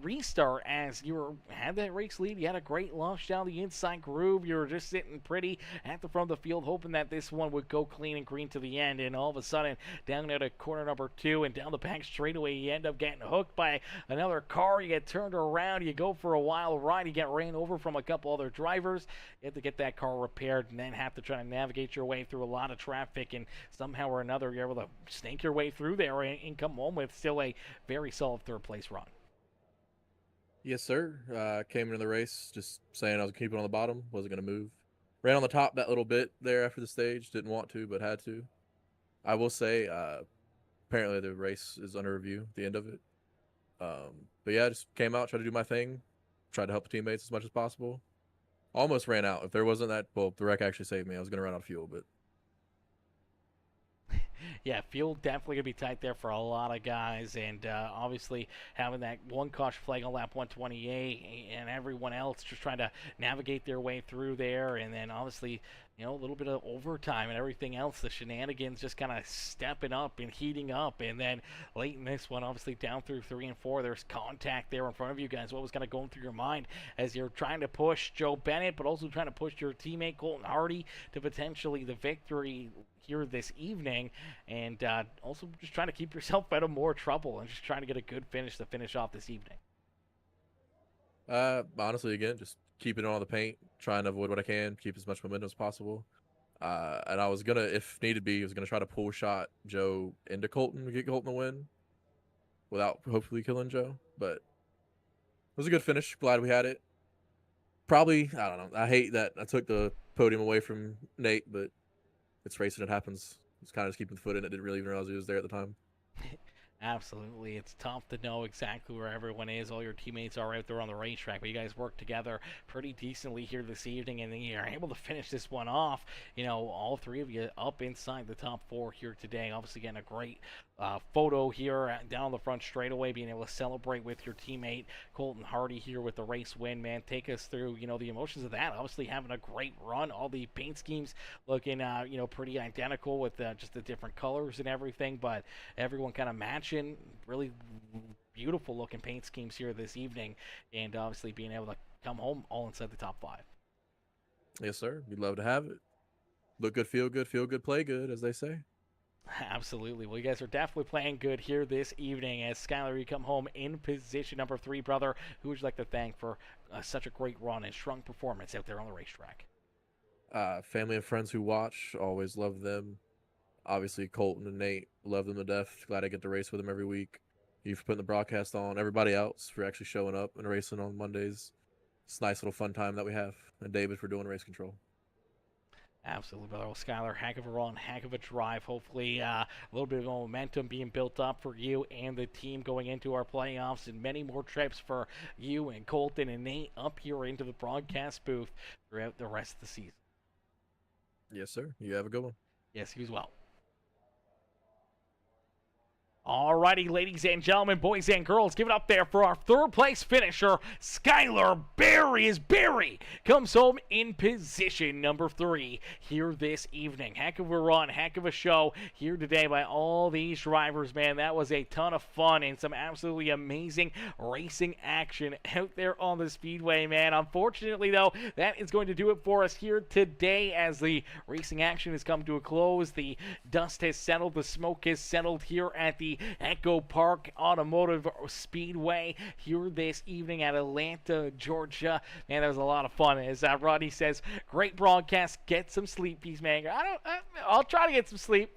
restart as had that race lead. You had a great launch down the inside groove. You were just sitting pretty at the front of the field, hoping that this one would go clean and green to the end. And all of a sudden, down at a corner number 2 and down the back straightaway, you end up getting hooked by another car. You get turned around. You go for a wild ride. You get ran over from a couple other drivers. You have to get that car repaired and then have to try to navigate your way through a lot of traffic, and somehow or another you're able to snake your way through there and come home with still a very solid third place run. Yes, sir. Came into the race just saying I was keeping on the bottom, wasn't going to move. Ran on the top that little bit there after the stage. Didn't want to, but had to. I will say, apparently the race is under review at the end of it. But yeah, I just came out, tried to do my thing, tried to help the teammates as much as possible. Almost ran out. If there wasn't that, well, the wreck actually saved me. I was going to run out of fuel, but Yeah, fuel definitely going to be tight there for a lot of guys, and obviously having that one caution flag on lap 128 and everyone else just trying to navigate their way through there, and then obviously, a little bit of overtime and everything else, the shenanigans just kind of stepping up and heating up, and then late in this one, obviously down through 3 and 4, there's contact there in front of you guys. What was kind of going through your mind as you're trying to push Joe Bennett, but also trying to push your teammate Colton Hardy to potentially the victory here this evening, and also just trying to keep yourself out of more trouble and just trying to get a good finish to finish off this evening? honestly, again, just keeping it on the paint, trying to avoid what I can, keep as much momentum as possible. And I was gonna, if needed be, I was gonna try to pull shot Joe into Colton to get Colton to win, without hopefully killing Joe. But it was a good finish. Glad we had it. Probably, I don't know. I hate that I took the podium away from Nate, but it's racing. It happens. Just kind of just keeping the foot in it. Didn't really even realize he was there at the time. Absolutely. It's tough to know exactly where everyone is. All your teammates are out there on the racetrack, but you guys work together pretty decently here this evening, and then you're able to finish this one off. You know, all three of you up inside the top four here today. Obviously getting a great photo here down the front straightaway, being able to celebrate with your teammate Colton Hardy here with the race win, man. Take us through, you know, the emotions of that. Obviously having a great run, all the paint schemes looking, you know, pretty identical with just the different colors and everything, but everyone kind of matching. Really beautiful looking paint schemes here this evening, and obviously being able to come home all inside the top 5. Yes, sir. We'd love to have it. Look good, feel good, play good, as they say. Absolutely. Well, you guys are definitely playing good here this evening. As Skylar, you come home in position number 3, brother. Who would you like to thank for such a great run and strong performance out there on the racetrack? Family and friends who watch, always love them. Obviously, Colton and Nate, love them to death. Glad I get to race with them every week. You for putting the broadcast on. Everybody else for actually showing up and racing on Mondays. It's a nice little fun time that we have. And David for doing race control. Absolutely, brother. Well, Skylar, heck of a run, heck of a drive. Hopefully a little bit of momentum being built up for you and the team going into our playoffs, and many more trips for you and Colton and Nate up here into the broadcast booth throughout the rest of the season. Yes, sir. You have a good one. Yes, you as well. Alrighty, ladies and gentlemen, boys and girls, give it up there for our 3rd place finisher, Skylar Barry comes home in position number 3 here this evening. Heck of a run, heck of a show here today by all these drivers, man. That was a ton of fun and some absolutely amazing racing action out there on the speedway, man. Unfortunately, though, that is going to do it for us here today as the racing action has come to a close. The dust has settled, the smoke has settled here at the Echo Park Automotive Speedway here this evening at Atlanta, Georgia. Man, that was a lot of fun. As Rodney says, great broadcast. Get some sleep, Peacemaker. I'll try to get some sleep.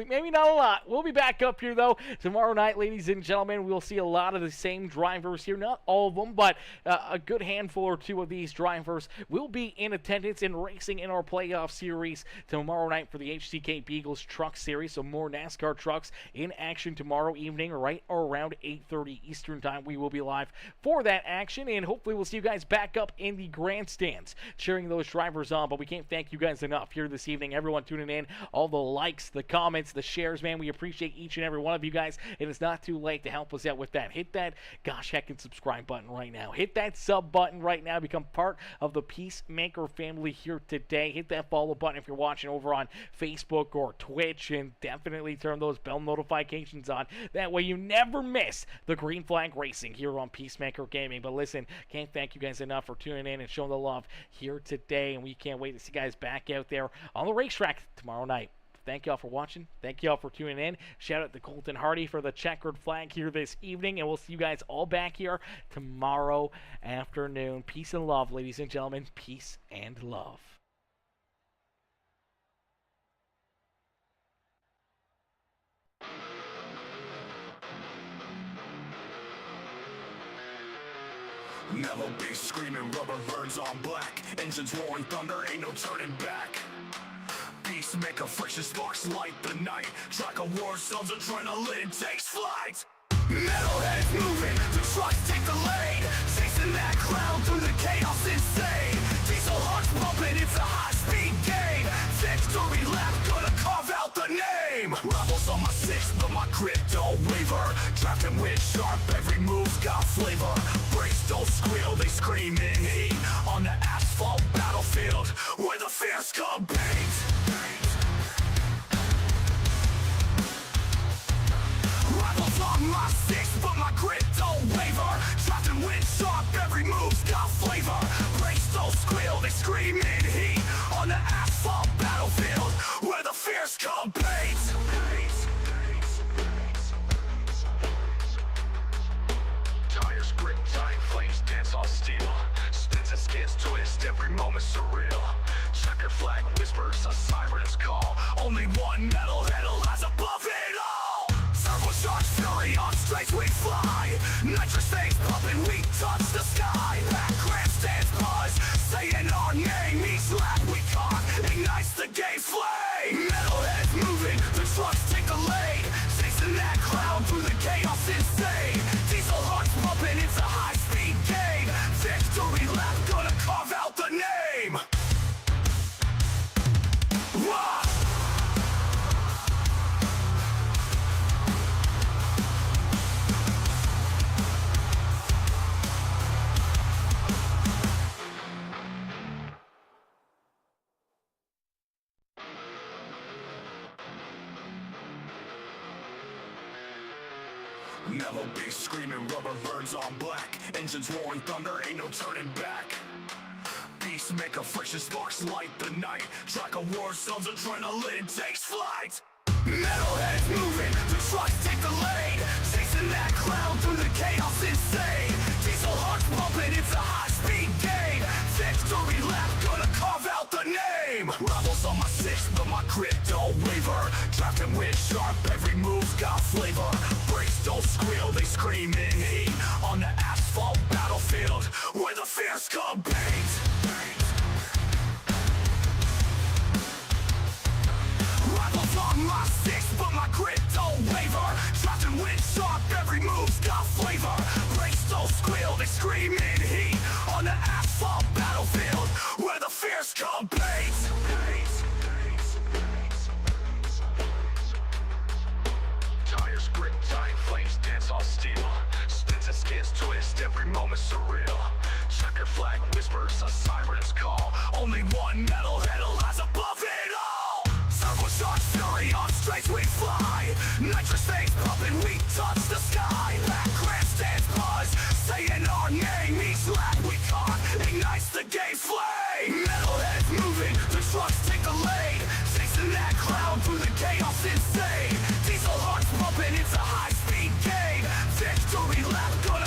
Maybe not a lot. We'll be back up here, though, tomorrow night, ladies and gentlemen. We'll see a lot of the same drivers here. Not all of them, but a good handful or two of these drivers will be in attendance and racing in our playoff series tomorrow night for the HCK Beagles Truck Series. So more NASCAR trucks in action tomorrow evening, right around 8:30 Eastern Time. We will be live for that action, and hopefully we'll see you guys back up in the grandstands cheering those drivers on. But we can't thank you guys enough here this evening. Everyone tuning in, all the likes, the comments, the shares, man. We appreciate each and every one of you guys. It is not too late to help us out with that. Hit that gosh heckin' subscribe button right now. Hit that sub button right now. Become part of the Peacemaker family here today. Hit that follow button if you're watching over on Facebook or Twitch, and definitely turn those bell notifications on. That way you never miss the green flag racing here on Peacemaker Gaming. But listen, can't thank you guys enough for tuning in and showing the love here today, and we can't wait to see you guys back out there on the racetrack tomorrow night. Thank y'all for watching. Thank y'all for tuning in. Shout out to Colton Hardy for the checkered flag here this evening, and we'll see you guys all back here tomorrow afternoon. Peace and love, ladies and gentlemen. Peace and love. Mellow bass screaming, rubber birds on black. Engines roaring thunder, ain't no turning back. Peacemaker, friction sparks light the night. Track of war zones, adrenaline takes flight. Metalheads moving, the trucks take the lead. Chasing that cloud through the chaos insane. Diesel hearts pumping, it's a high-speed game. Victory lap, gonna carve out the name. Rebels on my 6, but my grip don't waver. Drafting with sharp, every move's got flavor. Brakes don't squeal, they scream in heat. On the asphalt battlefield, where the fears compete. Rivals on my 6, but my grit don't waver. Drafting with sharp, every move's got flavor. Brakes don't squeal, they scream in heat. On the asphalt battlefield, where the fears compete. Tires grip tight, flames dance on steel. Spins and skids twist, every moment surreal. Checker flag whispers, a siren's call. Only one metalhead lies above it all. Turbocharged fury on straights we fly. Nitrous things pumping, we touch the sky. Back grandstands buzz, clown through the chaos insane. Diesel hearts pumping, it's a high-speed game. Victory lap, gonna carve out the name. Wah! Mellow bass screaming, rubber birds on black. Engines roaring thunder, ain't no turning back. Beast make a friction, sparks light the night. Track of war zones, adrenaline takes flight. Metalheads moving, the trucks take the lead. Chasing that clown through the chaos insane. Diesel hearts pumping, it's a high-speed game. Victory lap, gonna carve out the name. Rebels on my six, but my grip don't waver. Drafting wind sharp, every move's got flavor. Brakes don't squeal, they scream in heat. On the asphalt battlefield, where the fears compete. Rivals on my six, but my grit don't waver. Drafting wind sharp, every move's got flavor. Brakes don't squeal, they scream in heat. On the asphalt battlefield, where the fears compete. Tires grip tight, flames dance on steel. Spins and skins twist, every moment surreal. Checker flag whispers, a siren's call. Only one metalhead lies above it all. Turbocharged fury on straights we fly. Nitrous veins pumping, we touch the sky. Back grandstands buzz, saying our name. Each lap we caught ignites the game's flame. Metalheads moving, the trucks take the lead. Chasing that clown through the chaos insane. Diesel hearts pumping, it's a high-speed game. Victory lap, gonna